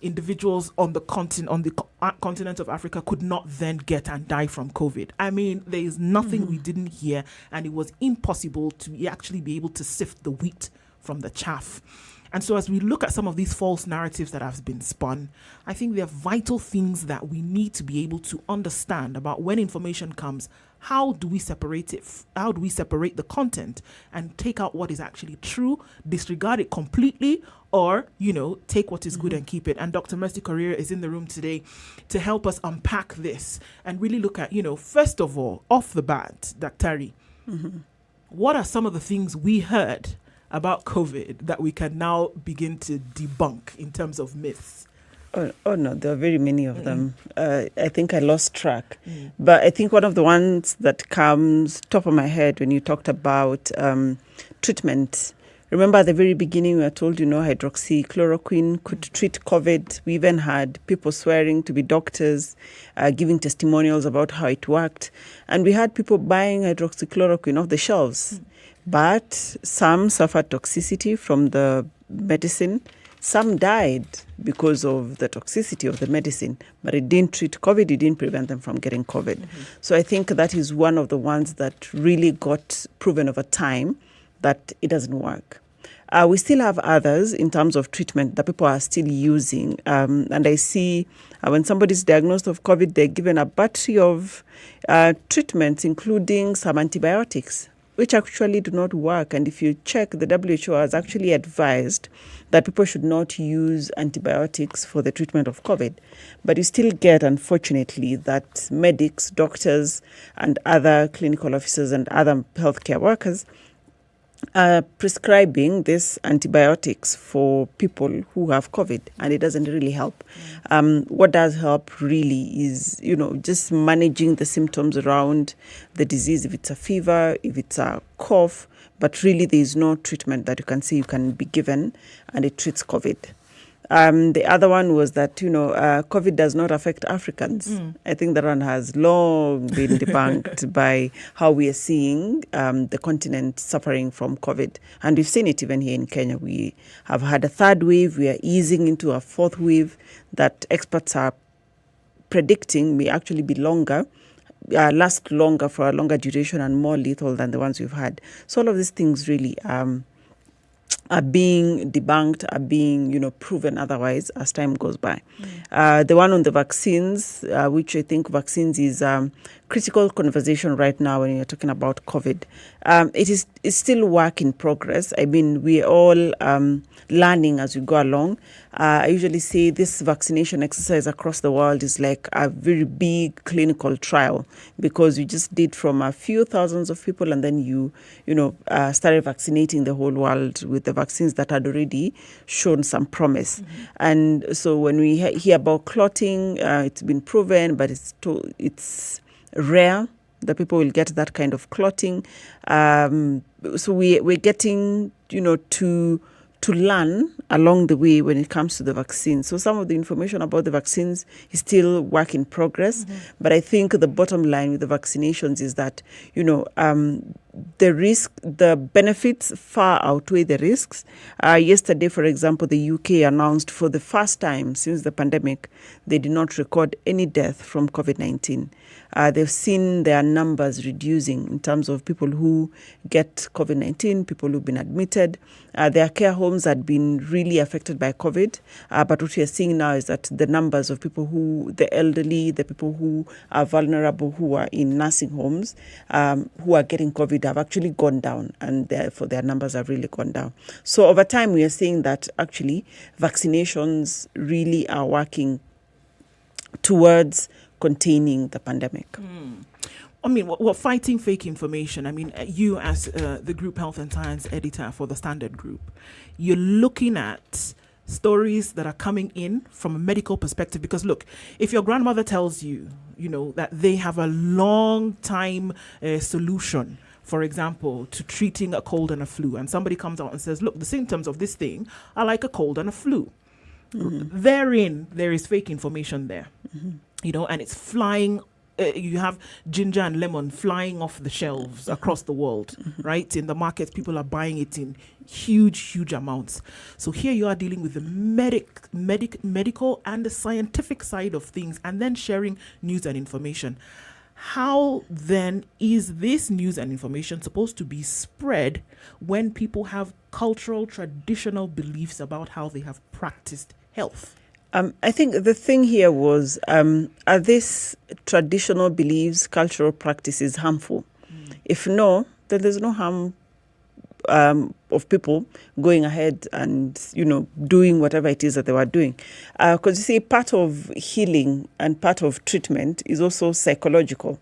individuals on the continent of Africa could not then get and die from COVID. I mean, there is nothing we didn't hear, and it was impossible to actually be able to sift the wheat from the chaff. And so as we look at some of these false narratives that have been spun, I think they're vital things that we need to be able to understand about when information comes. How do we separate it? How do we separate the content and take out what is actually true, disregard it completely, or, take what is good and keep it? And Dr. Mercy Korir is in the room today to help us unpack this and really look at, first of all, off the bat, Dr. What are some of the things we heard about COVID that we can now begin to debunk in terms of myths? Oh no, there are very many of them. I think I lost track. But I think one of the ones that comes top of my head when you talked about treatment. Remember at the very beginning we were told, hydroxychloroquine could treat COVID. We even had people swearing to be doctors, giving testimonials about how it worked. And we had people buying hydroxychloroquine off the shelves. But some suffered toxicity from the medicine. Some died because of the toxicity of the medicine, but it didn't treat COVID, it didn't prevent them from getting COVID. So I think that is one of the ones that really got proven over time that it doesn't work. We still have others in terms of treatment that people are still using. And I see when somebody's diagnosed of COVID, they're given a battery of treatments, including some antibiotics, which actually do not work. And if you check, the WHO has actually advised that people should not use antibiotics for the treatment of COVID. But you still get, unfortunately, that medics, doctors, and other clinical officers and other healthcare workers are prescribing these antibiotics for people who have COVID, and it doesn't really help. What does help really is, just managing the symptoms around the disease, if it's a fever, if it's a cough, but really there is no treatment that you can say you can be given and it treats COVID. The other one was that, COVID does not affect Africans. I think that one has long been debunked by how we are seeing the continent suffering from COVID. And we've seen it even here in Kenya. We have had a third wave. We are easing into a fourth wave that experts are predicting may actually be longer, last longer for a longer duration and more lethal than the ones we've had. So all of these things really are being debunked, are being, proven otherwise as time goes by. The one on the vaccines, which I think vaccines is critical conversation right now when you're talking about COVID. It's still work in progress. I mean, we're all learning as we go along. I usually say this vaccination exercise across the world is like a very big clinical trial, because you just did from a few thousands of people, and then you started vaccinating the whole world with the vaccines that had already shown some promise. And so when we hear about clotting, it's been proven, but it's rare that people will get that kind of clotting. So we're getting, to learn along the way when it comes to the vaccine. So some of the information about the vaccines is still work in progress. But I think the bottom line with the vaccinations is that, the benefits far outweigh the risks. Yesterday, for example, the UK announced for the first time since the pandemic, they did not record any death from COVID-19. They've seen their numbers reducing in terms of people who get COVID-19, people who've been admitted. Their care homes had been really affected by COVID. But what we are seeing now is that the numbers of people the elderly, the people who are vulnerable, who are in nursing homes, who are getting COVID have actually gone down, and therefore their numbers have really gone down. So over time, we are seeing that actually vaccinations really are working towards containing the pandemic. I mean, we're fighting fake information. I mean, you as the Group Health and Science Editor for the Standard Group, you're looking at stories that are coming in from a medical perspective. Because look, if your grandmother tells you, that they have a long time solution, for example, to treating a cold and a flu, and somebody comes out and says, look, the symptoms of this thing are like a cold and a flu. Therein, there is fake information there, and it's flying. You have ginger and lemon flying off the shelves across the world, right? In the markets, people are buying it in huge amounts. So here you are dealing with the medical and the scientific side of things, and then sharing news and information. How then is this news and information supposed to be spread when people have cultural, traditional beliefs about how they have practiced health? I think the thing here was, are these traditional beliefs, cultural practices harmful? If no, then there's no harm of people going ahead and, doing whatever it is that they were doing. Because you see, part of healing and part of treatment is also psychological.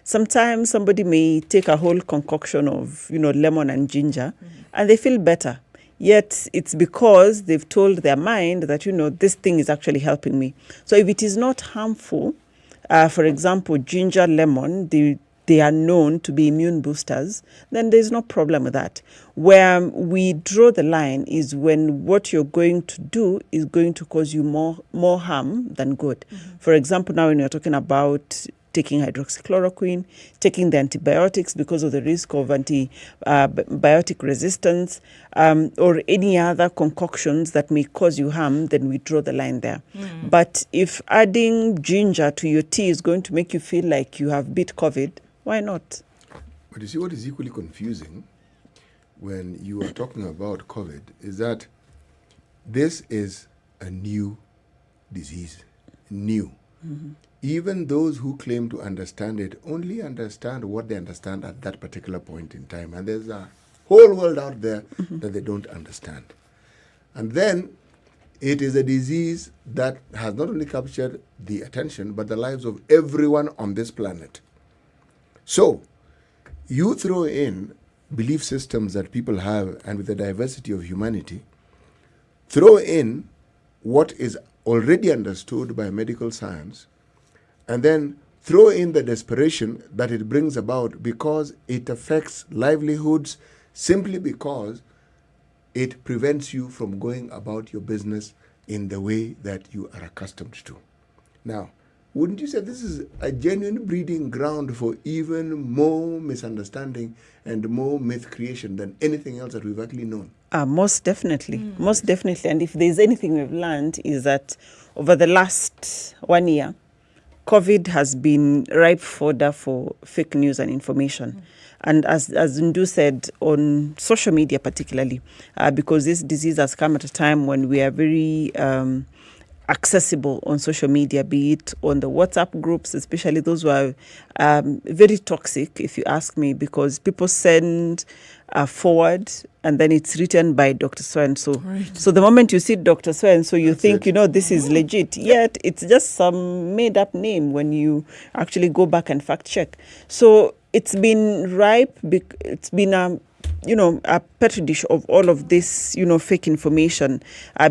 Sometimes somebody may take a whole concoction of, lemon and ginger, and they feel better. Yet it's because they've told their mind that, this thing is actually helping me. So if it is not harmful, for example, ginger, lemon, they are known to be immune boosters, then there's no problem with that. Where we draw the line is when what you're going to do is going to cause you more harm than good. For example, now when you're talking about taking hydroxychloroquine, taking the antibiotics because of the risk of antibiotic resistance, or any other concoctions that may cause you harm, then we draw the line there. But if adding ginger to your tea is going to make you feel like you have beat COVID, why not? But you see, what is equally confusing when you are talking about COVID is that this is a new disease. New. Even those who claim to understand it only understand what they understand at that particular point in time. And there's a whole world out there that they don't understand. And then it is a disease that has not only captured the attention, but the lives of everyone on this planet. So you throw in belief systems that people have, and with the diversity of humanity, throw in what is already understood by medical science, and then throw in the desperation that it brings about because it affects livelihoods, simply because it prevents you from going about your business in the way that you are accustomed to. Now, wouldn't you say this is a genuine breeding ground for even more misunderstanding and more myth creation than anything else that we've actually known? Most definitely. Most definitely. And if there's anything we've learned is that over the last 1 year, COVID has been ripe fodder for fake news and information. And as Ndu said, on social media particularly, because this disease has come at a time when we are very accessible on social media, be it on the WhatsApp groups, especially those who are very toxic, if you ask me, because people send forward and then it's written by Dr. So-and-so. Right. So the moment you see Dr. So-and-so, you think, this is legit. Yet it's just some made-up name when you actually go back and fact-check. So it's been ripe. It's been a petri dish of all of this, fake information,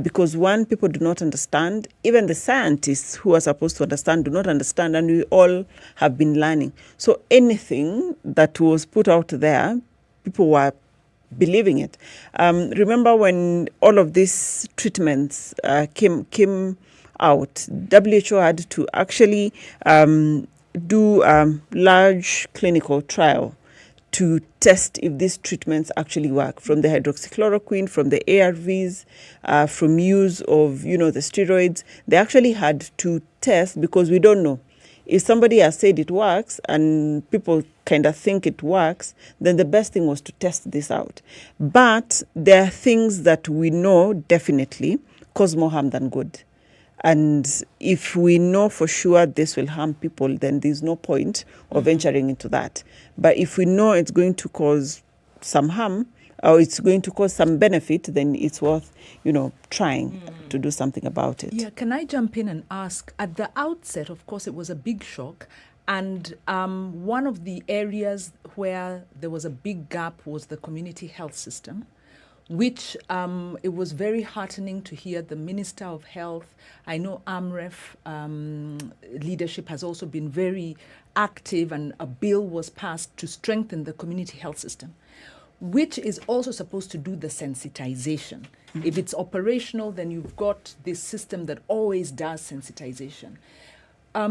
because one, people do not understand. Even the scientists who are supposed to understand do not understand, and we all have been learning. So anything that was put out there, people were believing it. Remember when all of these treatments came out, WHO had to actually do large clinical trial to test if these treatments actually work, from the hydroxychloroquine, from the ARVs, from use of, the steroids. They actually had to test, because we don't know. If somebody has said it works and people kind of think it works, then the best thing was to test this out. But there are things that we know definitely cause more harm than good. And if we know for sure this will harm people, then there's no point of venturing into that. But if we know it's going to cause some harm, or it's going to cause some benefit, then it's worth, trying to do something about it. Yeah, can I jump in and ask, at the outset, of course, it was a big shock. And one of the areas where there was a big gap was the community health system, which it was very heartening to hear the Minister of Health. I know AMREF leadership has also been very active, and a bill was passed to strengthen the community health system, which is also supposed to do the sensitization. Mm-hmm. If it's operational, then you've got this system that always does sensitization.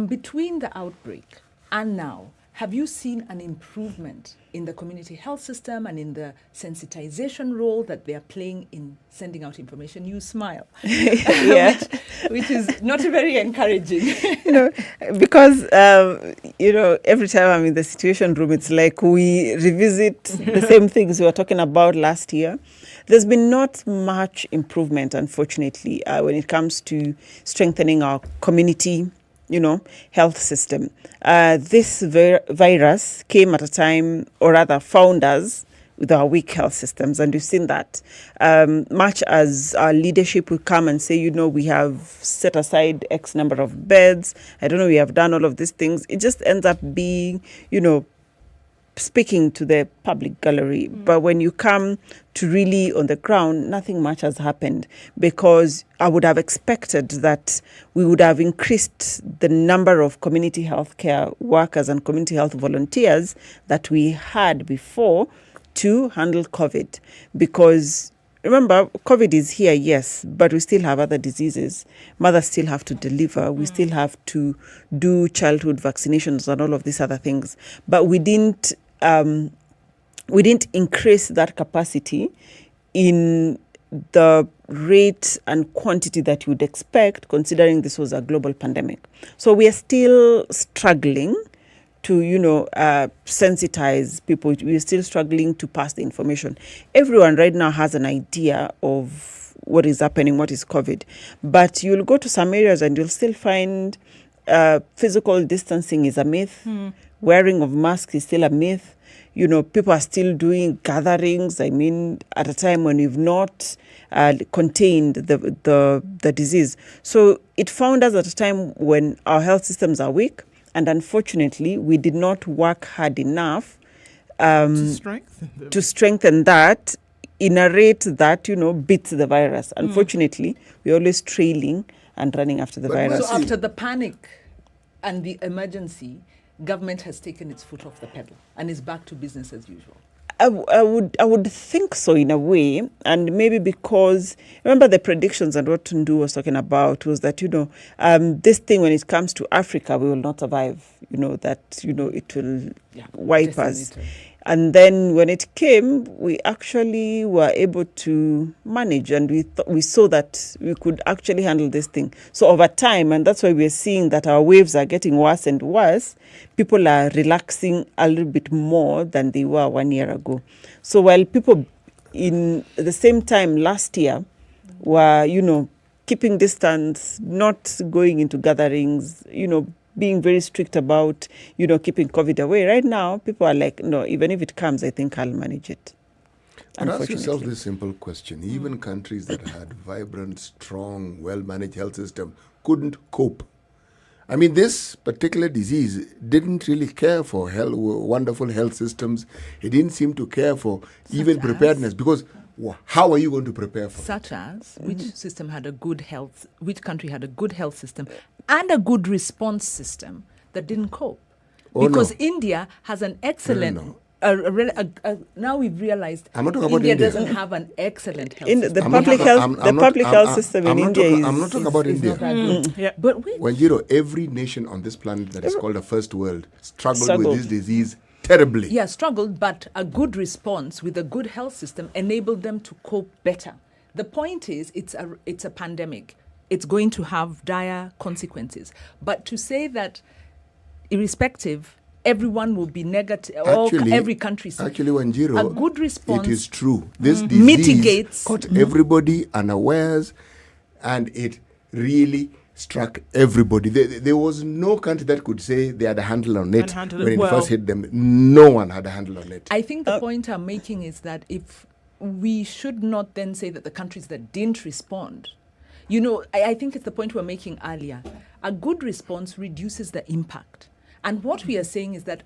Between the outbreak and now, have you seen an improvement in the community health system and in the sensitization role that they are playing in sending out information? You smile, which is not very encouraging. Because, every time I'm in the situation room, it's like we revisit the same things we were talking about last year. There's been not much improvement, unfortunately, when it comes to strengthening our community health system. This virus came at a time, or rather found us with our weak health systems, and we've seen that. Much as our leadership will come and say, we have set aside X number of beds, we have done all of these things, it just ends up being, speaking to the public gallery. But when you come to really on the ground, nothing much has happened, because I would have expected that we would have increased the number of community health care workers and community health volunteers that we had before to handle COVID. Because remember, COVID is here, yes, but we still have other diseases. Mothers still have to deliver. We still have to do childhood vaccinations and all of these other things. But we didn't increase that capacity in the rate and quantity that you would expect, considering this was a global pandemic. So we are still struggling to, sensitize people. We're still struggling to pass the information. Everyone right now has an idea of what is happening, what is COVID. But you'll go to some areas and you'll still find physical distancing is a myth. Wearing of masks is still a myth. People are still doing gatherings. At a time when we've not contained the disease. So it found us at a time when our health systems are weak. And unfortunately, we did not work hard enough to strengthen that in a rate that, beats the virus. Unfortunately, we're always trailing and running after the virus. So after the panic and the emergency, government has taken its foot off the pedal and is back to business as usual. I would think so in a way, and maybe because remember the predictions and what Tundu was talking about was that this thing, when it comes to Africa, we will not survive. It will wipe us. And then when it came, we actually were able to manage, and we saw that we could actually handle this thing. So over time, and that's why we're seeing that our waves are getting worse and worse, people are relaxing a little bit more than they were 1 year ago. So while people in the same time last year were, keeping distance, not going into gatherings, being very strict about, keeping COVID away. Right now, people are like, no, even if it comes, I think I'll manage it. But ask yourself this simple question. Even countries that had vibrant, strong, well-managed health systems couldn't cope. I mean, this particular disease didn't really care for wonderful health systems. It didn't seem to care for even preparedness, because how are you going to prepare for Such as which system had a good health, which country had a good health system and a good response system that didn't cope? Because India has an excellent... now we've realized I'm not talking about India doesn't have an excellent health system. The public health system in India is... I'm not talking about India. But every nation on this planet that is called the first world struggled with this disease terribly. Yeah, struggled, but a good response with a good health system enabled them to cope better. The point is, it's a pandemic. It's going to have dire consequences. But to say that irrespective, everyone will be negative, every country. Actually, Wanjiro, a good response. It is true. This disease mitigates, caught everybody unawares, and it really struck everybody. There was no country that could say they had a handle on it when it first hit them. No one had a handle on it. I think the point I'm making is that if we should not then say that the countries that didn't respond, I think it's the point we're making earlier. A good response reduces the impact. And what we are saying is that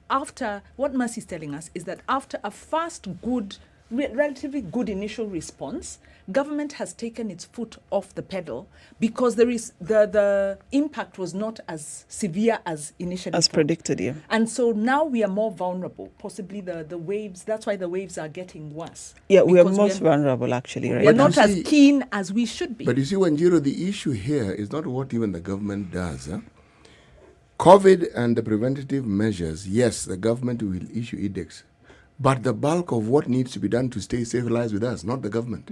what Mercy is telling us is that after a fast, good, relatively good initial response, government has taken its foot off the pedal because there is the impact was not as severe as initially predicted. Yeah. And so now we are more vulnerable. Possibly the waves. That's why the waves are getting worse. Yeah, we are most vulnerable actually. Right? We are not as keen as we should be. But you see, Wanjiro, the issue here is not what even the government does. COVID and the preventative measures, yes, the government will issue edicts, but the bulk of what needs to be done to stay safe lies with us, not the government.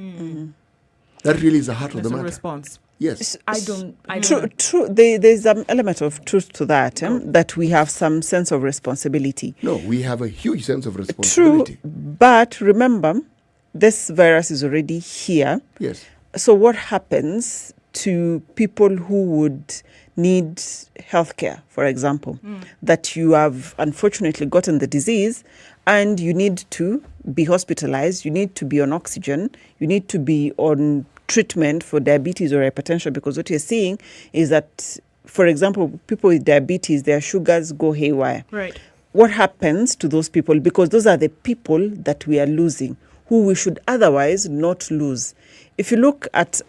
That really is the heart of the matter. Response. Yes. True. There's an element of truth to that, that we have some sense of responsibility. No, we have a huge sense of responsibility. True, but remember, this virus is already here. Yes. So what happens to people who would need healthcare, for example, that you have unfortunately gotten the disease and you need to be hospitalized, you need to be on oxygen, you need to be on treatment for diabetes or hypertension, because what you're seeing is that, for example, people with diabetes, their sugars go haywire. Right. What happens to those people? Because those are the people that we are losing, who we should otherwise not lose. If you look at...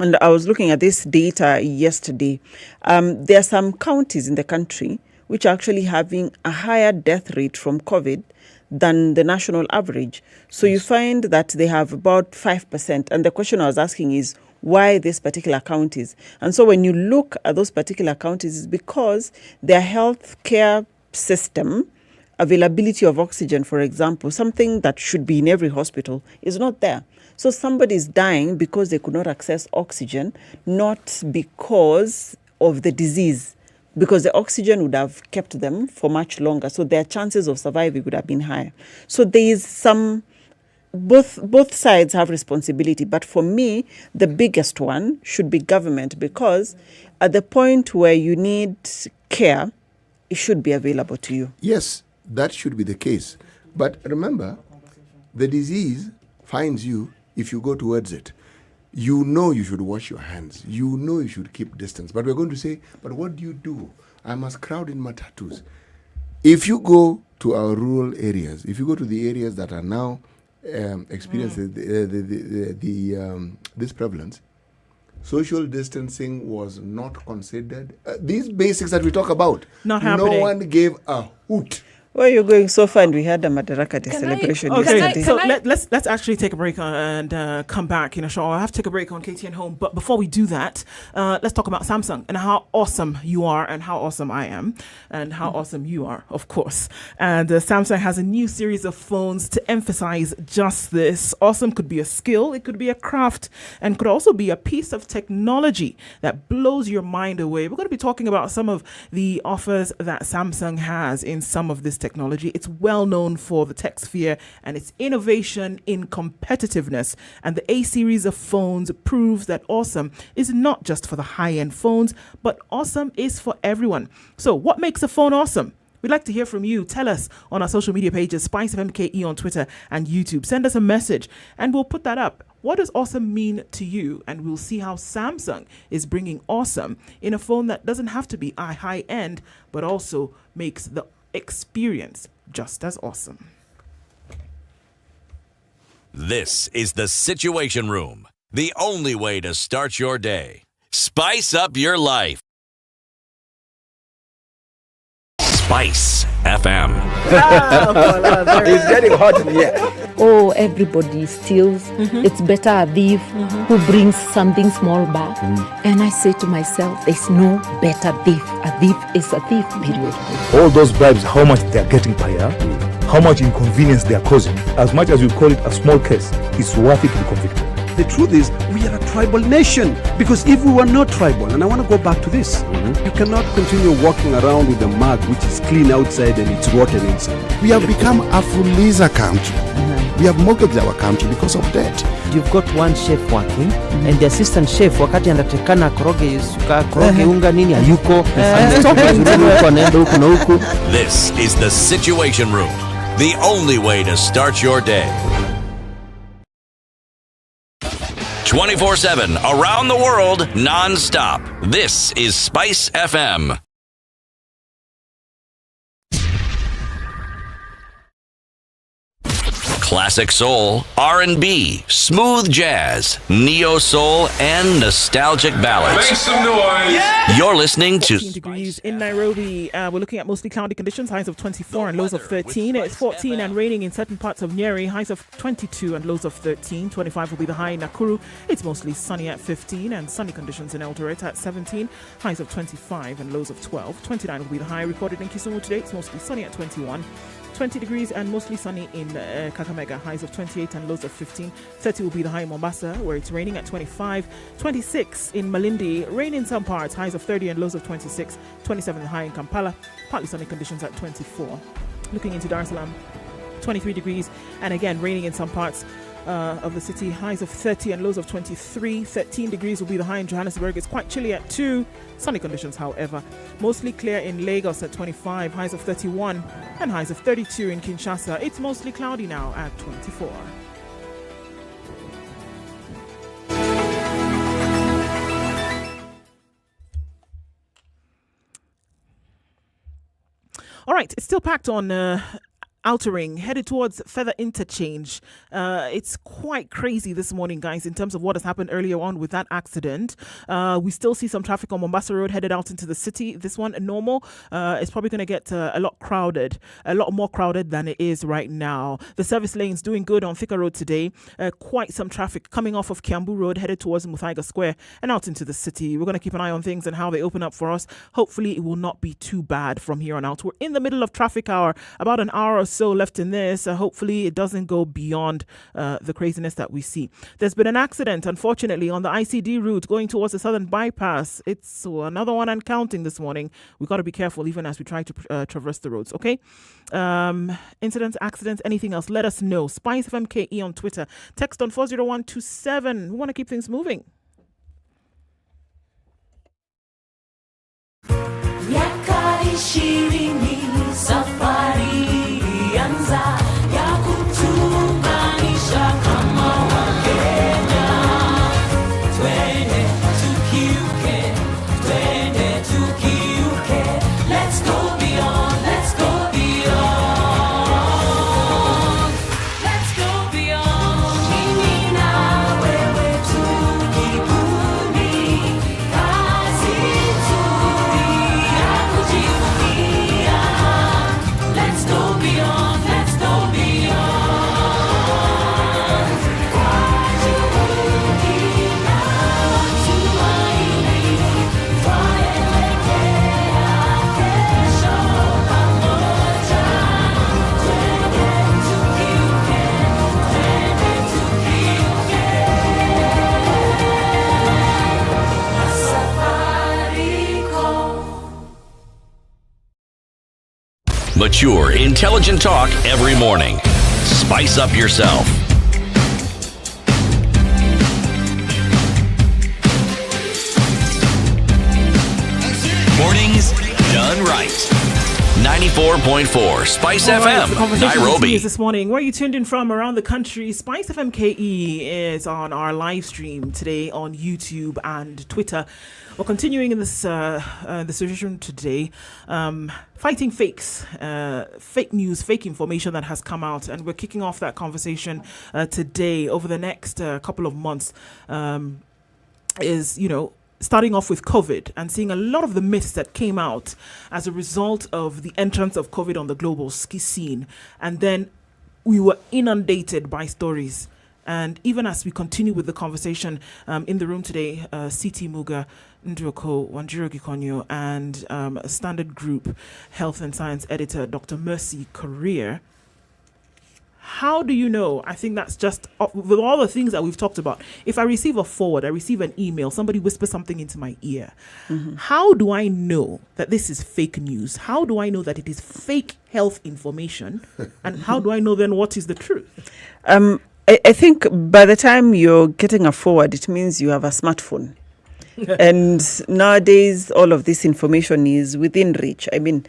and I was looking at this data yesterday. There are some counties in the country which are actually having a higher death rate from COVID than the national average. So you find that they have about 5%. And the question I was asking is, why these particular counties? And so when you look at those particular counties, it's because their healthcare system, availability of oxygen, for example, something that should be in every hospital, is not there. So somebody is dying because they could not access oxygen, not because of the disease, because the oxygen would have kept them for much longer. So their chances of surviving would have been higher. So there is both sides have responsibility. But for me, the biggest one should be government, because at the point where you need care, it should be available to you. Yes, that should be the case. But remember, the disease finds you if you go towards it. You know you should wash your hands. You know you should keep distance. But we're going to say, but what do you do? I must crowd in matatus. If you go to our rural areas, if you go to the areas that are now experiencing this prevalence, social distancing was not considered. These basics that we talk about, not happening. No one gave a hoot. Where are you going so far? And we had the Madaraka Day celebration yesterday. So let's actually take a break and come back. Sure, I'll have to take a break on KTN Home. But before we do that, let's talk about Samsung and how awesome you are and how awesome I am and how awesome you are, of course. And Samsung has a new series of phones to emphasize just this. Awesome could be a skill, it could be a craft, and could also be a piece of technology that blows your mind away. We're going to be talking about some of the offers that Samsung has in some of this technology technology. It's well known for the tech sphere and its innovation in competitiveness. And the A series of phones proves that awesome is not just for the high-end phones, but awesome is for everyone. So what makes a phone awesome? We'd like to hear from you. Tell us on our social media pages, SpiceFM on Twitter and YouTube. Send us a message and we'll put that up. What does awesome mean to you? And we'll see how Samsung is bringing awesome in a phone that doesn't have to be high-end, but also makes the experience just as awesome. This is the Situation Room, the only way to start your day. Spice up your life. SpiceFM. It's getting hot in here. Oh, everybody steals. It's better a thief who brings something small back. And I say to myself, there's no better thief. A thief is a thief, period. All those bribes, how much they're getting per year, how much inconvenience they're causing, as much as you call it a small case, it's worth it to be convicted. The truth is, we are a tribal nation. Because if we were not tribal, and I want to go back to this, you cannot continue walking around with a mug which is clean outside and it's rotten inside. We have become a fuliza country. We have mortgaged our country because of debt. You've got one chef working and the assistant chef wakati anatakana koroge unga nini hayuko. This is the Situation Room, the only way to start your day. 24/7 around the world, non-stop. This is SpiceFM. Classic soul, R&B, smooth jazz, neo soul, and nostalgic ballads. Make some noise. Yeah. You're listening to 14 degrees in Nairobi. We're looking at mostly cloudy conditions, highs of 24 and lows of 13. It's 14 and raining in certain parts of Nyeri, highs of 22 and lows of 13. 25 will be the high in Nakuru. It's mostly sunny at 15 and sunny conditions in Eldoret at 17. Highs of 25 and lows of 12. 29 will be the high recorded in Kisumu today. It's mostly sunny at 21. 20 degrees and mostly sunny in Kakamega, highs of 28 and lows of 15. 30 will be the high in Mombasa, where it's raining at 25. 26 in Malindi, rain in some parts, highs of 30 and lows of 26. 27 the high in Kampala, partly sunny conditions at 24. Looking into Dar es Salaam, 23 degrees and again raining in some parts of the city, highs of 30 and lows of 23. 13 degrees will be the high in Johannesburg. It's quite chilly at 2. Sunny conditions, however. Mostly clear in Lagos at 25, highs of 31 and highs of 32 in Kinshasa. It's mostly cloudy now at 24. All right, it's still packed on Outer Ring, headed towards Feather Interchange. It's quite crazy this morning, guys, in terms of what has happened earlier on with that accident. We still see some traffic on Mombasa Road headed out into the city. This one, normal. It's probably going to get a lot more crowded than it is right now. The service lane's doing good on Thika Road today. Quite some traffic coming off of Kiambu Road headed towards Muthaiga Square and out into the city. We're going to keep an eye on things and how they open up for us. Hopefully, it will not be too bad from here on out. We're in the middle of traffic hour, about an hour or so left in this. Hopefully it doesn't go beyond the craziness that we see. There's been an accident, unfortunately, on the ICD route going towards the southern bypass. It's another one and counting this morning. We've got to be careful even as we try to traverse the roads, okay? Incidents, accidents, anything else, let us know. SpiceFM on Twitter. Text on 40127. We want to keep things moving. Yakari shirini safari yanza ya kutunganisha kama Wakenya. Twende tukiuke, twende tukiuke. Let's go beyond, let's go beyond. Let's go beyond. Mimi na wewe tujibuni, kazi nzuri ya kujivunia. mature, intelligent talk every morning. Spice up yourself. Mornings done right. 94.4 Spice All right, the FM, conversation Nairobi. continues this morning. Where are you tuned in from around the country? Spice FM KE is on our live stream today on YouTube and Twitter. We're continuing in this the situation today, fighting fakes, fake news, fake information that has come out, and we're kicking off that conversation today. Over the next couple of months, starting off with COVID and seeing a lot of the myths that came out as a result of the entrance of COVID on the global scene. And then we were inundated by stories. And even as we continue with the conversation in the room today, CT Muga, Ndroko, Wanjiro Gikonyo, and Standard Group Health and Science Editor, Dr. Mercy Career. How do you know? I think that's just with all the things that we've talked about. If I receive a forward, I receive an email, somebody whispers something into my ear. How do I know that this is fake news? How do I know that it is fake health information? And how do I know then what is the truth? I think by the time you're getting a forward, it means you have a smartphone. And nowadays, all of this information is within reach. I mean,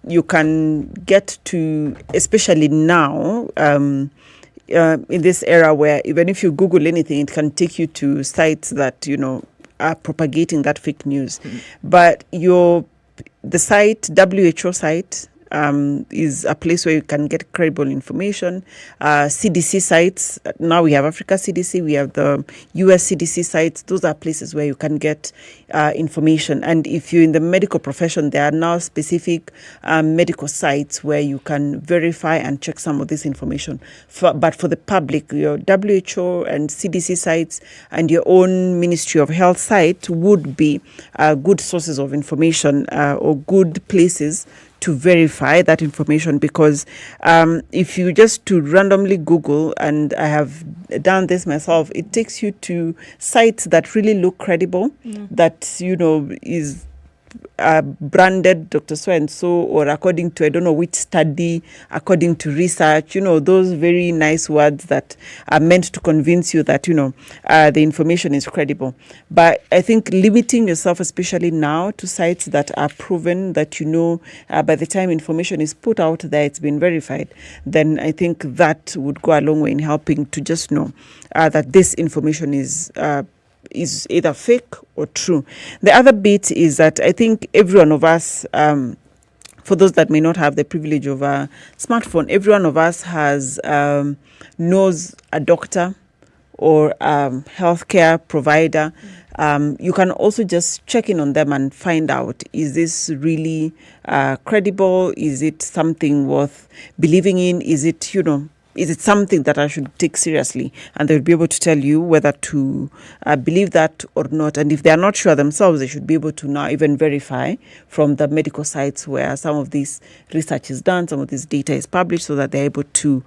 you can get to, especially now, in this era where even if you Google anything, it can take you to sites that, are propagating that fake news. But the site, WHO site, is a place where you can get credible information. CDC sites, now we have Africa CDC, we have the US CDC sites. Those are places where you can get information. And if you're in the medical profession, there are now specific medical sites where you can verify and check some of this information. But for the public, your WHO and CDC sites and your own Ministry of Health site would be good sources of information or good places to verify that information, because if you just to randomly Google, and I have done this myself, it takes you to sites that really look credible, that is branded Dr. So-and-so, or according to, I don't know which study, according to research, those very nice words that are meant to convince you that, the information is credible. But I think limiting yourself, especially now, to sites that are proven, that by the time information is put out there, it's been verified, then I think that would go a long way in helping to just know that this information is either fake or true. The other bit is that I think every one of us, for those that may not have the privilege of a smartphone, every one of us knows a doctor or healthcare provider. You can also just check in on them and find out, is this really credible? Is it something worth believing in? Is it something that I should take seriously? And they'll be able to tell you whether to believe that or not. And if they are not sure themselves, they should be able to now even verify from the medical sites where some of this research is done, some of this data is published, so that they're able to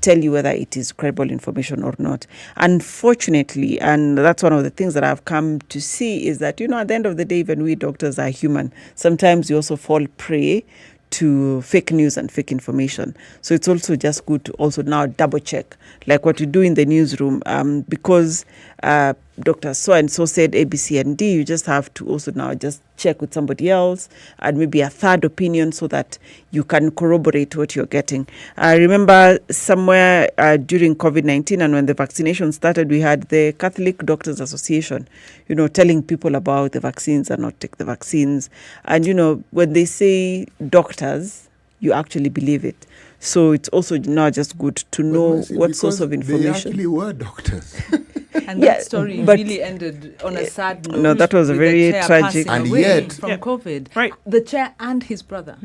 tell you whether it is credible information or not. Unfortunately, and that's one of the things that I've come to see, is that, at the end of the day, even we doctors are human. Sometimes we also fall prey to fake news and fake information. So it's also just good to also now double check, like what you do in the newsroom, because Dr. So-and-so said A, B, C, and D, you just have to also now just check with somebody else and maybe a third opinion, so that you can corroborate what you're getting. I remember somewhere during COVID-19 and when the vaccination started, we had the Catholic Doctors Association, telling people about the vaccines and not take the vaccines. And, when they say doctors, you actually believe it. So it's also now just good to know what source of information. They actually were doctors. And that story really ended on a sad note. No, that was a very tragic. And yet, from COVID, right? The chair and his brother.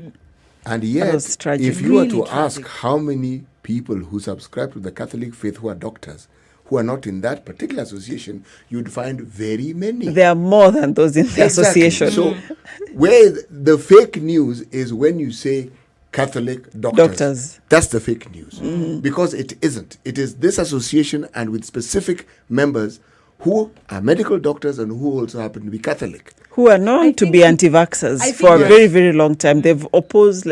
And yet, if you were to ask how many people who subscribe to the Catholic faith who are doctors, who are not in that particular association, you'd find very many. There are more than those in the association. So, where the fake news is when you say Catholic doctors. That's the fake news. Because it isn't. It is this association, and with specific members who are medical doctors and who also happen to be Catholic. Who are known to be anti-vaxxers for a very, very long time. They've opposed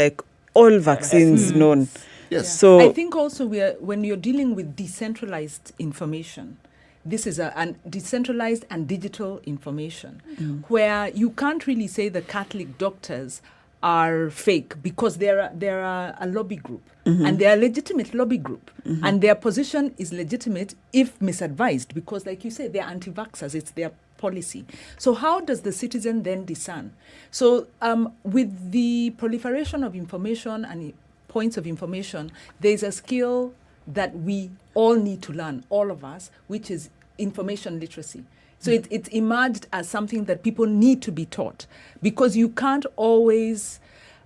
all vaccines known. Yes. So I think also when you're dealing with decentralized information, this is a decentralized and digital information, where you can't really say the Catholic doctors are fake because they're a lobby group, and they're a legitimate lobby group, and their position is legitimate if misadvised, because like you say, they're anti-vaxxers, it's their policy. So how does the citizen then discern? So with the proliferation of information and points of information, there's a skill that we all need to learn, all of us, which is information literacy. So it's emerged as something that people need to be taught, because you can't always,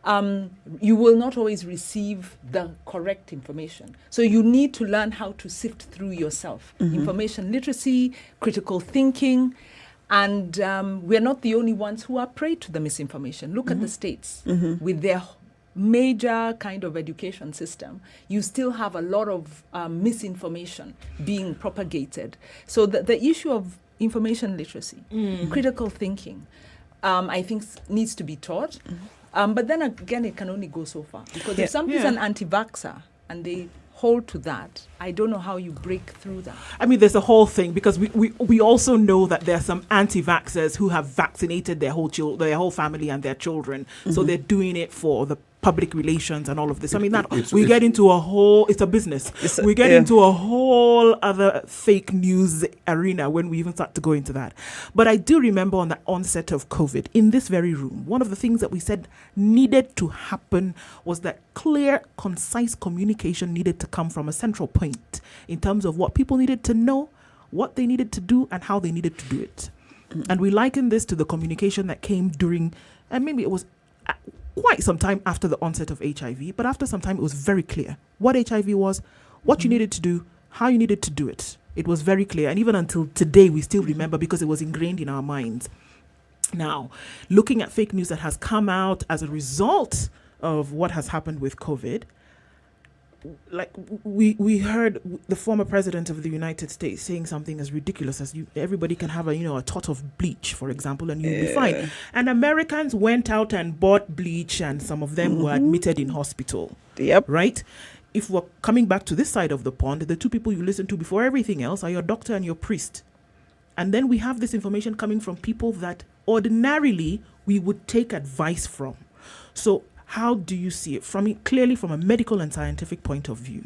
you will not always receive the correct information. So you need to learn how to sift through yourself. Information literacy, critical thinking, and we're not the only ones who are prey to the misinformation. Look at the States with their major kind of education system. You still have a lot of misinformation being propagated. So the issue of information literacy, critical thinking, I think needs to be taught. But then again, it can only go so far. Because if somebody's an anti-vaxxer and they hold to that, I don't know how you break through that. I mean, there's a whole thing, because we also know that there are some anti-vaxxers who have vaccinated their whole family and their children. So they're doing it for the public relations and all of this. I mean, we get into a whole, it's a business. We get into a whole other fake news arena when we even start to go into that. But I do remember on the onset of COVID, in this very room, one of the things that we said needed to happen was that clear, concise communication needed to come from a central point in terms of what people needed to know, what they needed to do, and how they needed to do it. And we liken this to the communication that came during, and maybe it was quite some time after the onset of HIV, but after some time it was very clear what HIV was, what you needed to do, how you needed to do it. It was very clear, and even until today we still remember, because it was ingrained in our minds. Now, looking at fake news that has come out as a result of what has happened with COVID, like we heard the former president of the United States saying something as ridiculous as everybody can have a tot of bleach, for example, and you'll be fine. And Americans went out and bought bleach, and some of them were admitted in hospital. Yep. Right? If we're coming back to this side of the pond, the two people you listen to before everything else are your doctor and your priest. And then we have this information coming from people that ordinarily we would take advice from. So how do you see it? Clearly from a medical and scientific point of view,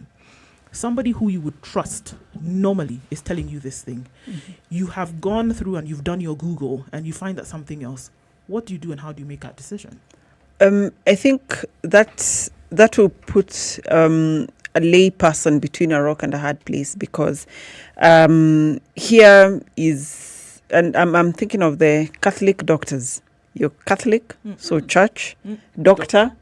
somebody who you would trust normally is telling you this thing. You have gone through and you've done your Google and you find that something else. What do you do and how do you make that decision? I think that will put a lay person between a rock and a hard place, because here is, and I'm thinking of the Catholic doctors. You're Catholic, so church, doctor,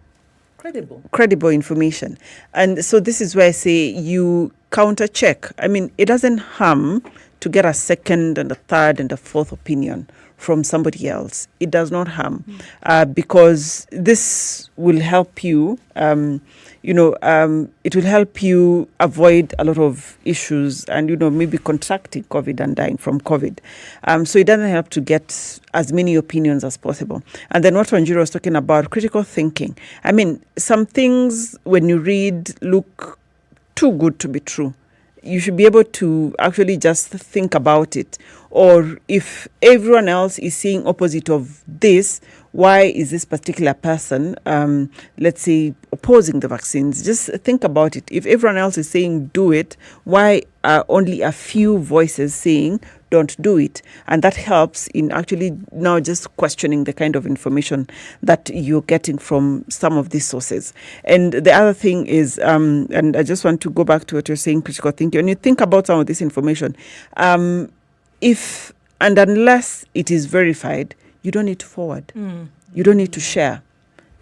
credible information. And so this is where I say you counter check. I mean, it doesn't harm to get a second and a third and a fourth opinion from somebody else. It does not harm, because this will help you, it will help you avoid a lot of issues and, maybe contracting COVID and dying from COVID. So it doesn't help to get as many opinions as possible. And then what Wanjiru was talking about, critical thinking. I mean, some things when you read look too good to be true. You should be able to actually just think about it. Or if everyone else is saying opposite of this, why is this particular person, let's say, opposing the vaccines? Just think about it. If everyone else is saying do it, why are only a few voices saying don't do it? And that helps in actually now just questioning the kind of information that you're getting from some of these sources. And the other thing is, and I just want to go back to what you're saying, critical thinking. When you think about some of this information, if and unless it is verified, you don't need to forward. You don't need to share.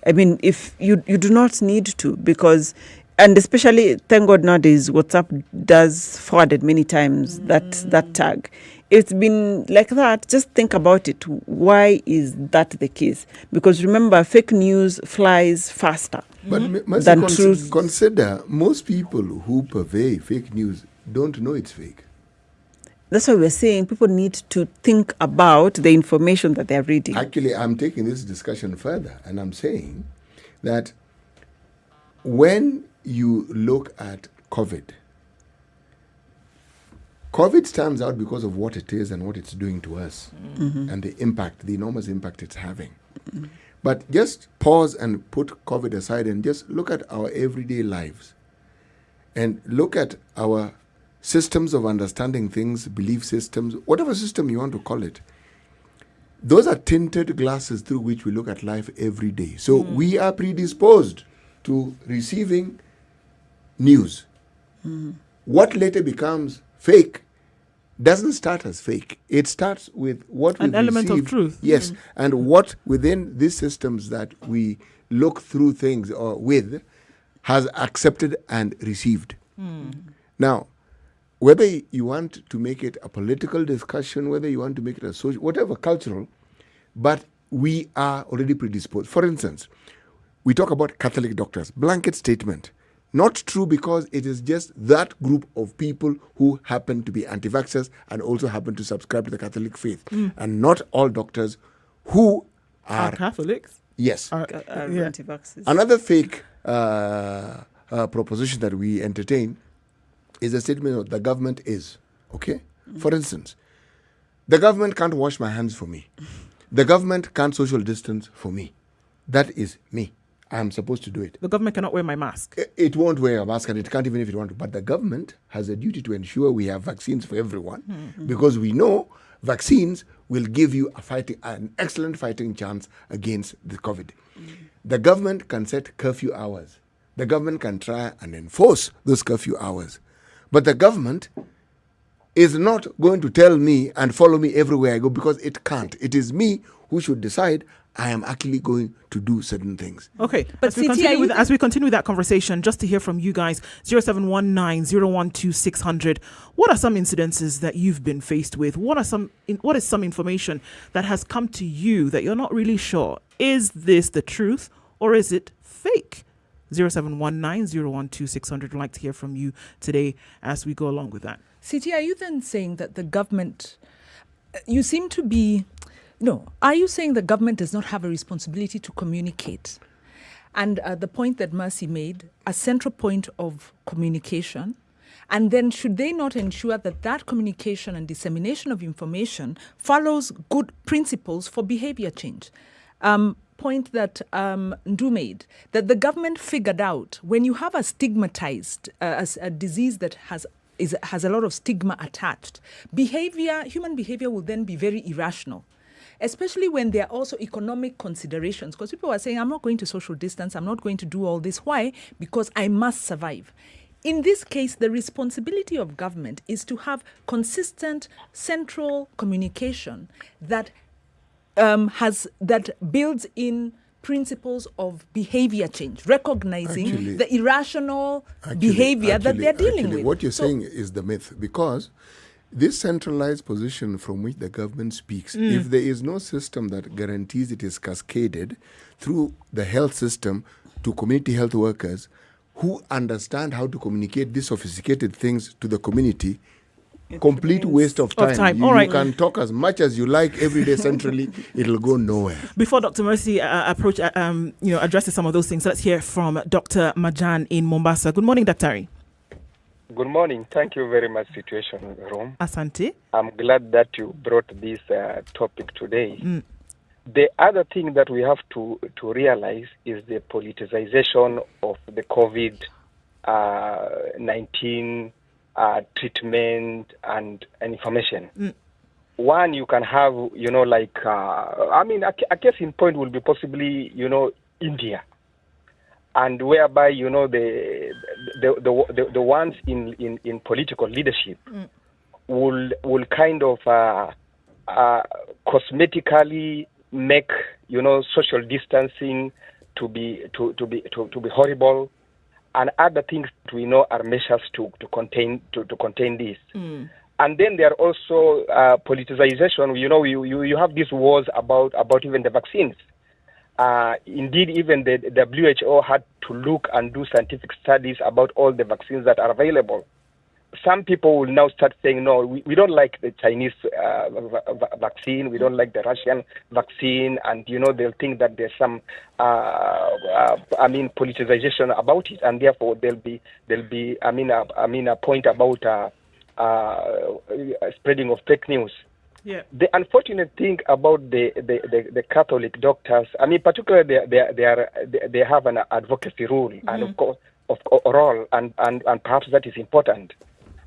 I mean, if you do not need to, because, and especially, thank God nowadays, WhatsApp does forwarded many times that tag. It's been like that. Just think about it. Why is that the case? Because remember, fake news flies faster than truth. Consider most people who purvey fake news don't know it's fake. That's why we're saying people need to think about the information that they're reading. Actually, I'm taking this discussion further, and I'm saying that when you look at COVID stands out because of what it is and what it's doing to us, and the impact, the enormous impact it's having. But just pause and put COVID aside and just look at our everyday lives and look at our systems of understanding things, belief systems, whatever system you want to call it. Those are tinted glasses through which we look at life every day. So we are predisposed to receiving news. What later becomes fake doesn't start as fake. It starts with what we an element received. of truth. Yes, and what within these systems that we look through things or with has accepted and received. Now, whether you want to make it a political discussion, whether you want to make it a social, whatever, cultural, but we are already predisposed. For instance, we talk about Catholic doctors. Blanket statement. Not true, because it is just that group of people who happen to be anti-vaxxers and also happen to subscribe to the Catholic faith. And not all doctors who are Catholics. Yes. Are anti-vaxxers. Another fake proposition that we entertain is a statement of the government is. Okay? For instance, the government can't wash my hands for me. The government can't social distance for me. That is me. I am supposed to do it. The government cannot wear my mask. It won't wear a mask, and it can't even if it want to. But the government has a duty to ensure we have vaccines for everyone, because we know vaccines will give you an excellent fighting chance against the COVID. The government can set curfew hours. The government can try and enforce those curfew hours. But the government is not going to tell me and follow me everywhere I go, because it can't. It is me who should decide I am actually going to do certain things. Okay, but as we continue that conversation, just to hear from you guys, 0719-012-600, what are some incidences that you've been faced with? What is some information that has come to you that you're not really sure? Is this the truth or is it fake? 0719-012-600. I'd like to hear from you today as we go along with that. Siti, are you then saying that the government, you seem to be... No. Are you saying the government does not have a responsibility to communicate? And the point that Mercy made, a central point of communication. And then should they not ensure that that communication and dissemination of information follows good principles for behavior change? Point that Ndu made, that the government figured out when you have a stigmatized, a disease that has a lot of stigma attached, human behavior will then be very irrational. Especially when there are also economic considerations. Because people are saying, I'm not going to social distance, I'm not going to do all this. Why? Because I must survive. In this case, the responsibility of government is to have consistent central communication that builds in principles of behavior change, recognizing the irrational behavior that they're dealing with. What you're saying is the myth, because this centralized position from which the government speaks, if there is no system that guarantees it is cascaded through the health system to community health workers who understand how to communicate these sophisticated things to the community, complete waste of time. You can talk as much as you like every day centrally, it'll go nowhere. Before Dr. Mercy addresses some of those things, let's hear from Dr. Majan in Mombasa. Good morning, Dr. Good morning. Thank you very much, Situation Room. Asante. I'm glad that you brought this topic today. The other thing that we have to realize is the politicization of the COVID-19 treatment and information. One, you can have, a case in point will be possibly, India. And whereby the ones in political leadership will kind of cosmetically make social distancing to be horrible, and other things we know are measures to contain this. And then there are also politicization. You have these wars about even the vaccines. Indeed, even the WHO had to look and do scientific studies about all the vaccines that are available. some people will now start saying, no, we don't like the Chinese vaccine, we don't like the Russian vaccine, and they'll think that there's some politicization about it, and therefore there'll be a point about spreading of fake news. Yeah. The unfortunate thing about the Catholic doctors, particularly they have an advocacy rule, and of course role, and perhaps that is important.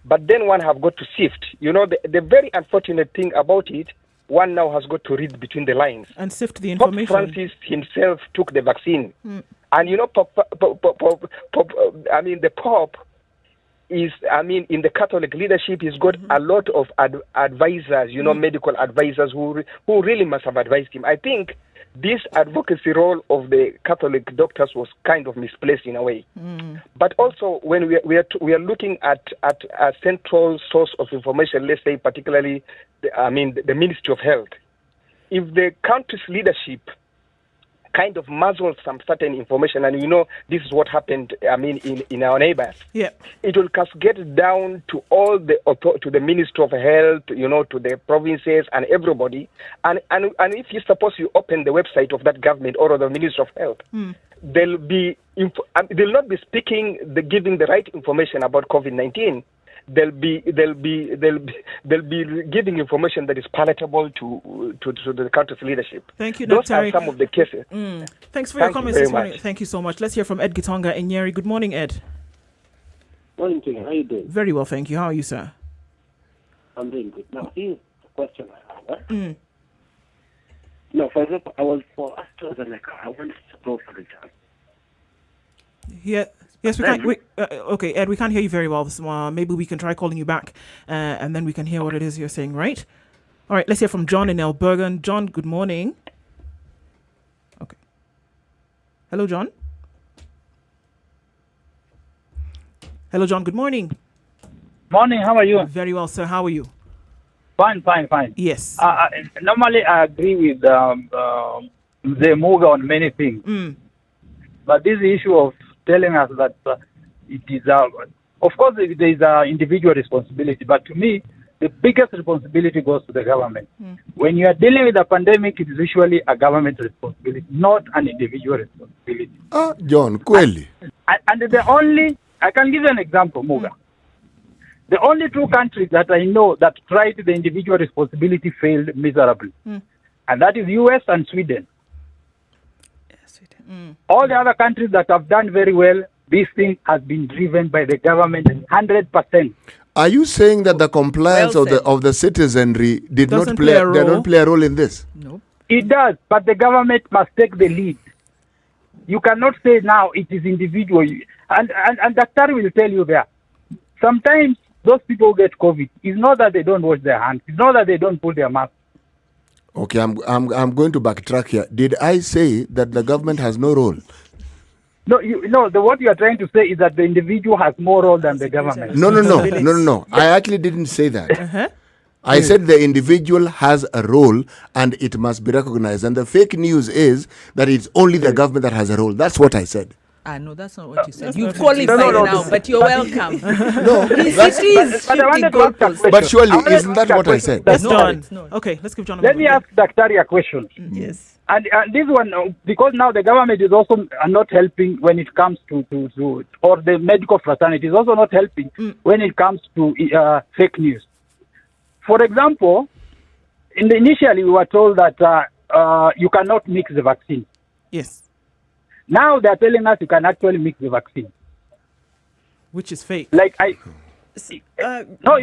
But then one have got to sift. The very unfortunate thing about it, one now has got to read between the lines and sift the Pope information. Francis himself took the vaccine, and the Pope is, in the Catholic leadership, he's got a lot of advisors, medical advisors who really must have advised him. I think this advocacy role of the Catholic doctors was kind of misplaced in a way. But also, when we are looking at a central source of information, let's say particularly, the Ministry of Health, if the country's leadership kind of muzzles some certain information, and this is what happened, in our neighbors. Yeah. It will cascade down to all to the Ministry of Health, to the provinces and everybody. And if you suppose you open the website of that government or the Ministry of Health, they'll not be giving the right information about COVID-19. They'll be giving information that is palatable to the country's leadership. Thank you, Those Dr. are some of the cases. Thanks for your comments very this morning. much. Thank you so much. Let's hear from Ed Gitonga in Nyeri. Good morning, Ed. Morning to you. How are you doing? Very well, thank you. How are you, sir? I'm doing good. Now, here's the question I have. No, for example, I was for AstraZeneca. I wanted to go for the job. Yeah. Yes, we can. Okay, Ed, we can't hear you very well. So, maybe we can try calling you back, and then we can hear what it is you're saying, right? All right, let's hear from John in Eldoret. John, good morning. Okay. Hello, John. Hello, John. Good morning. Morning. How are you? Very well, sir. How are you? Fine. Yes. Normally, I agree with the Muga on many things. But this issue of telling us that it is, of course, there is an individual responsibility, but to me, the biggest responsibility goes to the government. When you are dealing with a pandemic, it is usually a government responsibility, not an individual responsibility. John, Kweli. And I can give you an example, Muga. The only two countries that I know that tried the individual responsibility failed miserably, and that is US and Sweden. All the other countries that have done very well, this thing has been driven by the government 100%. Are you saying that the compliance of the citizenry did not play a role in this? No. It does, but the government must take the lead. You cannot say now it is individual. And Dr. will tell you there. Sometimes those people get COVID. It's not that they don't wash their hands. It's not that they don't put their mask. Okay, I'm going to backtrack here. Did I say that the government has no role? No, what you are trying to say is that the individual has more role than the government. No. I actually didn't say that. I said the individual has a role and it must be recognized. And the fake news is that it's only the government that has a role. That's what I said. No, that's not what you said. You qualified now, but you're welcome. But surely, isn't that what I said? Yes, John. Okay, let's give John a Let me ask Dr. a question. Yes. And this one, because now the government is also not helping when it comes to or the medical fraternity is also not helping when it comes to fake news. For example, initially we were told that you cannot mix the vaccine. Yes. Now they're telling us you can actually mix the vaccine. Which is fake. No, it's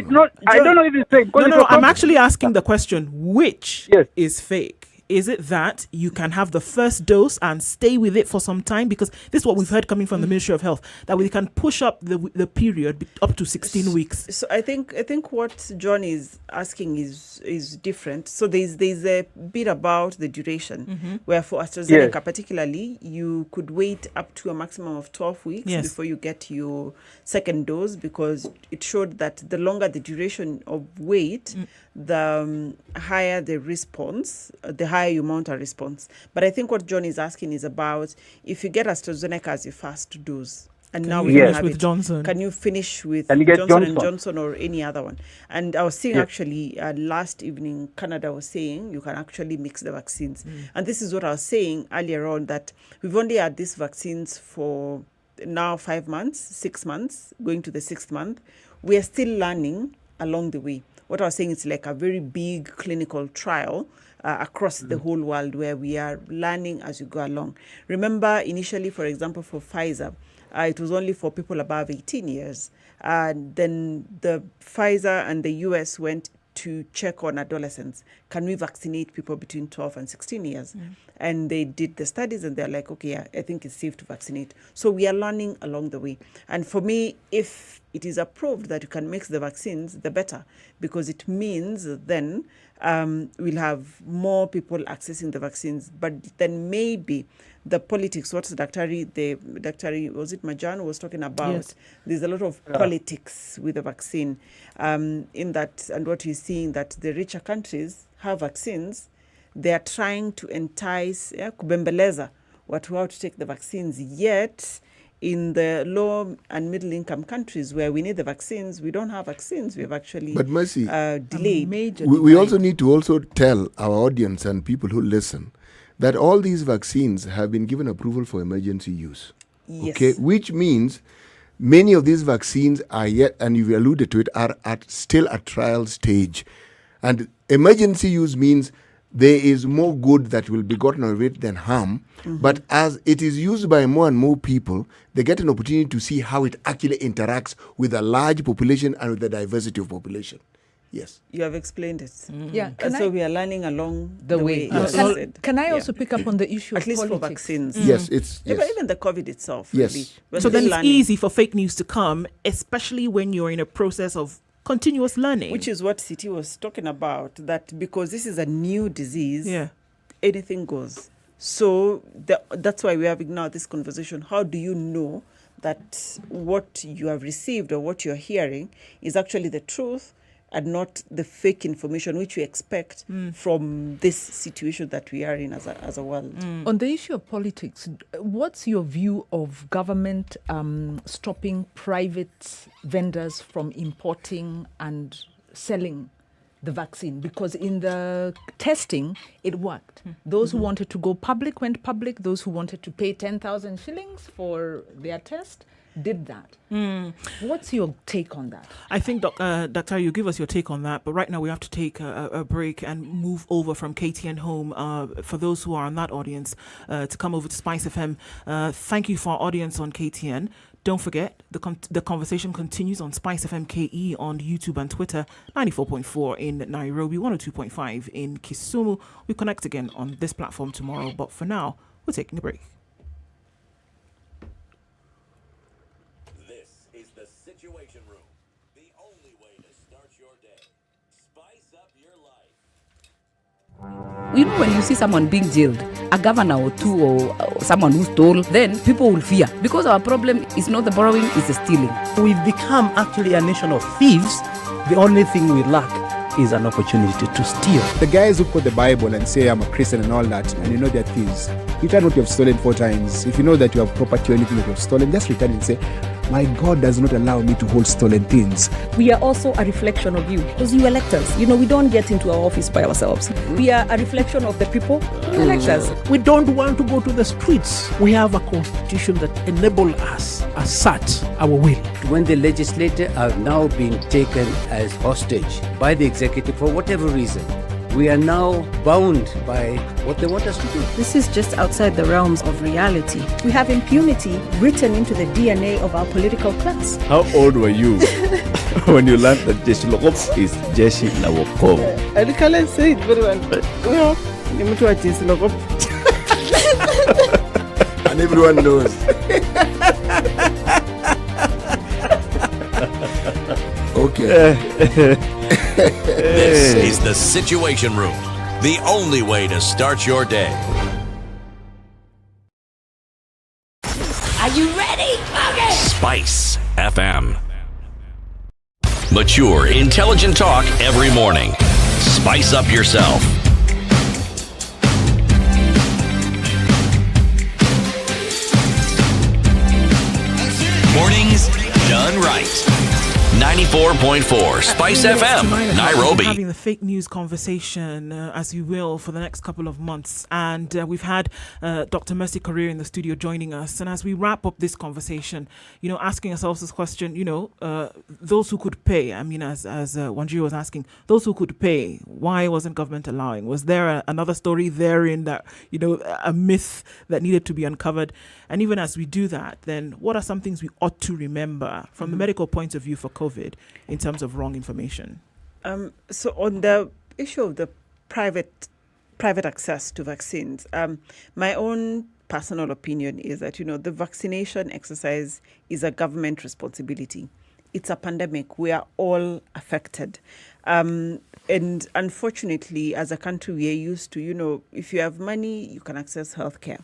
not. I don't know if it's fake. No, I'm actually asking the question, which is fake? Is it that you can have the first dose and stay with it for some time? Because this is what we've heard coming from the Ministry of Health, that we can push up the period up to 16 weeks. So I think what John is asking is different. So there's a bit about the duration, where for AstraZeneca particularly, you could wait up to a maximum of 12 weeks before you get your second dose, because it showed that the longer the duration of wait, the higher the response, the higher you mount a response. But I think what John is asking is about if you get AstraZeneca as your first dose, And Can now you we finish don't have with it. Johnson? Can you finish with Can you get Johnson and Johnson? Johnson or any other one? And I was saying Yes. actually last evening, Canada was saying you can actually mix the vaccines. And this is what I was saying earlier on, that we've only had these vaccines for now 5 months, 6 months, going to the 6th month. We are still learning along the way. What I was saying is like a very big clinical trial across the whole world where we are learning as you go along. Remember, initially, for example, for Pfizer, it was only for people above 18 years. Then the Pfizer and the US went to check on adolescents. Can we vaccinate people between 12 and 16 years? And they did the studies and they're like, okay, yeah, I think it's safe to vaccinate. So we are learning along the way. And for me, if it is approved that you can mix the vaccines, the better, because it means then we'll have more people accessing the vaccines. But then maybe the politics, what Dr. was it Majan was talking about? Yes. There's a lot of politics with the vaccine in that, and what you're seeing that the richer countries have vaccines, they are trying to entice, kubembeleza watu wao to take the vaccines, yet in the low and middle income countries where we need the vaccines, we don't have vaccines. We have actually But Mercy, delayed. we also need to also tell our audience and people who listen that all these vaccines have been given approval for emergency use. Yes. Okay, which means many of these vaccines are yet, and you've alluded to it, are still at trial stage. And emergency use means there is more good that will be gotten out of it than harm. But as it is used by more and more people, they get an opportunity to see how it actually interacts with a large population and with the diversity of population. Yes. You have explained it. Yeah, And so we are learning along the way. Yes. Can I also pick up on the issue At of least for politics? vaccines. Yes, it's yes. Even the COVID itself. Yes. Really. We're So still then it's learning. easy for fake news to come, especially when you're in a process of continuous learning. Which is what City was talking about, that because this is a new disease, Yeah. anything goes. So that's why we're having now this conversation. How do you know that what you have received or what you're hearing is actually the truth and not the fake information which we expect from this situation that we are in as a world? On the issue of politics, what's your view of government stopping private vendors from importing and selling the vaccine? Because in the testing, it worked. Those who wanted to go public went public. Those who wanted to pay 10,000 shillings for their test did that. What's your take on that? I think, Dr. You give us your take on that, but right now we have to take a break and move over from KTN home. For those who are on that audience, to come over to Spice FM. Thank you for our audience on KTN. Don't forget, the conversation continues on Spice FM KE on YouTube and Twitter, 94.4 in Nairobi, 102.5 in Kisumu. We connect again on this platform tomorrow, but for now, we're taking a break. This is the Situation Room, the only way to start your day. Spice up your life. You know, when you see someone being jailed, a governor or two or someone who stole, then people will fear. Because our problem is not the borrowing, it's the stealing. We've become actually a nation of thieves. The only thing we lack is an opportunity to steal. The guys who quote the Bible and say I'm a Christian and all that, and you know they're thieves. Return what you have stolen 4 times. If you know that you have property or anything that you have stolen, just return and say, my God does not allow me to hold stolen things. We are also a reflection of you, because you elect us. You know, we don't get into our office by ourselves. We are a reflection of the people who elect us. We don't want to go to the streets. We have a constitution that enables us to assert our will. When the legislature are now being taken as hostage by the executive for whatever reason, we are now bound by what they want us to do. This is just outside the realms of reality. We have impunity written into the DNA of our political class. How old were you when you learned that Jeshi Lokop is Jeshi Lawokop? I can't say it very well. No, you need to Jeshi Lokop. And everyone knows. Okay. This is the Situation Room, the only way to start your day. Are you ready? Okay. Spice FM. Mature, intelligent talk every morning. Spice up yourself. Mornings done right. 94.4 Spice FM, Nairobi. Having the fake news conversation, as you will, for the next couple of months. And we've had Dr. Mercy Career in the studio joining us. And as we wrap up this conversation, asking ourselves this question, those who could pay, as Wanji was asking, those who could pay, why wasn't government allowing? Was there another story therein that, a myth that needed to be uncovered? And even as we do that, then what are some things we ought to remember from the medical point of view for COVID in terms of wrong information? So on the issue of the private access to vaccines, my own personal opinion is that, the vaccination exercise is a government responsibility. It's a pandemic. We are all affected. And unfortunately, as a country, we are used to, if you have money, you can access healthcare.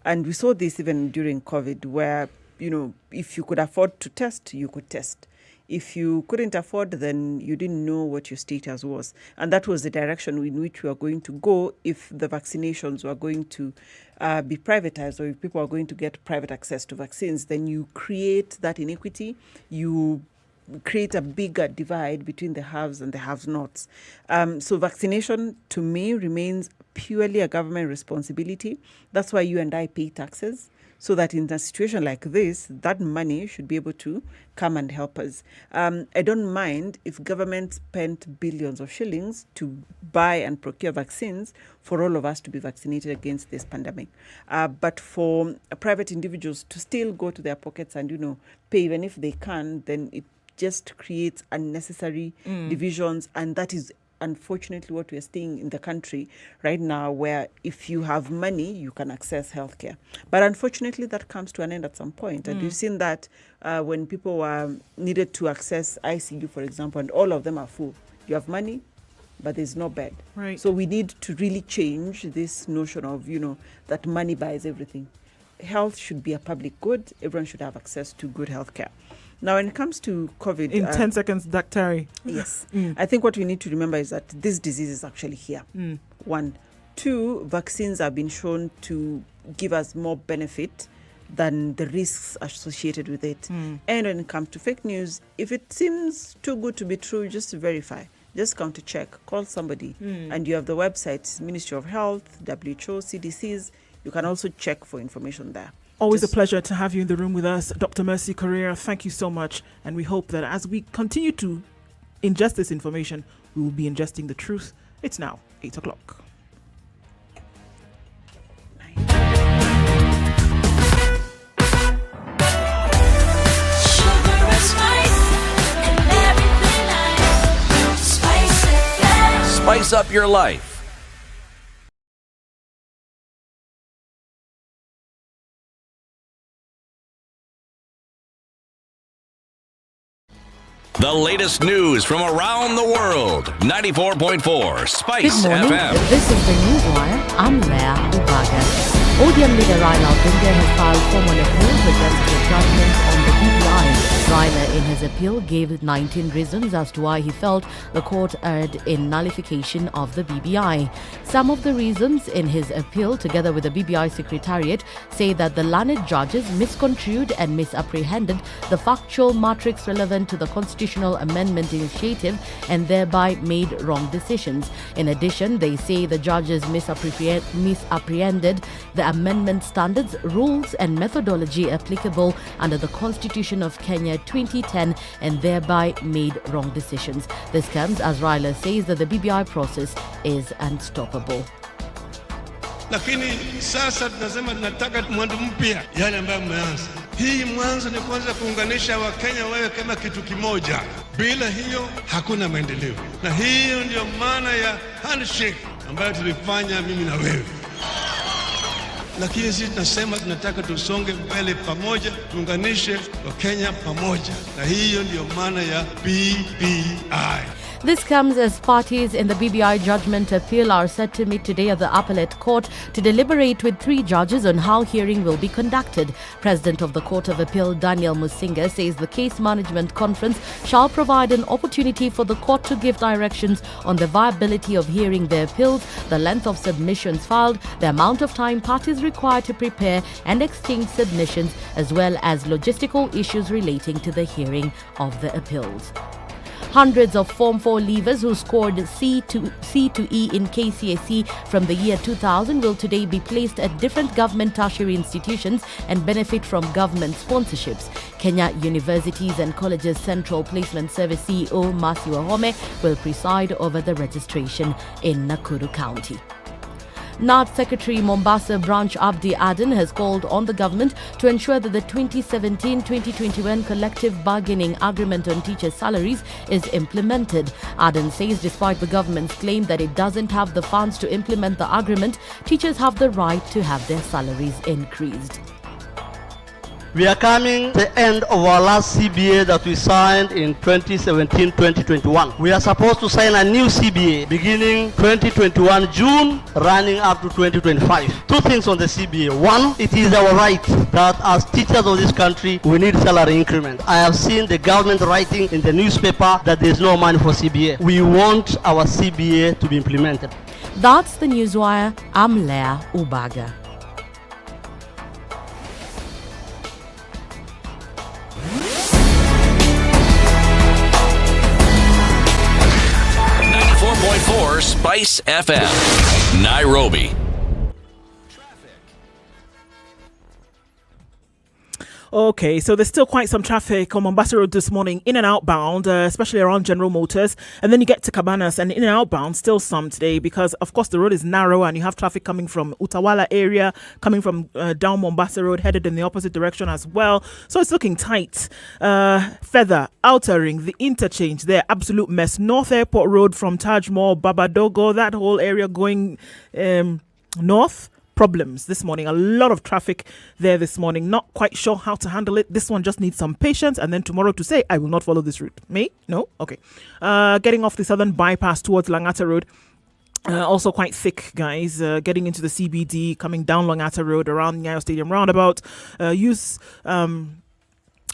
And we saw this even during COVID, where, if you could afford to test, you could test. If you couldn't afford, then you didn't know what your status was. And that was the direction in which we are going to go if the vaccinations were going to be privatized, or if people are going to get private access to vaccines. Then you create that inequity. You create a bigger divide between the haves and the have-nots. So vaccination, to me, remains purely a government responsibility. That's why you and I pay taxes, so that in a situation like this, that money should be able to come and help us. I don't mind if government spent billions of shillings to buy and procure vaccines for all of us to be vaccinated against this pandemic. But for private individuals to still go to their pockets and, pay even if they can, then it just creates unnecessary divisions. And that is unfortunately what we're seeing in the country right now, where if you have money, you can access healthcare. But unfortunately, that comes to an end at some point. And we've seen that when people were needed to access ICU, for example, and all of them are full. You have money, but there's no bed. Right. So we need to really change this notion of, that money buys everything. Health should be a public good. Everyone should have access to good healthcare. Now, when it comes to COVID... In 10 seconds, Dr. Yes. I think what we need to remember is that this disease is actually here. 1. 2, vaccines have been shown to give us more benefit than the risks associated with it. And when it comes to fake news, if it seems too good to be true, just verify. Just counter check. Call somebody. And you have the websites, Ministry of Health, WHO, CDCs. You can also check for information there. Always a pleasure to have you in the room with us, Dr. Mercy Career. Thank you so much. And we hope that as we continue to ingest this information, we will be ingesting the truth. It's now 8 o'clock. Spice up your life. The latest news from around the world. 94.4 Spice Good morning. FM. This is the Newswire. I'm Rhea Ubaga. ODM leader Raila Odinga has filed formal appeals against the judgment on the BBI. Raila, in his appeal, gave 19 reasons as to why he felt the court erred in nullification of the BBI. Some of the reasons in his appeal, together with the BBI Secretariat, say that the learned judges misconstrued and misapprehended the factual matrix relevant to the constitutional amendment initiative and thereby made wrong decisions. In addition, they say the judges misapprehended the amendment standards, rules and methodology applicable under the Constitution of Kenya 2010 and thereby made wrong decisions. This comes as Raila says that the BBI process is unstoppable. Lakini sasa tunasema tunataka mwanzo mpya yale ambayo mmeanza. Hii mwanzo ni kwanza kuunganisha Wakenya wewe kama kitu kimoja. Bila hiyo hakuna maendeleo. Na hiyo ndio maana ya handshake ambayo tulifanya mimi na wewe. Lakini sisi tunasema tunataka tusonge mbele pamoja, tuunganishe Wakenya pamoja. Na hiyo ndio maana ya BBI. This comes as parties in the BBI judgment appeal are set to meet today at the Appellate Court to deliberate with 3 judges on how hearing will be conducted. President of the Court of Appeal, Daniel Musinga, says the case management conference shall provide an opportunity for the court to give directions on the viability of hearing the appeals, the length of submissions filed, the amount of time parties required to prepare and exchange submissions, as well as logistical issues relating to the hearing of the appeals. Hundreds of Form 4 leavers who scored C to E in KCSE from the year 2000 will today be placed at different government tertiary institutions and benefit from government sponsorships. Kenya Universities and Colleges Central Placement Service CEO Matthew Ahome will preside over the registration in Nakuru County. NARD Secretary Mombasa Branch Abdi Aden has called on the government to ensure that the 2017-2021 collective bargaining agreement on teachers' salaries is implemented. Aden says despite the government's claim that it doesn't have the funds to implement the agreement, teachers have the right to have their salaries increased. We are coming to the end of our last CBA that we signed in 2017-2021. We are supposed to sign a new CBA beginning 2021 June, running up to 2025. 2 things on the CBA. 1, it is our right that as teachers of this country, we need salary increment. I have seen the government writing in the newspaper that there is no money for CBA. We want our CBA to be implemented. That's the Newswire. I'm Leah Ubaga. Spice FM, Nairobi. Okay, so there's still quite some traffic on Mombasa Road this morning, in and outbound, especially around General Motors. And then you get to Cabanas, and in and outbound, still some today because, of course, the road is narrow and you have traffic coming from Utawala area, coming from down Mombasa Road, headed in the opposite direction as well. So it's looking tight. Feather, Outer Ring, the interchange there, absolute mess. North Airport Road from Taj Mahal, Babadogo, that whole area going north. Problems this morning. A lot of traffic there this morning. Not quite sure how to handle it. This one just needs some patience, and then tomorrow to say, I will not follow this route. May? No? Okay. Getting off the southern bypass towards Langata Road. Also quite thick, guys. Getting into the CBD, coming down Langata Road around Nyayo Stadium roundabout. Use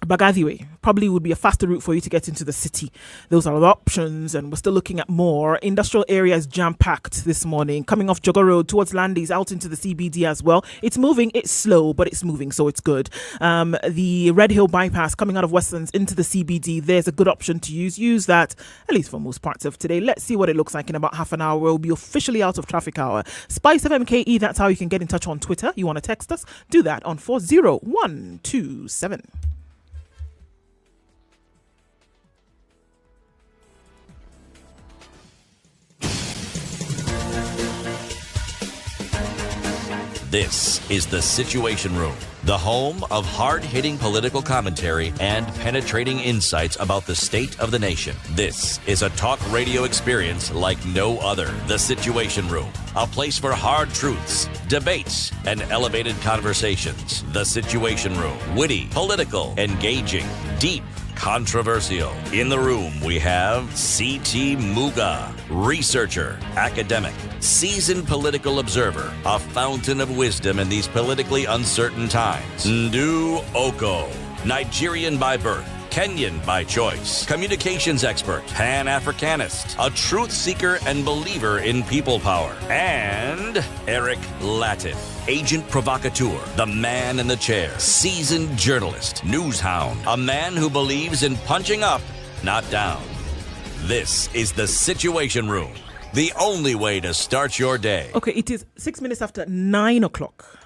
Bagathi Way probably would be a faster route for you to get into the city. Those are the options, and we're still looking at more. Industrial areas jam-packed this morning. Coming off Jogger Road towards Landis, out into the CBD as well. It's moving, it's slow, but it's moving, so it's good. The Red Hill bypass coming out of Westlands into the CBD, there's a good option to use. Use that, at least for most parts of today. Let's see what it looks like in about half an hour. We'll be officially out of traffic hour. SpiceFM KE, that's how you can get in touch on Twitter. You want to text us? Do that on 40127. This is The Situation Room, the home of hard-hitting political commentary and penetrating insights about the state of the nation. This is a talk radio experience like no other. The Situation Room, a place for hard truths, debates, and elevated conversations. The Situation Room, witty, political, engaging, deep, controversial. In the room, we have C.T. Muga, researcher, academic, seasoned political observer, a fountain of wisdom in these politically uncertain times. Ndu Oko, Nigerian by birth, Kenyan by choice, communications expert, Pan-Africanist, a truth seeker and believer in people power, and Eric Latif, agent provocateur, the man in the chair, seasoned journalist, news hound, a man who believes in punching up, not down. This is The Situation Room, the only way to start your day. Okay, it is 6 minutes after 9 o'clock.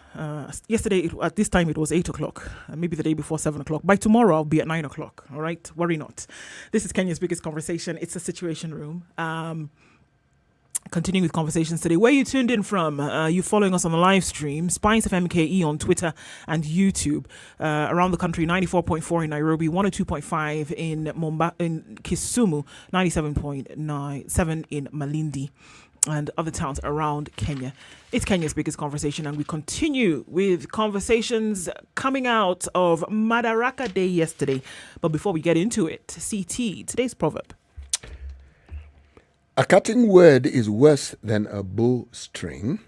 Yesterday, at this time, it was 8 o'clock. Maybe the day before 7 o'clock. By tomorrow, I'll be at 9 o'clock. All right? Worry not. This is Kenya's biggest conversation. It's a Situation Room. Continuing with conversations today. Where you tuned in from? You following us on the live stream, SpiceFM KE on Twitter and YouTube. Around the country, 94.4 in Nairobi, 102.5 in Kisumu, 97.7 in Malindi, and other towns around Kenya. It's Kenya's biggest conversation, and we continue with conversations coming out of Madaraka Day yesterday. But before we get into it, CT, today's proverb. A cutting word is worse than a bowstring.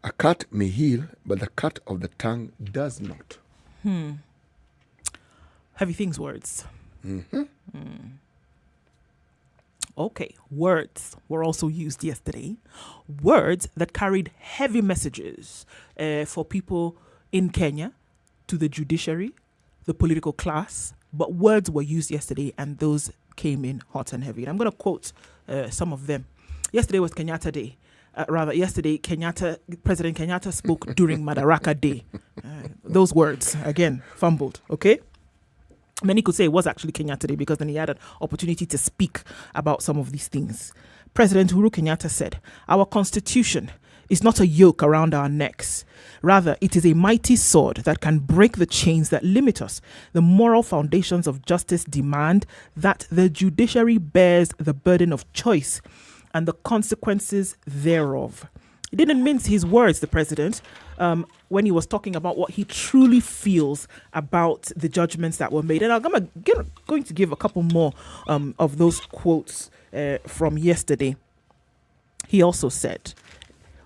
A cut may heal, but the cut of the tongue does not. Heavy things, words. Mm-hmm. Okay, words were also used yesterday. Words that carried heavy messages for people in Kenya, to the judiciary, the political class. But words were used yesterday, and those came in hot and heavy. And I'm going to quote some of them. Yesterday was Kenyatta Day. Yesterday, President Kenyatta spoke during Madaraka Day. Those words, again, fumbled, okay? Many could say it was actually Kenyatta Day because then he had an opportunity to speak about some of these things. President Uhuru Kenyatta said, "Our constitution is not a yoke around our necks. Rather, it is a mighty sword that can break the chains that limit us. The moral foundations of justice demand that the judiciary bears the burden of choice and the consequences thereof." He didn't mince his words, the president, when he was talking about what he truly feels about the judgments that were made. And I'm going to give a couple more of those quotes from yesterday. He also said,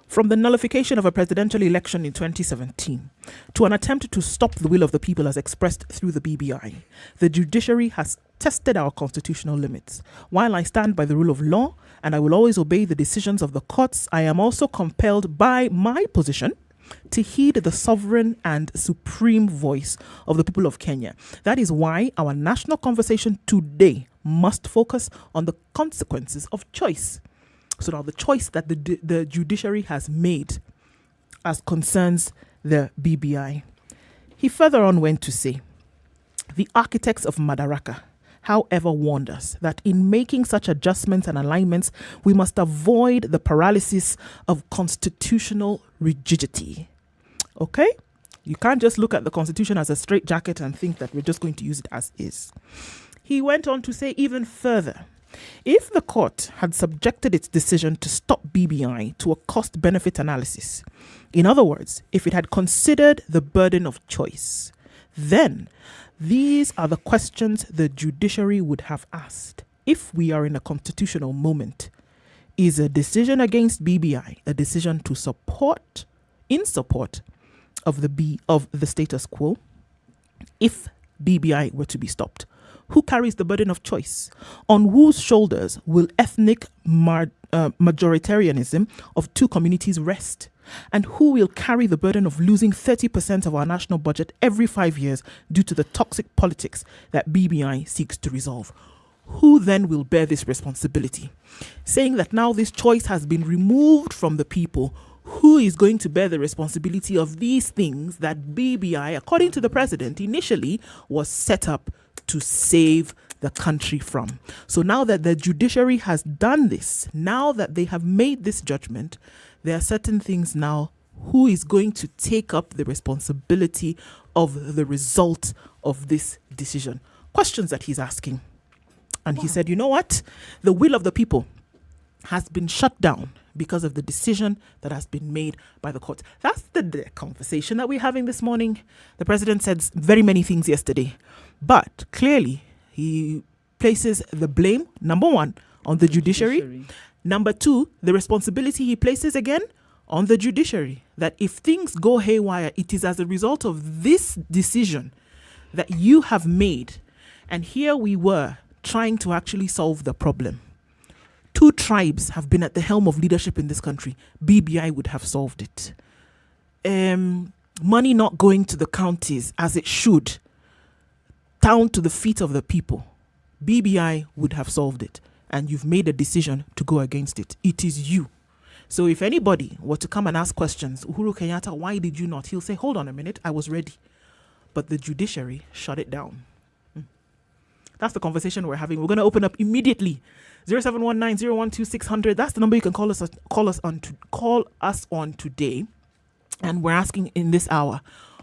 "From the nullification of a presidential election in 2017 to an attempt to stop the will of the people as expressed through the BBI, the judiciary has tested our constitutional limits. While I stand by the rule of law and I will always obey the decisions of the courts, I am also compelled by my position to heed the sovereign and supreme voice of the people of Kenya. That is why our national conversation today must focus on the consequences of choice." So now the choice that the judiciary has made as concerns the BBI. He further on went to say, "The architects of Madaraka, however, warned us that in making such adjustments and alignments, we must avoid the paralysis of constitutional rigidity." Okay? You can't just look at the Constitution as a straitjacket and think that we're just going to use it as is. He went on to say even further, if the court had subjected its decision to stop BBI to a cost-benefit analysis, in other words, if it had considered the burden of choice, then these are the questions the judiciary would have asked. If we are in a constitutional moment, is a decision against BBI a decision to support, in support of the status quo? If BBI were to be stopped, who carries the burden of choice? On whose shoulders will ethnic majoritarianism of two communities rest? And who will carry the burden of losing 30% of our national budget every 5 years due to the toxic politics that BBI seeks to resolve? Who then will bear this responsibility? Saying that now this choice has been removed from the people, who is going to bear the responsibility of these things that BBI, according to the president, initially was set up to save the country from? So now that the judiciary has done this, now that they have made this judgment, there are certain things now. Who is going to take up the responsibility of the result of this decision? Questions that he's asking. And he said, you know what? The will of the people has been shut down because of the decision that has been made by the court. That's the conversation that we're having this morning. The president said very many things yesterday, but clearly he places the blame, number one, on the judiciary. Number two, the responsibility he places again on the judiciary. That if things go haywire, it is as a result of this decision that you have made. And here we were trying to actually solve the problem. Two tribes have been at the helm of leadership in this country. BBI would have solved it. Money not going to the counties as it should, down to the feet of the people. BBI would have solved it. And you've made a decision to go against it. It is you. So if anybody were to come and ask questions, Uhuru Kenyatta, why did you not? He'll say, hold on a minute, I was ready. But the judiciary shut it down. That's the conversation we're having. We're going to open up immediately. 0719-012-600. That's the number you can call us on today. And we're asking in this hour,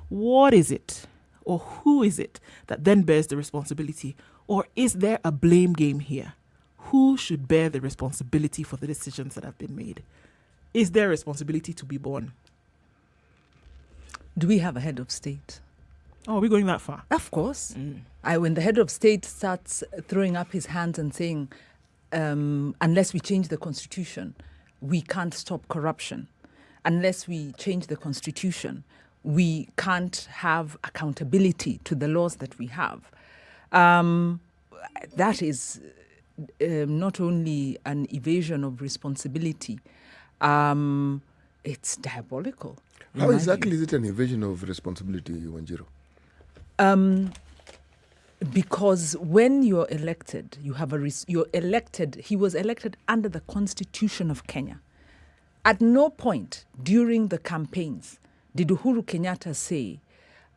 what is it or who is it that then bears the responsibility? Or is there a blame game here? Who should bear the responsibility for the decisions that have been made? Is there a responsibility to be born? Do we have a head of state? Oh, are we going that far? Of course. When the head of state starts throwing up his hands and saying, unless we change the constitution, we can't stop corruption. Unless we change the constitution, we can't have accountability to the laws that we have. That is not only an evasion of responsibility, it's diabolical. How exactly is it an evasion of responsibility, Wanjiro? Because when you're elected, you're elected. He was elected under the Constitution of Kenya. At no point during the campaigns did Uhuru Kenyatta say,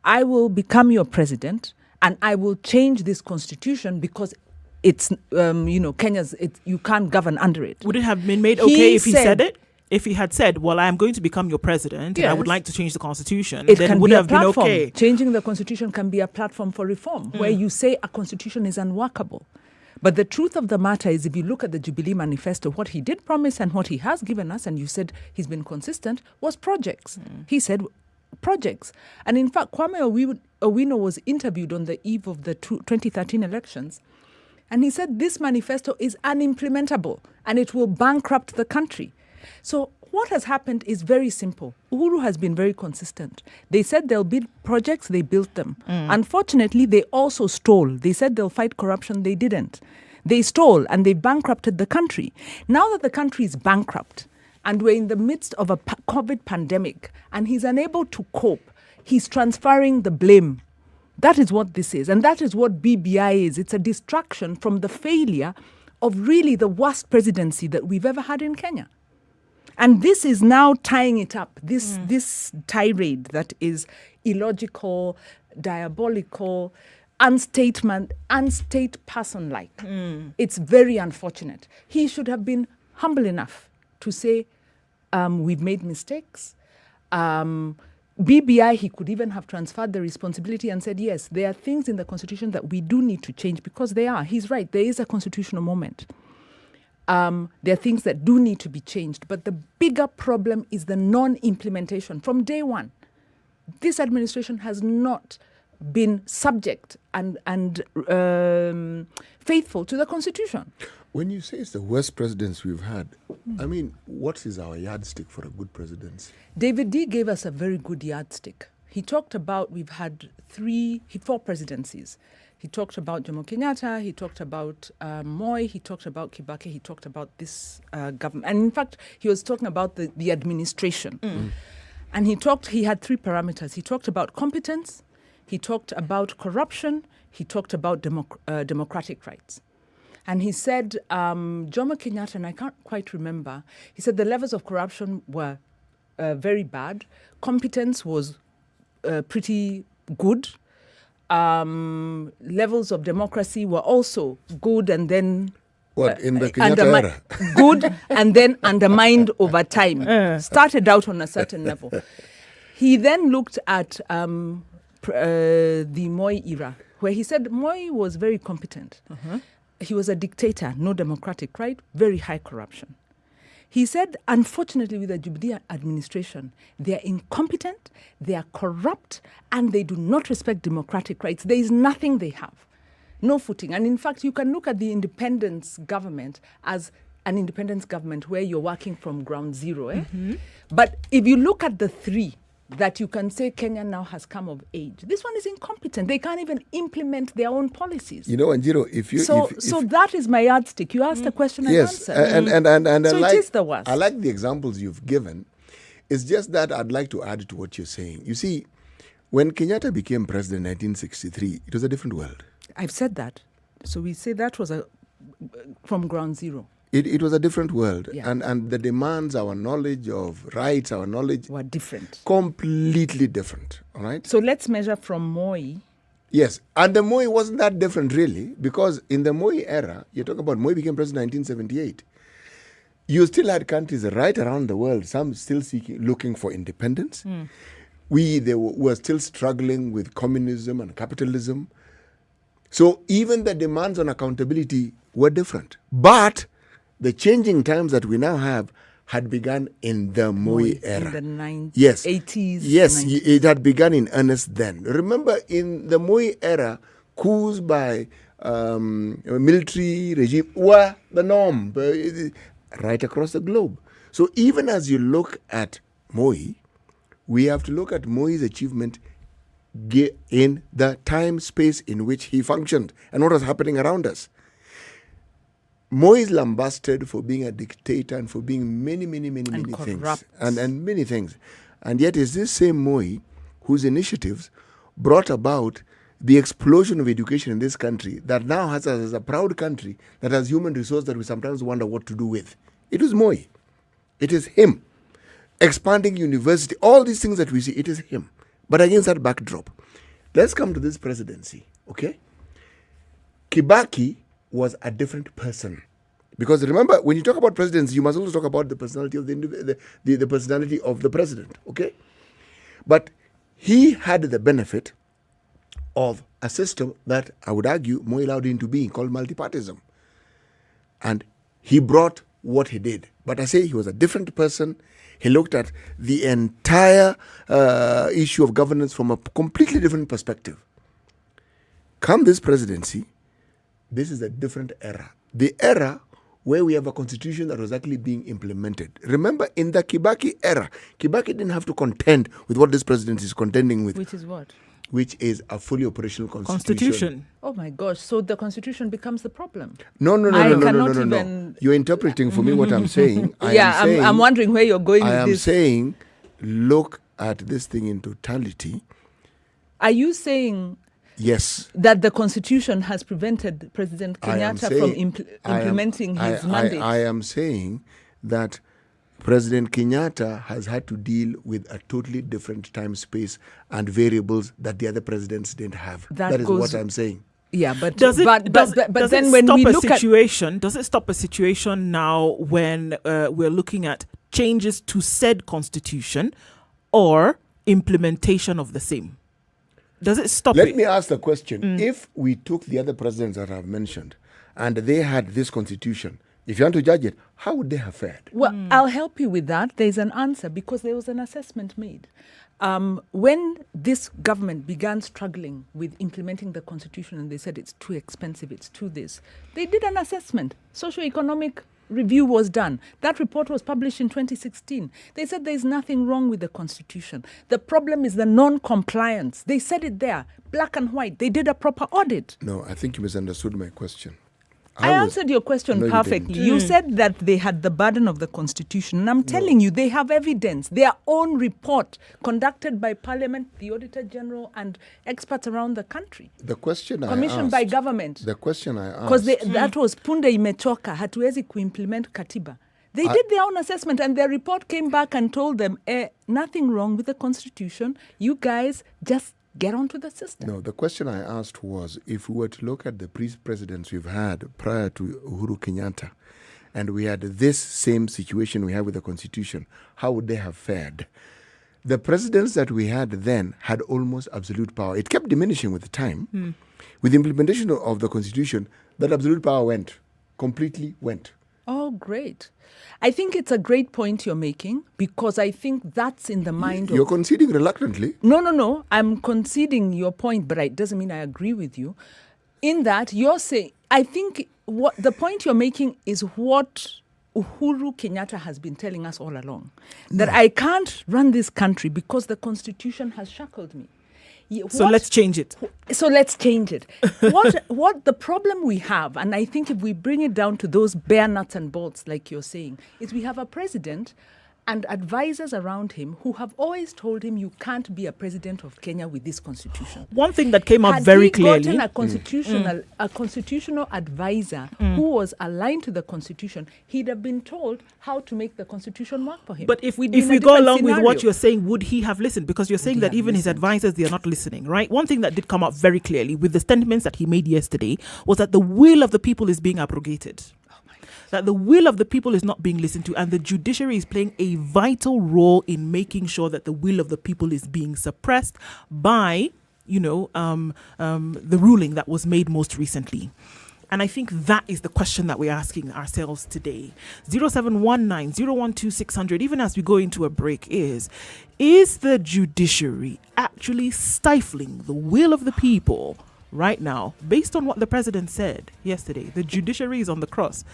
I will become your president and I will change this constitution because it's, Kenya's, you can't govern under it. Would it have been made okay if he said it? If he had said, well, I'm going to become your president and I would like to change the constitution, then it would have been okay. Changing the constitution can be a platform for reform where you say a constitution is unworkable. But the truth of the matter is, if you look at the Jubilee Manifesto, what he did promise and what he has given us, and you said he's been consistent, was projects. He said projects. And in fact, Kwame Owino was interviewed on the eve of the 2013 elections. And he said this manifesto is unimplementable and it will bankrupt the country. So what has happened is very simple. Uhuru has been very consistent. They said they'll build projects, they built them. Unfortunately, they also stole. They said they'll fight corruption, they didn't. They stole and they bankrupted the country. Now that the country is bankrupt and we're in the midst of a COVID pandemic and he's unable to cope, he's transferring the blame. That is what this is. And that is what BBI is. It's a distraction from the failure of really the worst presidency that we've ever had in Kenya. And this is now tying it up, this tirade that is illogical, diabolical, unstate person-like. It's very unfortunate. He should have been humble enough to say, we've made mistakes. BBI, he could even have transferred the responsibility and said, yes, there are things in the Constitution that we do need to change because they are. He's right, there is a constitutional moment. There are things that do need to be changed. But the bigger problem is the non-implementation. From day one, this administration has not been subject and faithful to the Constitution. When you say it's the worst presidents we've had, I mean, what is our yardstick for a good presidency? David D gave us a very good yardstick. He talked about we've had 4 presidencies. He talked about Jomo Kenyatta, he talked about Moi, he talked about Kibaki, he talked about this government. And in fact, he was talking about the administration. And he had 3 parameters. He talked about competence, he talked about corruption, he talked about democratic rights. And he said, Jomo Kenyatta, and I can't quite remember, he said the levels of corruption were very bad. Competence was pretty good. Levels of democracy were also good and then in the Kenyatta era? Good and then undermined over time. Started out on a certain level. He then looked at the Moi era, where he said Moi was very competent. He was a dictator, no democratic right, very high corruption. He said, unfortunately, with the Jubilee administration, they are incompetent, they are corrupt, and they do not respect democratic rights. There is nothing they have, no footing. And in fact, you can look at the independence government as an independence government where you're working from ground zero. But if you look at the 3 that you can say Kenya now has come of age, this one is incompetent. They can't even implement their own policies. You know, Wanjiro, So that is my yardstick. You asked a question and answered. And so it is the worst. I like the examples you've given. It's just that I'd like to add to what you're saying. You see, when Kenyatta became president in 1963, it was a different world. I've said that. So we say that was from ground zero. It was a different world. Yeah. And the demands, our knowledge of rights, our knowledge... were different. Completely different, all right? So let's measure from Moi. Yes, and the Moi wasn't that different, really, because in the Moi era, you're talking about Moi became president in 1978. You still had countries right around the world, some still looking for independence. They were still struggling with communism and capitalism. So even the demands on accountability were different. But the changing times that we now have had begun in the Moi era. In the 80s. Yes, 90s. it had begun in earnest then. Remember, in the Moi era, coups by military regime were the norm right across the globe. So even as you look at Moi, we have to look at Moi's achievement in the time space in which he functioned and what was happening around us. Moi is lambasted for being a dictator and for being many things. And many things. And yet it's this same Moi whose initiatives brought about the explosion of education in this country that now has us as a proud country that has human resource that we sometimes wonder what to do with. It was Moi. It is him. Expanding university, all these things that we see, it is him. But against that backdrop, let's come to this presidency, okay? Kibaki was a different person. Because remember, when you talk about presidency, you must also talk about the personality of the personality of the president, okay? But he had the benefit of a system that I would argue Moi allowed him to be, called multipartism. And he brought what he did. But I say he was a different person. He looked at the entire issue of governance from a completely different perspective. Come this presidency, this is a different era. The era where we have a constitution that was actually being implemented. Remember, in the Kibaki era, Kibaki didn't have to contend with what this presidency is contending with. Which is what? Which is a fully operational constitution. Oh my gosh, so the constitution becomes the problem. No. You're interpreting for me what I'm saying. I'm wondering where you're going with this. I am saying, look at this thing in totality. Are you saying yes, that the constitution has prevented President Kenyatta from implementing his mandate? I am saying that President Kenyatta has had to deal with a totally different time space and variables that the other presidents didn't have. That is what I'm saying. Yeah, but does it stop a situation now when we're looking at changes to said constitution or implementation of the same? Does it stop it? Let me ask the question. If we took the other presidents that I've mentioned and they had this constitution, if you want to judge it, how would they have fared? Well, I'll help you with that. There's an answer because there was an assessment made. When this government began struggling with implementing the constitution and they said it's too expensive, it's too this, they did an assessment. Socioeconomic review was done. That report was published in 2016. They said there's nothing wrong with the constitution. The problem is the non-compliance. They said it there, black and white. They did a proper audit. No, I think you misunderstood my question. I answered your question perfectly. You said that they had the burden of the constitution. And I'm telling you, they have evidence. Their own report conducted by Parliament, the Auditor General, and experts around the country. The question commissioned by government. The question I asked. Because that was punde imechoka, hatuwezi kuimplement katiba. They did their own assessment and their report came back and told them, nothing wrong with the constitution. You guys just get onto the system. No, the question I asked was, if we were to look at the presidents we've had prior to Uhuru Kenyatta, and we had this same situation we have with the constitution, how would they have fared? The presidents that we had then had almost absolute power. It kept diminishing with the time. With the implementation of the constitution, that absolute power completely went. Oh, great. I think it's a great point you're making because I think that's in the mind You're conceding reluctantly. No. I'm conceding your point, but it doesn't mean I agree with you. In that, you're saying, I think what the point you're making is what Uhuru Kenyatta has been telling us all along. That I can't run this country because the constitution has shackled me. So let's change it. What the problem we have, and I think if we bring it down to those bare nuts and bolts, like you're saying, is we have a president and advisors around him who have always told him you can't be a president of Kenya with this constitution. One thing that came out very clearly. Had he gotten a constitutional advisor who was aligned to the constitution, he'd have been told how to make the constitution work for him. But if we go along with what you're saying, would he have listened? Because you're saying that even his advisors, they are not listening, right? One thing that did come out very clearly with the statements that he made yesterday was that the will of the people is being abrogated. That the will of the people is not being listened to, and the judiciary is playing a vital role in making sure that the will of the people is being suppressed by, the ruling that was made most recently. And I think that is the question that we're asking ourselves today. 0719-012-600, even as we go into a break, is the judiciary actually stifling the will of the people right now, based on what the president said yesterday, the judiciary is on the cross.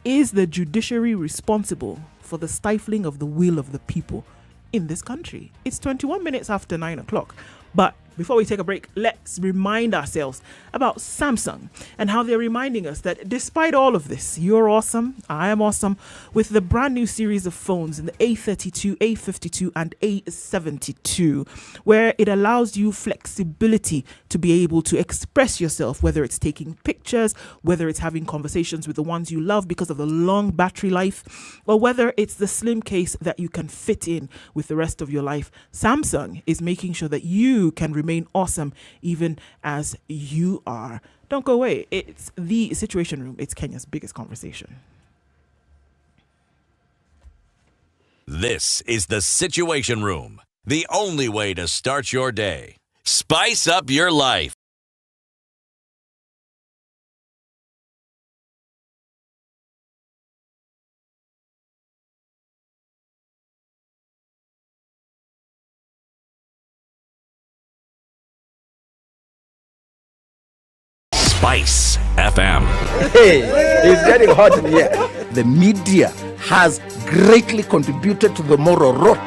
Is the judiciary responsible for the stifling of the will of the people in this country? It's 21 minutes after 9 o'clock. But before we take a break, let's remind ourselves about Samsung and how they're reminding us that despite all of this, you're awesome, I am awesome, with the brand new series of phones in the A32, A52 and A72, where it allows you flexibility to be able to express yourself, whether it's taking pictures, whether it's having conversations with the ones you love because of the long battery life, or whether it's the slim case that you can fit in with the rest of your life. Samsung is making sure that you can remain awesome even as you are. Don't go away. It's the Situation Room. It's Kenya's biggest conversation. This is the Situation Room, the only way to start your day. Spice up your life. Spice FM. Hey, it's getting hot in here. The media has greatly contributed to the moral rot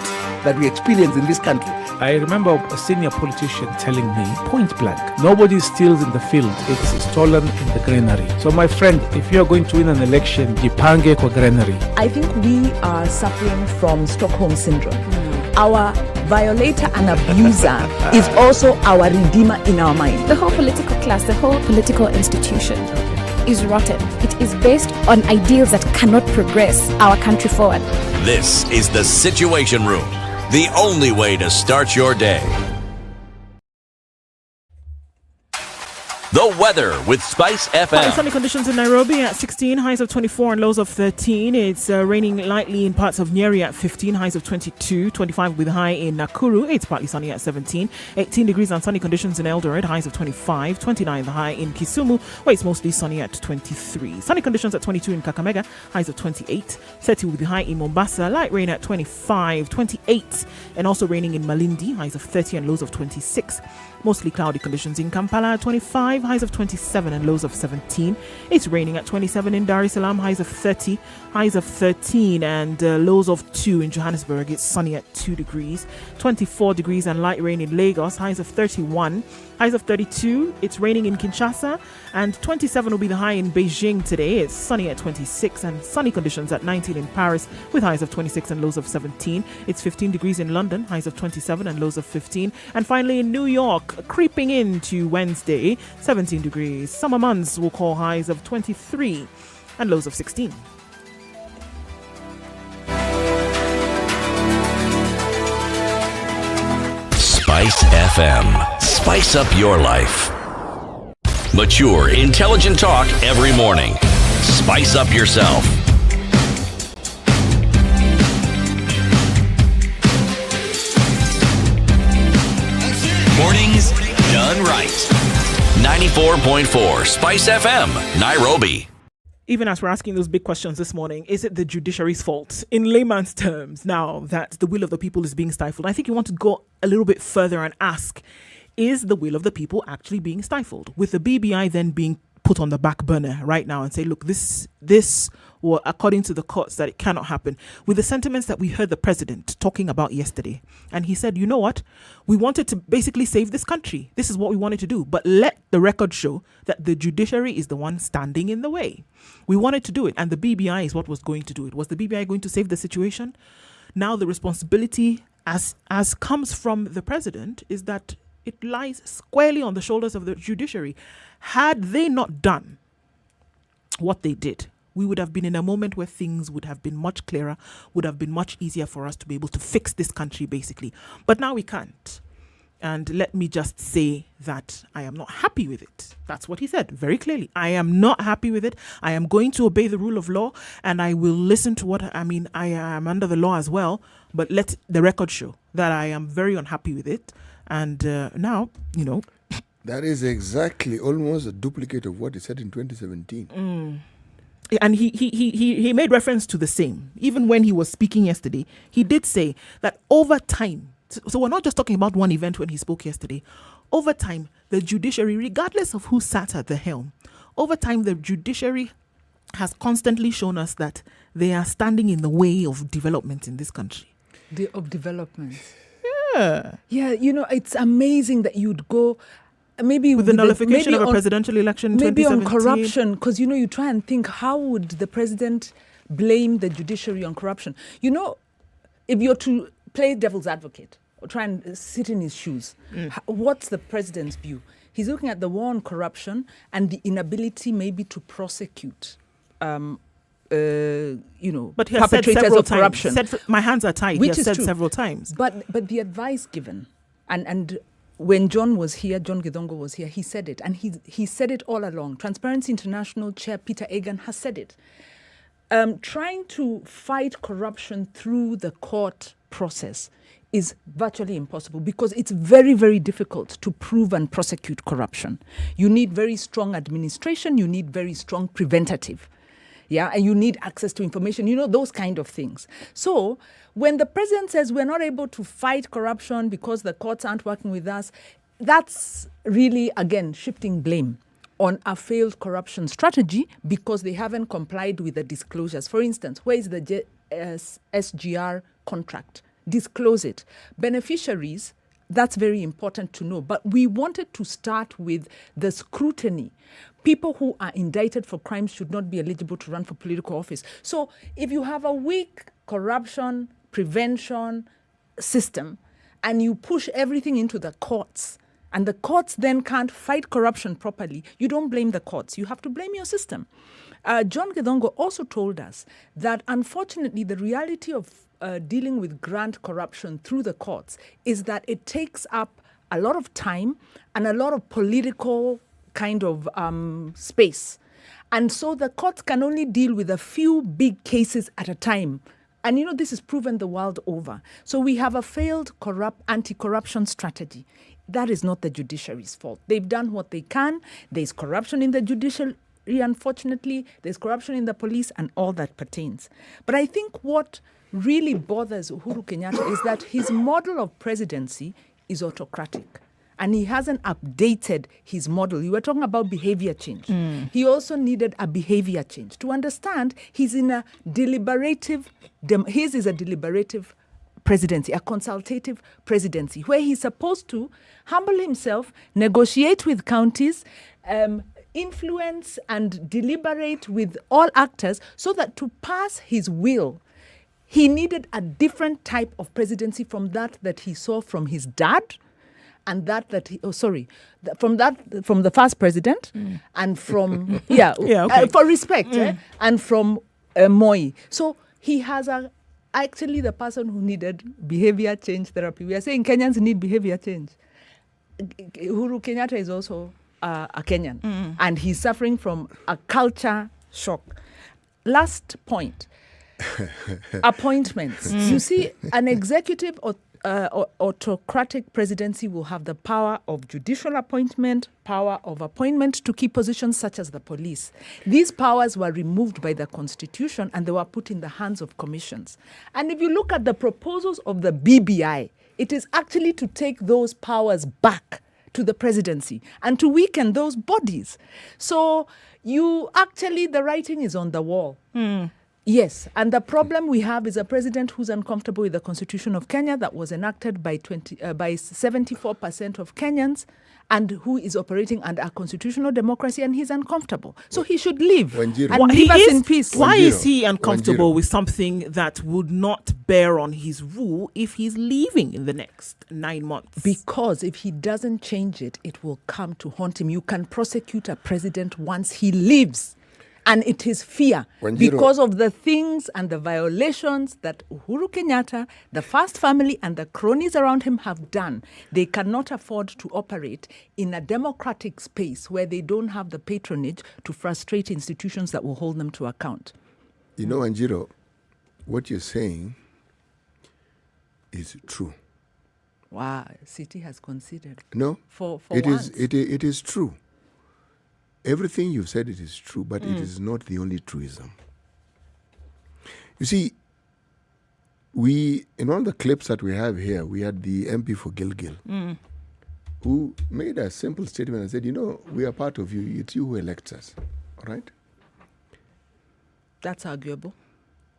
that we experience in this country. I remember a senior politician telling me, point blank, nobody steals in the field, it's stolen in the granary. So my friend, if you're going to win an election, jipange kwa granary. I think we are suffering from Stockholm syndrome. Our violator and abuser is also our redeemer in our mind. The whole political class, the whole political institution is rotten. It is based on ideals that cannot progress our country forward. This is the Situation Room, the only way to start your day. The weather with Spice FM. Sunny conditions in Nairobi at 16, highs of 24 and lows of 13. It's raining lightly in parts of Nyeri at 15, highs of 22, 25 with high in Nakuru. It's partly sunny at 17, 18 degrees and sunny conditions in Eldoret, highs of 25, 29 the high in Kisumu, where it's mostly sunny at 23. Sunny conditions at 22 in Kakamega, highs of 28, 30 with the high in Mombasa, light rain at 25, 28, and also raining in Malindi, highs of 30 and lows of 26. Mostly cloudy conditions in Kampala at 25, highs of 27 and lows of 17. It's raining at 27 in Dar es Salaam, highs of 30, highs of 13 and lows of 2 in Johannesburg. It's sunny at 2 degrees, 24 degrees and light rain in Lagos, highs of 31, highs of 32. It's raining in Kinshasa and 27 will be the high in Beijing today. It's sunny at 26 and sunny conditions at 19 in Paris with highs of 26 and lows of 17. It's 15 degrees in London, highs of 27 and lows of 15. And finally in New York, creeping into Wednesday, 17 degrees. Summer months will call highs of 23 and lows of 16. Spice FM. Spice up your life. Mature, intelligent talk every morning. Spice up yourself. Mornings done right. 94.4 Spice FM, Nairobi. Even as we're asking those big questions this morning, is it the judiciary's fault? In layman's terms, now that the will of the people is being stifled, I think you want to go a little bit further and ask, is the will of the people actually being stifled? With the BBI then being put on the back burner right now and say, look, this or according to the courts that it cannot happen, with the sentiments that we heard the president talking about yesterday. And he said, you know what? We wanted to basically save this country. This is what we wanted to do. But let the record show that the judiciary is the one standing in the way. We wanted to do it. And the BBI is what was going to do it. Was the BBI going to save the situation? Now the responsibility as comes from the president is that it lies squarely on the shoulders of the judiciary. Had they not done what they did, we would have been in a moment where things would have been much clearer, would have been much easier for us to be able to fix this country, basically. But now we can't. And let me just say that I am not happy with it. That's what he said very clearly. I am not happy with it. I am going to obey the rule of law and I will listen to what I mean. I am under the law as well, but let the record show that I am very unhappy with it. And now, you know. That is exactly almost a duplicate of what he said in 2017. And he made reference to the same. Even when he was speaking yesterday, he did say that over time, so we're not just talking about one event when he spoke yesterday, over time, the judiciary, regardless of who sat at the helm, over time, the judiciary has constantly shown us that they are standing in the way of development in this country. Of development. Yeah. Yeah, it's amazing that you'd go maybe with the nullification of a presidential election in maybe 2017. on corruption, because you try and think, how would the president blame the judiciary on corruption? If you're to play devil's advocate or try and sit in his shoes, what's the president's view? He's looking at the war on corruption and the inability maybe to prosecute but he has said perpetrators several of corruption. My hands are tied. Which he has is said true. several times. But the advice given, and when John Gidongo was here, he said it, and he said it all along. Transparency International Chair Peter Egan has said it. Trying to fight corruption through the court process is virtually impossible because it's very, very difficult to prove and prosecute corruption. You need very strong administration. You need very strong preventative. Yeah, and you need access to information, those kind of things. So when the president says we're not able to fight corruption because the courts aren't working with us, that's really, again, shifting blame on a failed corruption strategy because they haven't complied with the disclosures. For instance, where is the SGR contract? Disclose it. Beneficiaries, that's very important to know. But we wanted to start with the scrutiny. People who are indicted for crimes should not be eligible to run for political office. So if you have a weak corruption prevention system and you push everything into the courts, and the courts then can't fight corruption properly, you don't blame the courts. You have to blame your system. John Gidongo also told us that, unfortunately, the reality of dealing with grand corruption through the courts is that it takes up a lot of time and a lot of political kind of space. And so the courts can only deal with a few big cases at a time. And this is proven the world over. So we have a failed anti-corruption strategy. That is not the judiciary's fault. They've done what they can. There's corruption in the judiciary, unfortunately. There's corruption in the police and all that pertains. But I think what really bothers Uhuru Kenyatta is that his model of presidency is autocratic. And he hasn't updated his model. You were talking about behavior change. He also needed a behavior change. To understand, he's in a his is a deliberative presidency, a consultative presidency, where he's supposed to humble himself, negotiate with counties, influence and deliberate with all actors so that to pass his will, he needed a different type of presidency from that he saw from his dad, and from the first president, and from for respect, and from Moi. So he has actually the person who needed behavior change therapy. We are saying Kenyans need behavior change. Uhuru Kenyatta is also a Kenyan, and he's suffering from a culture shock. Last point. Appointments. You see, an executive or autocratic presidency will have the power of judicial appointment, power of appointment to key positions such as the police. These powers were removed by the Constitution and they were put in the hands of commissions. And if you look at the proposals of the BBI, it is actually to take those powers back to the presidency and to weaken those bodies. So the writing is on the wall. Yes, and the problem we have is a president who's uncomfortable with the Constitution of Kenya that was enacted by 74% of Kenyans, and who is operating under a constitutional democracy, and he's uncomfortable. So he should leave and leave us in peace. Why is he uncomfortable with something that would not bear on his rule if he's leaving in the next 9 months? Because if he doesn't change it, it will come to haunt him. You can prosecute a president once he leaves. And it is fear because of the things and the violations that Uhuru Kenyatta, the first family and the cronies around him have done. They cannot afford to operate in a democratic space where they don't have the patronage to frustrate institutions that will hold them to account. Wanjiro, what you're saying is true. Wow, City has considered. No, for it once. It is true. Everything you've said, it is true, but it is not the only truism. You see, in one of the clips that we have here, we had the MP for Gilgil. who made a simple statement and said, we are part of you. It's you who elects us. All right? That's arguable.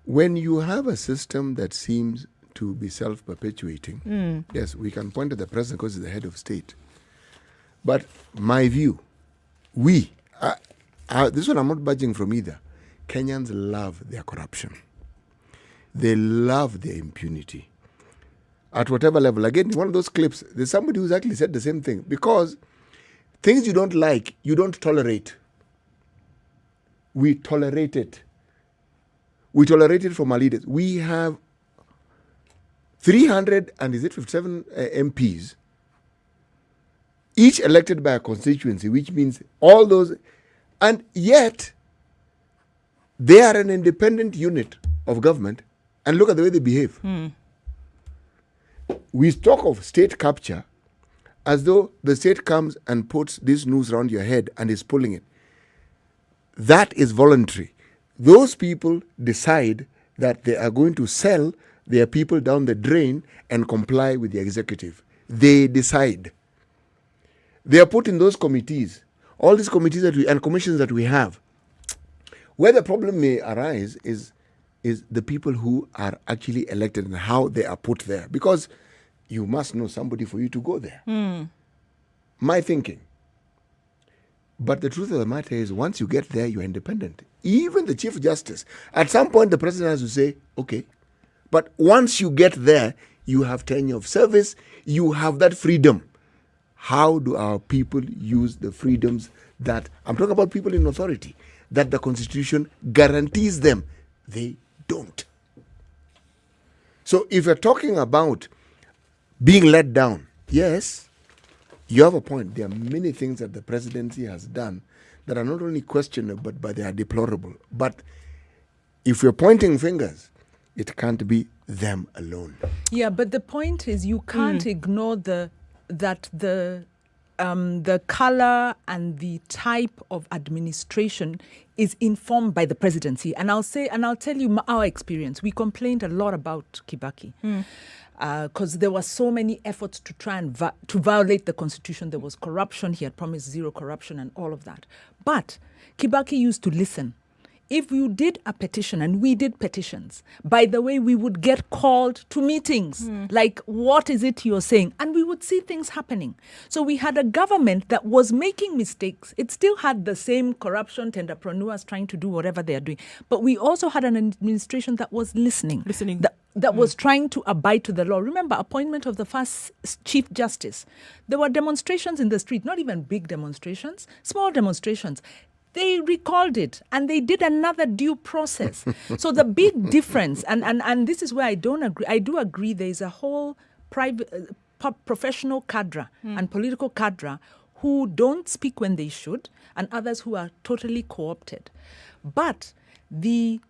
When you have a system that seems to be self-perpetuating, yes, we can point to the president because he's the head of state. But my view, this one I'm not budging from either. Kenyans love their corruption. They love their impunity. At whatever level. Again, one of those clips, there's somebody who's actually said the same thing. Because things you don't like, you don't tolerate. We tolerate it. We tolerate it from our leaders. We have 357 MPs, each elected by a constituency, which means all those, and yet they are an independent unit of government, and look at the way they behave. We talk of state capture as though the state comes and puts this noose around your head and is pulling it. That is voluntary. Those people decide that they are going to sell their people down the drain and comply with the executive. They decide. They are put in those committees, all these committees and commissions that we have. Where the problem may arise is the people who are actually elected and how they are put there. Because you must know somebody for you to go there. My thinking. But the truth of the matter is, once you get there, you're independent. Even the Chief Justice. At some point, the President has to say, okay. But once you get there, you have tenure of service. You have that freedom. How do our people use the freedoms that, I'm talking about people in authority, that the Constitution guarantees them? They don't. So if you're talking about being let down, yes, you have a point. There are many things that the presidency has done that are not only questionable, but they are deplorable. But if you're pointing fingers, it can't be them alone. Yeah, but the point is you can't ignore the color and the type of administration is informed by the presidency. And I'll tell you our experience. We complained a lot about Kibaki. Because there were so many efforts to try and to violate the constitution. There was corruption. He had promised zero corruption and all of that. But Kibaki used to listen. If you did a petition, and we did petitions, by the way, we would get called to meetings. Like, what is it you're saying? And we would see things happening. So we had a government that was making mistakes. It still had the same corruption, tenderpreneurs trying to do whatever they are doing. But we also had an administration that was listening. That was trying to abide to the law. Remember, appointment of the first Chief Justice. There were demonstrations in the street, not even big demonstrations, small demonstrations. They recalled it and they did another due process. So the big difference, and this is where I don't agree. I do agree there is a whole private, professional cadre and political cadre who don't speak when they should, and others who are totally co-opted. But the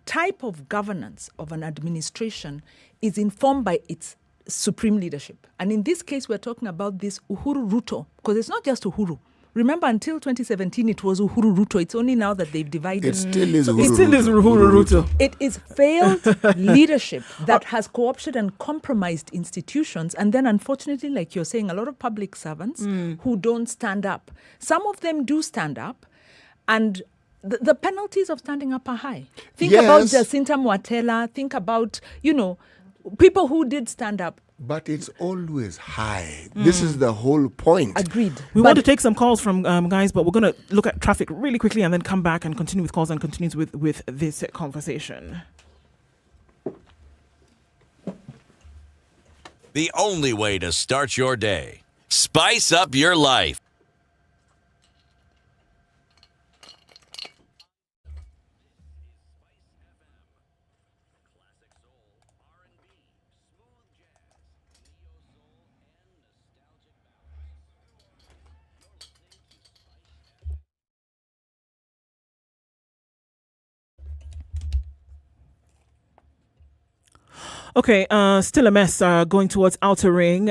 type of governance of an administration is informed by its supreme leadership. And in this case, we're talking about this Uhuru Ruto, because it's not just Uhuru. Remember, until 2017, it was Uhuru Ruto. It's only now that they've divided. It still is Uhuru Ruto. It is failed leadership that has co-opted and compromised institutions. And then, unfortunately, like you're saying, a lot of public servants who don't stand up. Some of them do stand up, and the penalties of standing up are high. Think about Jacinta Mwatela. Think about, people who did stand up. But it's always high. This is the whole point. Agreed. We want to take some calls from guys, but we're going to look at traffic really quickly and then come back and continue with calls and continue with this conversation. The only way to start your day. Spice up your life. Okay, still a mess going towards Outer Ring.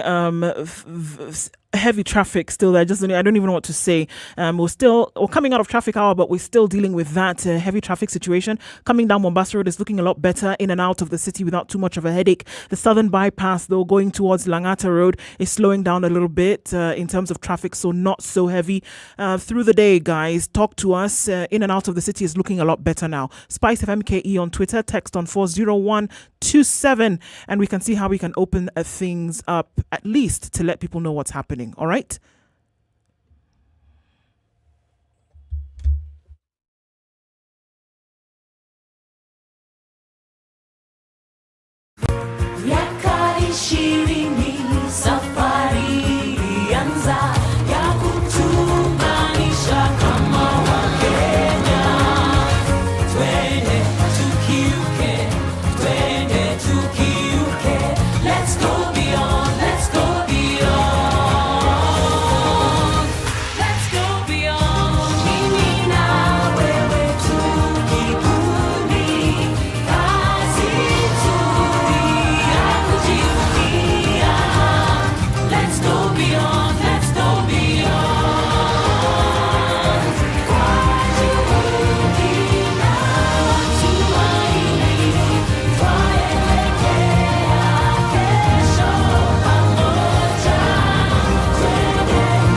heavy traffic still there. I don't even know what to say. We're coming out of traffic hour, but we're still dealing with that heavy traffic situation. Coming down Mombasa Road is looking a lot better, in and out of the city without too much of a headache. The southern bypass, though, going towards Langata Road is slowing down a little bit in terms of traffic, so not so heavy. Through the day, guys, talk to us. In and out of the city is looking a lot better now. SpiceFM KE on Twitter, text on 40127, and we can see how we can open things up, at least to let people know what's happening. All right. Miaka 20 safari ilianza ya kutuunganisha kama Wakenya. Twende tukiuke, let's go beyond, let's go beyond, let's go beyond. Mimi na wewe tukibuni kazi nzuri ya kujivunia. Let's go beyond, let's go beyond. Kwa juhudi na matumaini twaelekea kesho pamoja. Twende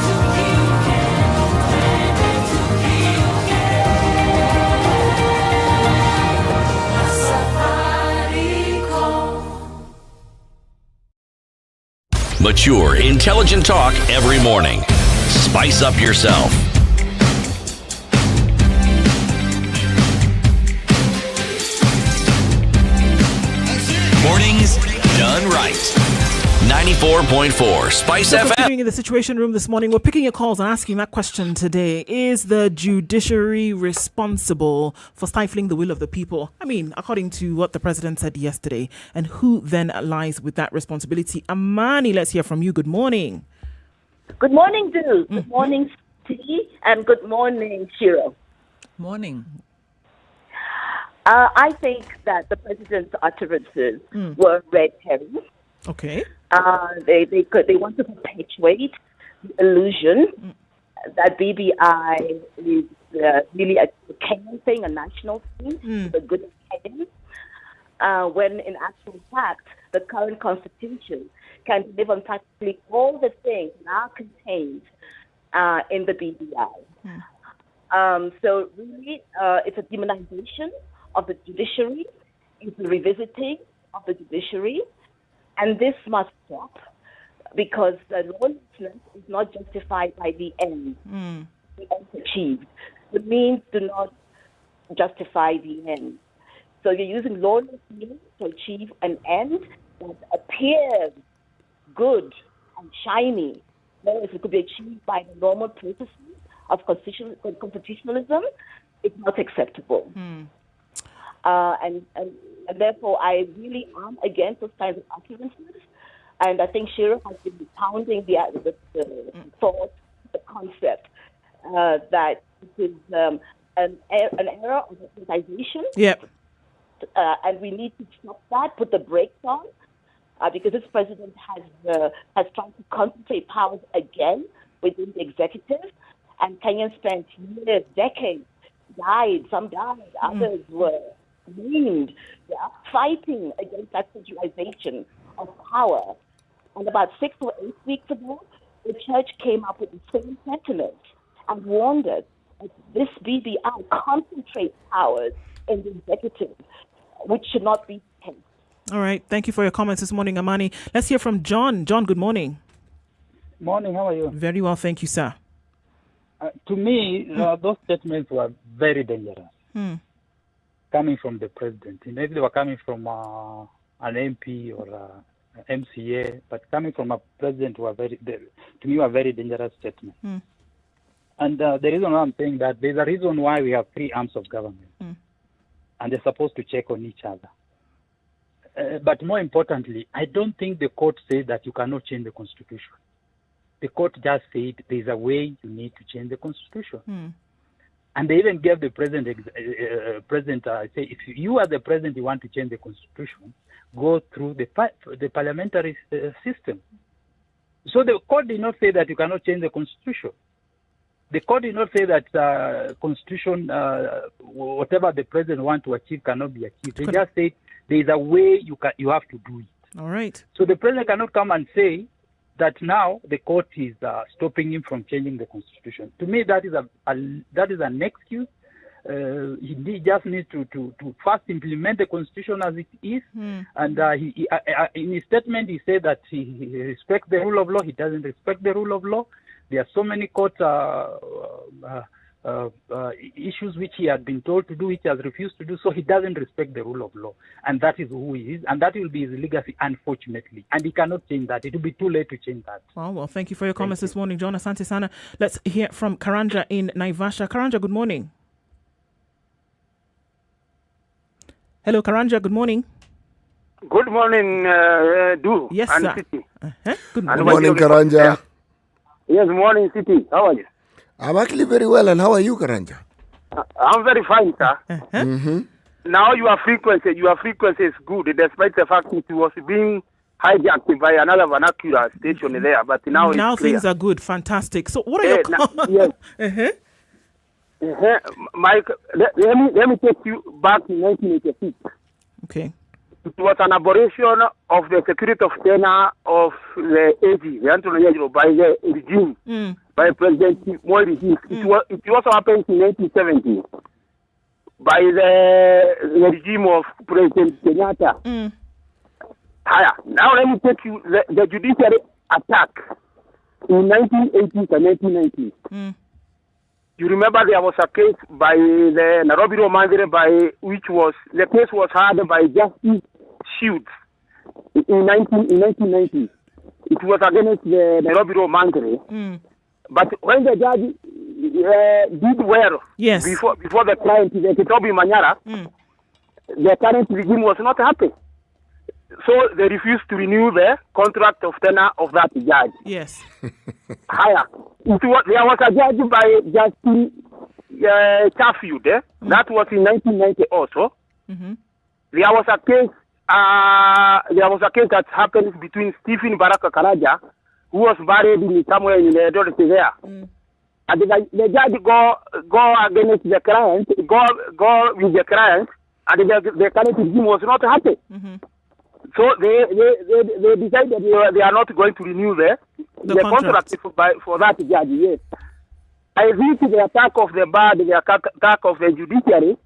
tukiuke, na Safaricom. Mature, intelligent talk every morning. Spice up yourself. Mornings done right. 94.4 Spice So FM. continuing in the Situation Room this morning, we're picking your calls and asking that question today. Is the judiciary responsible for stifling the will of the people? I mean, according to what the president said yesterday. And who then lies with that responsibility? Amani, let's hear from you. Good morning. Good morning, Dil. Good morning, T, and good morning, Shiro. Morning. I think that the president's utterances were red herrings. Okay. They want to perpetuate the illusion that BBI is really a Kenyan thing, a national thing, the good of Kenyans, when in actual fact, the current constitution can live on practically all the things now contained in the BBI. So really, it's a demonization of the judiciary, it's a revisiting of the judiciary, and this must stop because lawlessness is not justified by the end, the end achieved. The means do not justify the end. So you're using lawless means to achieve an end that appears good and shiny, whereas it could be achieved by the normal processes of constitutionalism. It's not acceptable. And therefore, I really am against those kinds of utterances. And I think Shiro has been pounding the thought, the concept that it is an era of politicization. Yep. And we need to stop that, put the brakes on, because this president has tried to concentrate powers again within the executive. And Kenyans spent years, decades, some died, others were maimed, fighting against that centralization of power. And about 6 or 8 weeks ago, the church came up with the same sentiment and warned us that this BBI concentrates powers in the executive, which should not be the case. All right. Thank you for your comments this morning, Amani. Let's hear from John. John, good morning. Morning, how are you? Very well, thank you, sir. To me, those statements were very dangerous. Coming from the president. Maybe they were coming from an MP or an MCA, but coming from a president were to me were very dangerous statements. And the reason why I'm saying that, there's a reason why we have 3 arms of government. And they're supposed to check on each other. But more importantly, I don't think the court said that you cannot change the constitution. The court just said there's a way you need to change the constitution. And they even gave the president, say, if you are the president, you want to change the constitution, go through the parliamentary system. So the court did not say that you cannot change the constitution. The court did not say that constitution, whatever the president wants to achieve cannot be achieved. They just say there is a way you have to do it. All right. So the president cannot come and say that now the court is stopping him from changing the constitution. To me, that is an excuse. He just needs to first implement the constitution as it is. And he in his statement, he said that he respects the rule of law. He doesn't respect the rule of law. There are so many court issues which he had been told to do, which he has refused to do. So he doesn't respect the rule of law. And that is who he is. And that will be his legacy, unfortunately. And he cannot change that. It will be too late to change that. Well, thank you for your comments this morning, John. Asante sana. Let's hear from Karanja in Naivasha. Karanja, good morning. Hello, Karanja. Good morning. Good morning, Du. Yes, and sir. City. Good Good morning, Karanja. Yes, morning, City. How are you? I'm actually very well, and how are you, Karanja? I'm very fine, sir. Mm-hmm. Now your frequency is good, despite the fact it was being hijacked by another vernacular station there. But now it's clear. Things are good. Fantastic. So what are your yes. Mike, let me take you back in 1986. Okay. It was an aberration of the security of tenure of the AG, the Antonio by the regime, by President Moi regime. It also happened in 1970 by the regime of President Kenyatta. Now let me take you the judiciary attack in 1980s and 1990s. You remember there was a case by the Nairobi Romandre the case was heard by Justice Shields in 1990. It was against the Nairobi Romandre. But when the judge did well before the client, the Kitobi Manyara, the current regime was not happy. So they refused to renew the contract of tenure of that judge. Yes. There was a judge by Justin Chaffield. That was in 1990 also. There was a case. There was a case that happened between Stephen Baraka Karaja, who was buried in somewhere in Eldoret there. And the judge go against the client, go with the client, and the current regime was not happy. So they decided they are not going to renew the contract for that judge. Yes, I think the attack of the bar, the attack of the judiciary.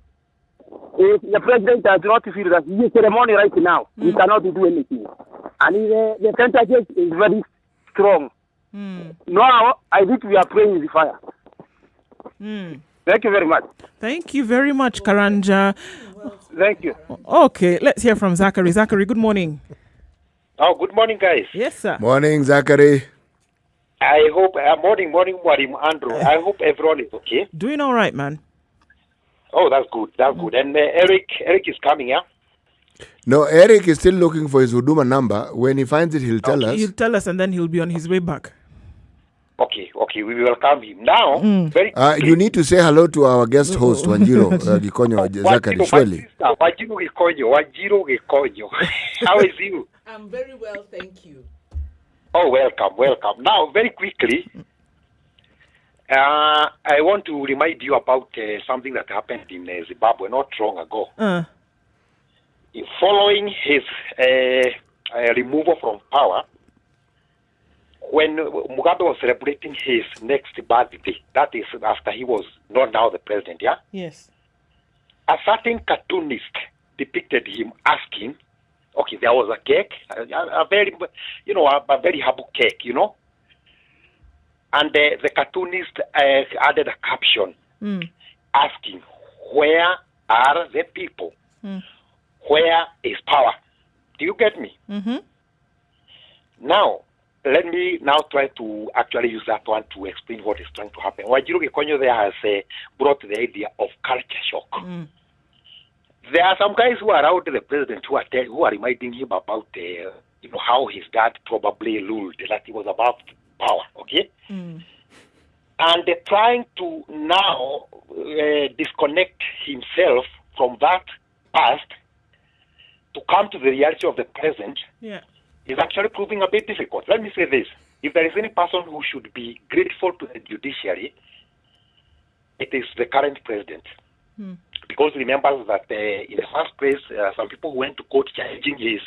The president does not feel that he is ceremony right now. He cannot do anything, and the temperature is very strong. Now I think we are playing with the fire. Thank you very much. Thank you very much, Karanja. Thank you. Okay, let's hear from Zachary. Zachary, good morning. Oh, good morning, guys. Yes, sir. Morning, Zachary. I hope, morning, Andrew. I hope everyone is okay. Doing all right, man. Oh, that's good. That's good. And Eric is coming, yeah? No, Eric is still looking for his Huduma number. When he finds it, he'll tell us. He'll tell us, and then he'll be on his way back. Okay, we will welcome him. Now, very you need to say hello to our guest host, Wanjiro Gikonyo, Zachary, surely. Wanjiro Gikonyo. How is you? I'm very well, thank you. Oh, welcome. Now, very quickly, I want to remind you about something that happened in Zimbabwe not long ago. Following his removal from power, when Mugabe was celebrating his next birthday, that is after he was not now the president, yeah? Yes. A certain cartoonist depicted him asking, okay, there was a cake, a very humble cake, and the cartoonist added a caption asking, where are the people? Where is power? Do you get me? Now, let me now try to actually use that one to explain what is trying to happen. Wajiro Gekonyo there has brought the idea of culture shock. There are some guys who are around the president who are reminding him about how his dad probably ruled, that he was above power, okay? And trying to now disconnect himself from that past to come to the reality of the present is actually proving a bit difficult. Let me say this. if there is any person who should be grateful to the judiciary, it is the current president. Because remember that in the first place, some people went to court challenging his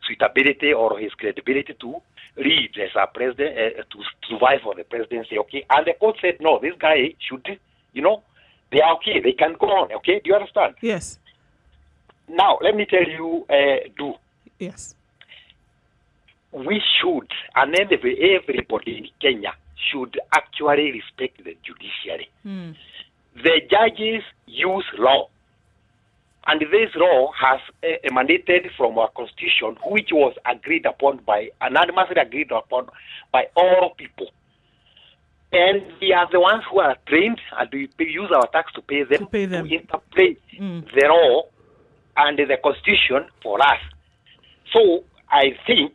suitability or his credibility to lead as a president, to survive for the presidency, okay? And the court said, no, this guy should, they are okay, they can go on, okay? Do you understand? Yes. Now, let me tell you, Yes. We should, and everybody in Kenya should actually respect the judiciary. The judges use law, and this law has emanated from our constitution, which was agreed upon unanimously agreed upon by all people. And we are the ones who are trained, and we use our tax to pay them to interpret the law and the constitution for us. So I think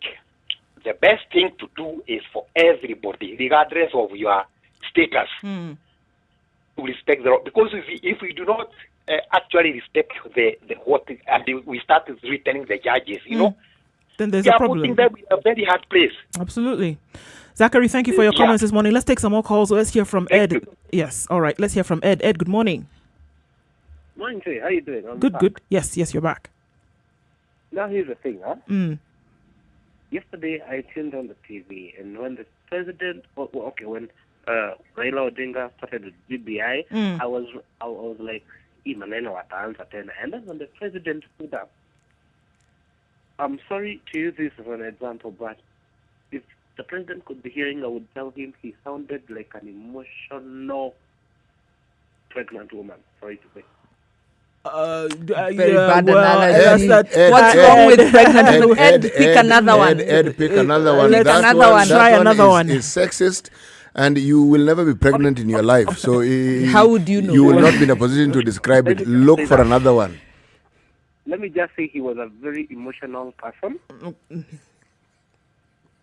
the best thing to do is for everybody, regardless of your status, to respect the law. Because if we do not actually respect and we start returning the judges, then there's we a are problem. putting them in a very hard place. Absolutely. Zachary, thank you for your comments this morning. Let's take some more calls. Let's hear from Ed. Yes, all right. Let's hear from Ed. Ed, good morning. Morning, Trey. How you doing? Good. Yes, you're back. Now here's the thing, huh? yesterday I tuned on the TV, and when the president, when Raila Odinga started with BBI, I was like, maneno wataanza tena. And then when the president stood up, I'm sorry to use this as an example, but if the president could be hearing, I would tell him he sounded like an emotional pregnant woman. Sorry to say. Very bad analogy. What's wrong with pregnant women? Ed, pick another one. Ed, pick another one. Pick another one. Try another one. Is sexist, and you will never be pregnant in your life. So how would you know? You will not be in a position to describe it. Look for another one. Let me just say he was a very emotional person.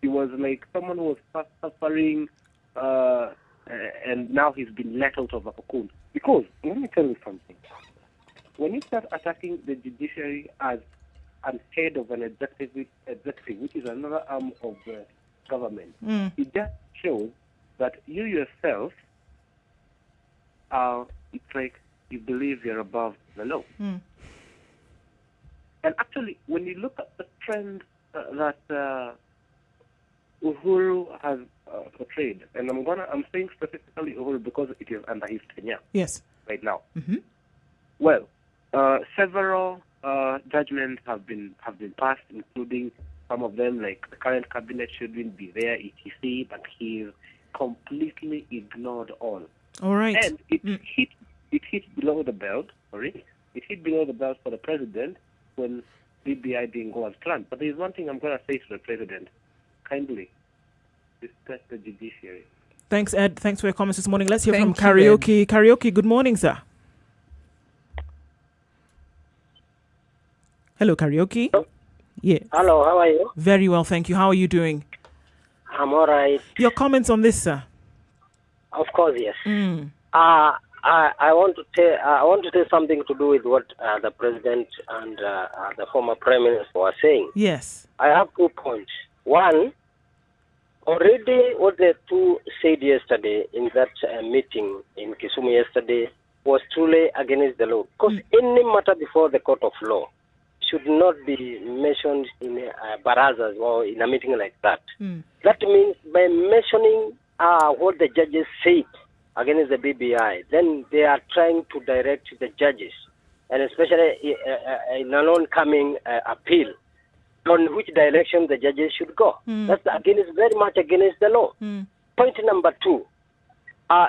He was like someone who was suffering, and now he's been let out of a cocoon. Because, let me tell you something. When you start attacking the judiciary as an head of an executive, which is another arm of the government, it just shows that you yourself it's like you believe you're above the law. And actually, when you look at the trend that Uhuru has portrayed, and I'm saying specifically Uhuru because it is under his tenure. Yes. Right now. Well, several judgments have been passed, including some of them like the current cabinet shouldn't be there, etc. But he's completely ignored all. All right. And it hit below the belt. Sorry, it hit below the belt for the president when BBI didn't go as planned. But there's one thing I'm going to say to the president: kindly respect the judiciary. Thanks, Ed. Thanks for your comments this morning. Let's hear Thank from you, Karaoke. Karaoke, good morning, sir. Hello, Karaoke. Hello. Yeah. Hello, how are you? Very well, thank you. How are you doing? I'm all right. Your comments on this, sir? Of course, yes. I want to say something to do with what the president and the former prime minister were saying. Yes. I have 2 points. One, already what the two said yesterday in that meeting in Kisumu yesterday was truly against the law. Because any matter before the court of law should not be mentioned in barazas or in a meeting like that. That means by mentioning what the judges said against the BBI, then they are trying to direct the judges, and especially in an oncoming appeal, on which direction the judges should go. That's very much against the law. Point number 2.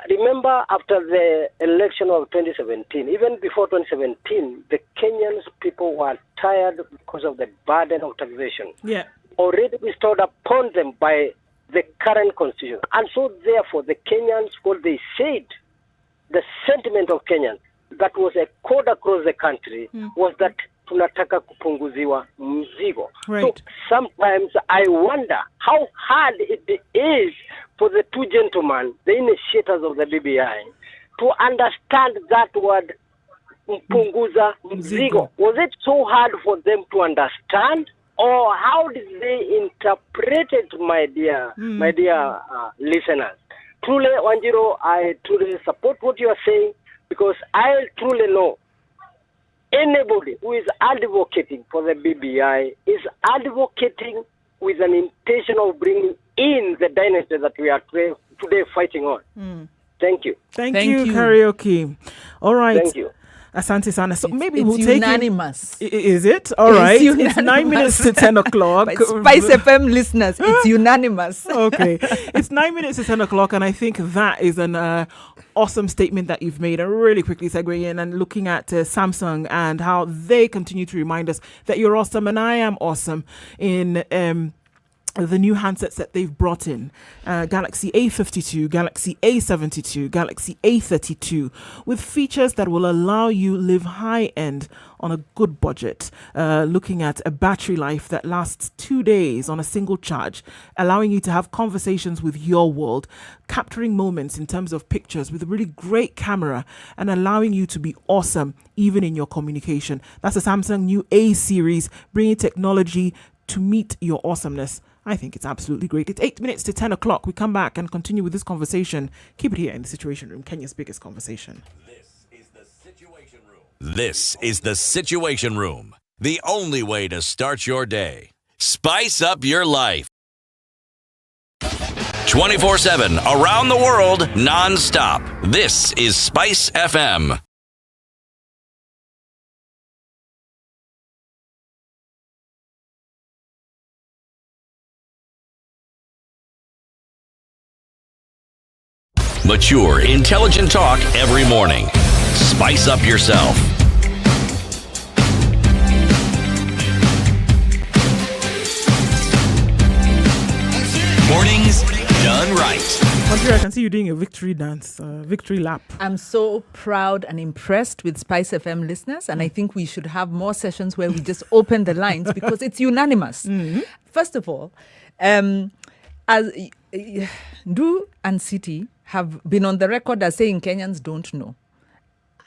Remember, after the election of 2017, even before 2017, the Kenyan people were tired because of the burden of taxation. Yeah. Already bestowed upon them by the current constitution. And so, therefore, the Kenyans, what they said, the sentiment of Kenyans that was echoed across the country was that tunataka kupunguziwa mzigo. Right. So sometimes I wonder how hard it is for the two gentlemen, the initiators of the BBI, to understand that word mpunguza mzigo. Was it so hard for them to understand, or how did they interpret it, my dear listeners? Truly, Wanjiro, I truly support what you are saying, because I truly know anybody who is advocating for the BBI is advocating with an intention of bringing in the dynasty that we are today fighting on. Thank you. Thank you, Karaoke. All right. Thank you. Asante Sana. So maybe it's we'll take unanimous. Is it? All right. It's 9 minutes to 10 o'clock. But Spice FM listeners, it's unanimous. Okay. It's 9 minutes to 10 o'clock, and I think that is an awesome statement that you've made. And really quickly segueing in and looking at Samsung and how they continue to remind us that you're awesome and I am awesome in the new handsets that they've brought in, Galaxy A52, Galaxy A72, Galaxy A32, with features that will allow you live high-end on a good budget, looking at a battery life that lasts 2 days on a single charge, allowing you to have conversations with your world, capturing moments in terms of pictures with a really great camera, and allowing you to be awesome even in your communication. That's the Samsung new A series, bringing technology to meet your awesomeness. I think it's absolutely great. It's 8 minutes to 10 o'clock. We come back and continue with this conversation. Keep it here in the Situation Room, Kenya's biggest conversation. This is the Situation Room, the only way to start your day. Spice up your life. 24/7, around the world, non-stop. This is Spice FM. Mature, intelligent talk every morning. Spice up yourself. Mornings done right. Andrea, I can see you doing a victory dance, victory lap. I'm so proud and impressed with Spice FM listeners, and I think we should have more sessions where we just open the lines because it's unanimous. First of all, as Du and City have been on the record as saying Kenyans don't know.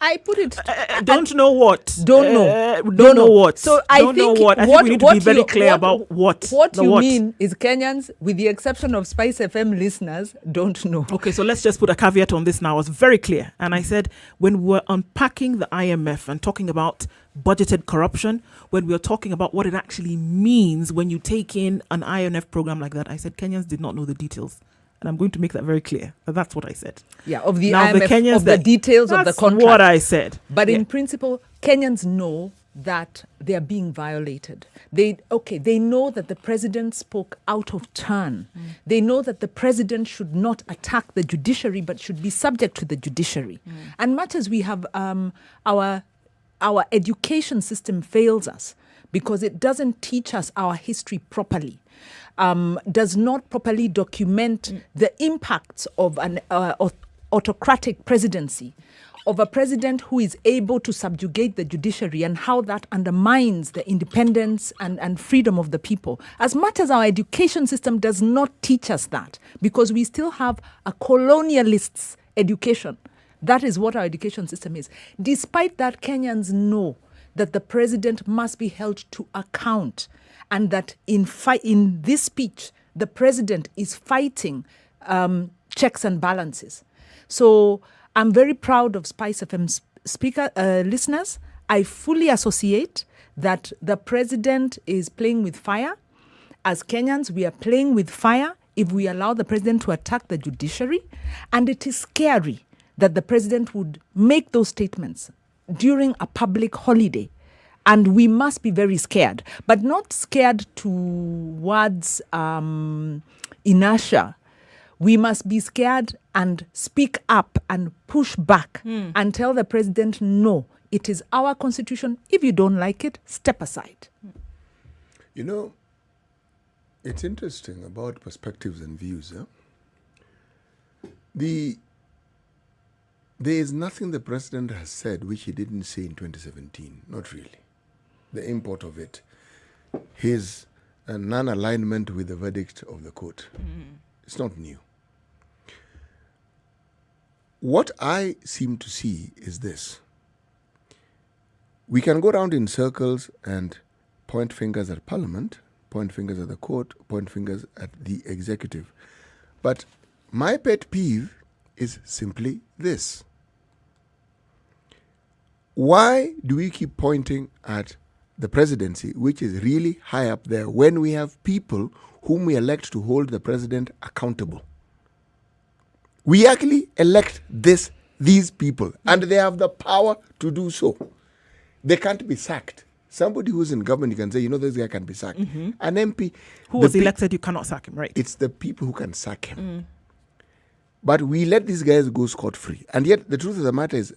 I put it. Don't know what? Don't know. Don't know what? So I don't think know what. I think we need to be very clear about what. What you mean is Kenyans, with the exception of Spice FM listeners, don't know. Okay, so let's just put a caveat on this now. I was very clear. And I said, when we're unpacking the IMF and talking about budgeted corruption, when we're talking about what it actually means when you take in an IMF program like that, I said Kenyans did not know the details. And I'm going to make that very clear. That's what I said. Yeah, of the now, IMF, the Kenyans of the details of the contract. That's what I said. But in principle, Kenyans know that they are being violated. They know that the president spoke out of turn. They know that the president should not attack the judiciary, but should be subject to the judiciary. And much as we have our education system fails us because it doesn't teach us our history properly. Does not properly document the impacts of an autocratic presidency, of a president who is able to subjugate the judiciary and how that undermines the independence and freedom of the people. As much as our education system does not teach us that, because we still have a colonialist's education. That is what our education system is. Despite that, Kenyans know that the president must be held to account, and that in this speech, the president is fighting checks and balances. So I'm very proud of Spice FM listeners. I fully associate that the president is playing with fire. As Kenyans, we are playing with fire if we allow the president to attack the judiciary. And it is scary that the president would make those statements during a public holiday. And we must be very scared, but not scared towards inertia. We must be scared and speak up and push back and tell the president, no, it is our constitution. If you don't like it, step aside. You know, it's interesting about perspectives and views. There is nothing the president has said which he didn't say in 2017. Not really. The import of it, his non-alignment with the verdict of the court. It's not new. What I seem to see is this. We can go around in circles and point fingers at Parliament, point fingers at the court, point fingers at the executive. But my pet peeve is simply this. Why do we keep pointing at the presidency, which is really high up there, when we have people whom we elect to hold the president accountable? We actually elect these people, and they have the power to do so. They can't be sacked. Somebody who's in government, you can say, this guy can be sacked. Mm-hmm. An MP who was elected, you cannot sack him, right? It's the people who can sack him. But we let these guys go scot-free. And yet, the truth of the matter is,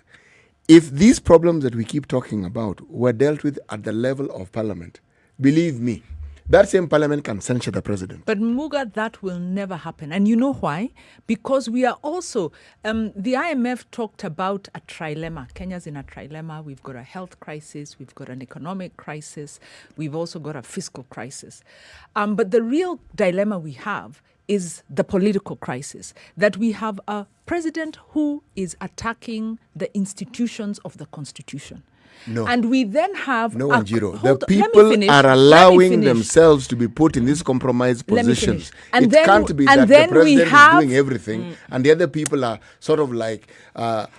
if these problems that we keep talking about were dealt with at the level of parliament, believe me, that same parliament can censure the president. But Muga, that will never happen. And you know why? Because we are also, the IMF talked about a trilemma. Kenya's in a trilemma. We've got a health crisis. We've got an economic crisis. We've also got a fiscal crisis. But the real dilemma we have is the political crisis, that we have a president who is attacking the institutions of the Constitution. No. And we then have... No, Njiro. The people are allowing themselves to be put in these compromised positions. It can't be that the president is doing everything and the other people are sort of like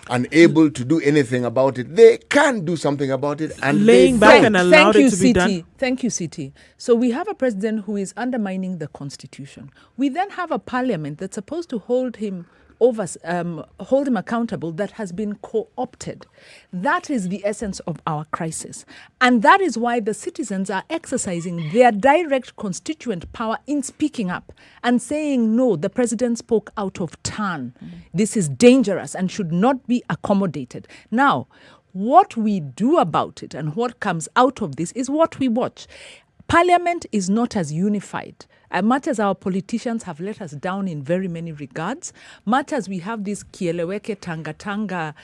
unable to do anything about it. They can do something about it and laying back and allowed it to be done. Thank you, Siti. So we have a president who is undermining the Constitution. We then have a parliament that's supposed to hold him accountable, that has been co-opted. That is the essence of our crisis. And that is why the citizens are exercising their direct constituent power in speaking up and saying, no, the president spoke out of turn. This is dangerous and should not be accommodated. Now, what we do about it and what comes out of this is what we watch. Parliament is not as unified. Much as our politicians have let us down in very many regards, much as we have this kieleweke tanga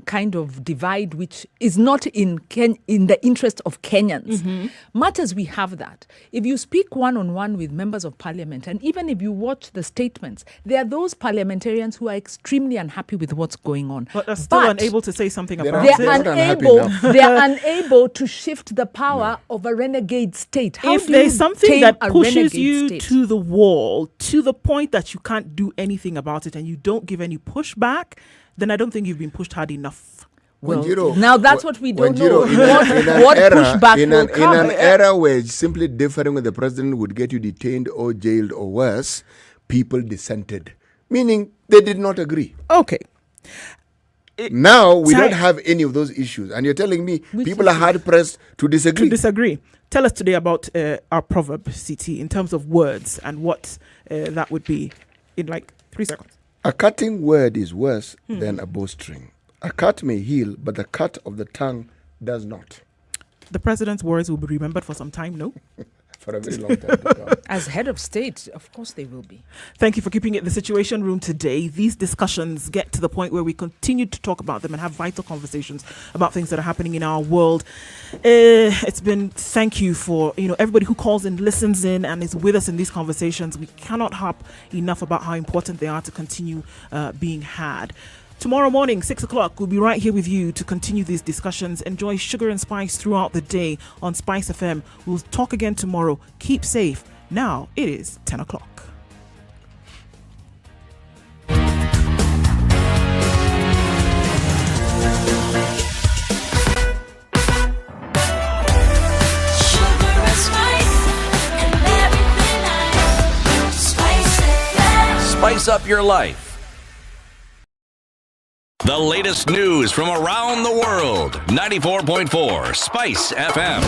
kind of divide, which is not in the interest of Kenyans, much as we have that, if you speak one-on-one with members of parliament, and even if you watch the statements, there are those parliamentarians who are extremely unhappy with what's going on. But are still unable to say something about it. They are unable to shift the power of a renegade state. How if do there's you something that tame a pushes renegade you state? to the wall, to the point that you can't do anything about it and you don't give any pushback, then I don't think you've been pushed hard enough. Well, now that's what we don't know. In an era where simply differing with the president would get you detained or jailed or worse, people dissented, meaning they did not agree. Okay. Now we don't have any of those issues, and you're telling me people are hard pressed to disagree. Tell us today about our proverb, CT, in terms of words and what that would be in like 3 seconds. A cutting word is worse than a bowstring. A cut may heal, but the cut of the tongue does not. The president's words will be remembered for some time, no? For a very long time to come. As head of state, of course they will be. Thank you for keeping it the Situation Room today. These discussions get to the point where we continue to talk about them and have vital conversations about things that are happening in our world. It's been, thank you for, everybody who calls in, listens in, and is with us in these conversations. We cannot harp enough about how important they are to continue being had. Tomorrow morning, 6 o'clock, we'll be right here with you to continue these discussions. Enjoy Sugar and Spice throughout the day on SpiceFM. We'll talk again tomorrow. Keep safe. Now it is 10 o'clock. Spice up your life. The latest news from around the world. 94.4 Spice FM.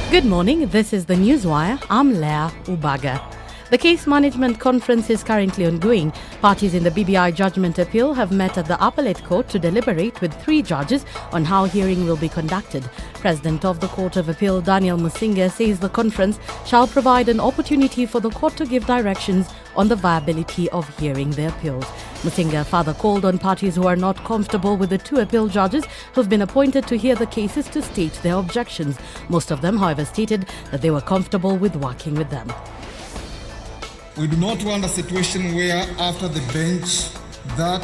Good morning. This is the Newswire. I'm Leah Ubaga. The case management conference is currently ongoing. Parties in the BBI judgment appeal have met at the Appellate Court to deliberate with 3 judges on how hearing will be conducted. President of the Court of Appeal, Daniel Musinga, says the conference shall provide an opportunity for the court to give directions on the viability of hearing the appeals. Musinga further called on parties who are not comfortable with the 2 appeal judges who've been appointed to hear the cases to state their objections. Most of them, however, stated that they were comfortable with working with them. We do not want a situation where after the bench that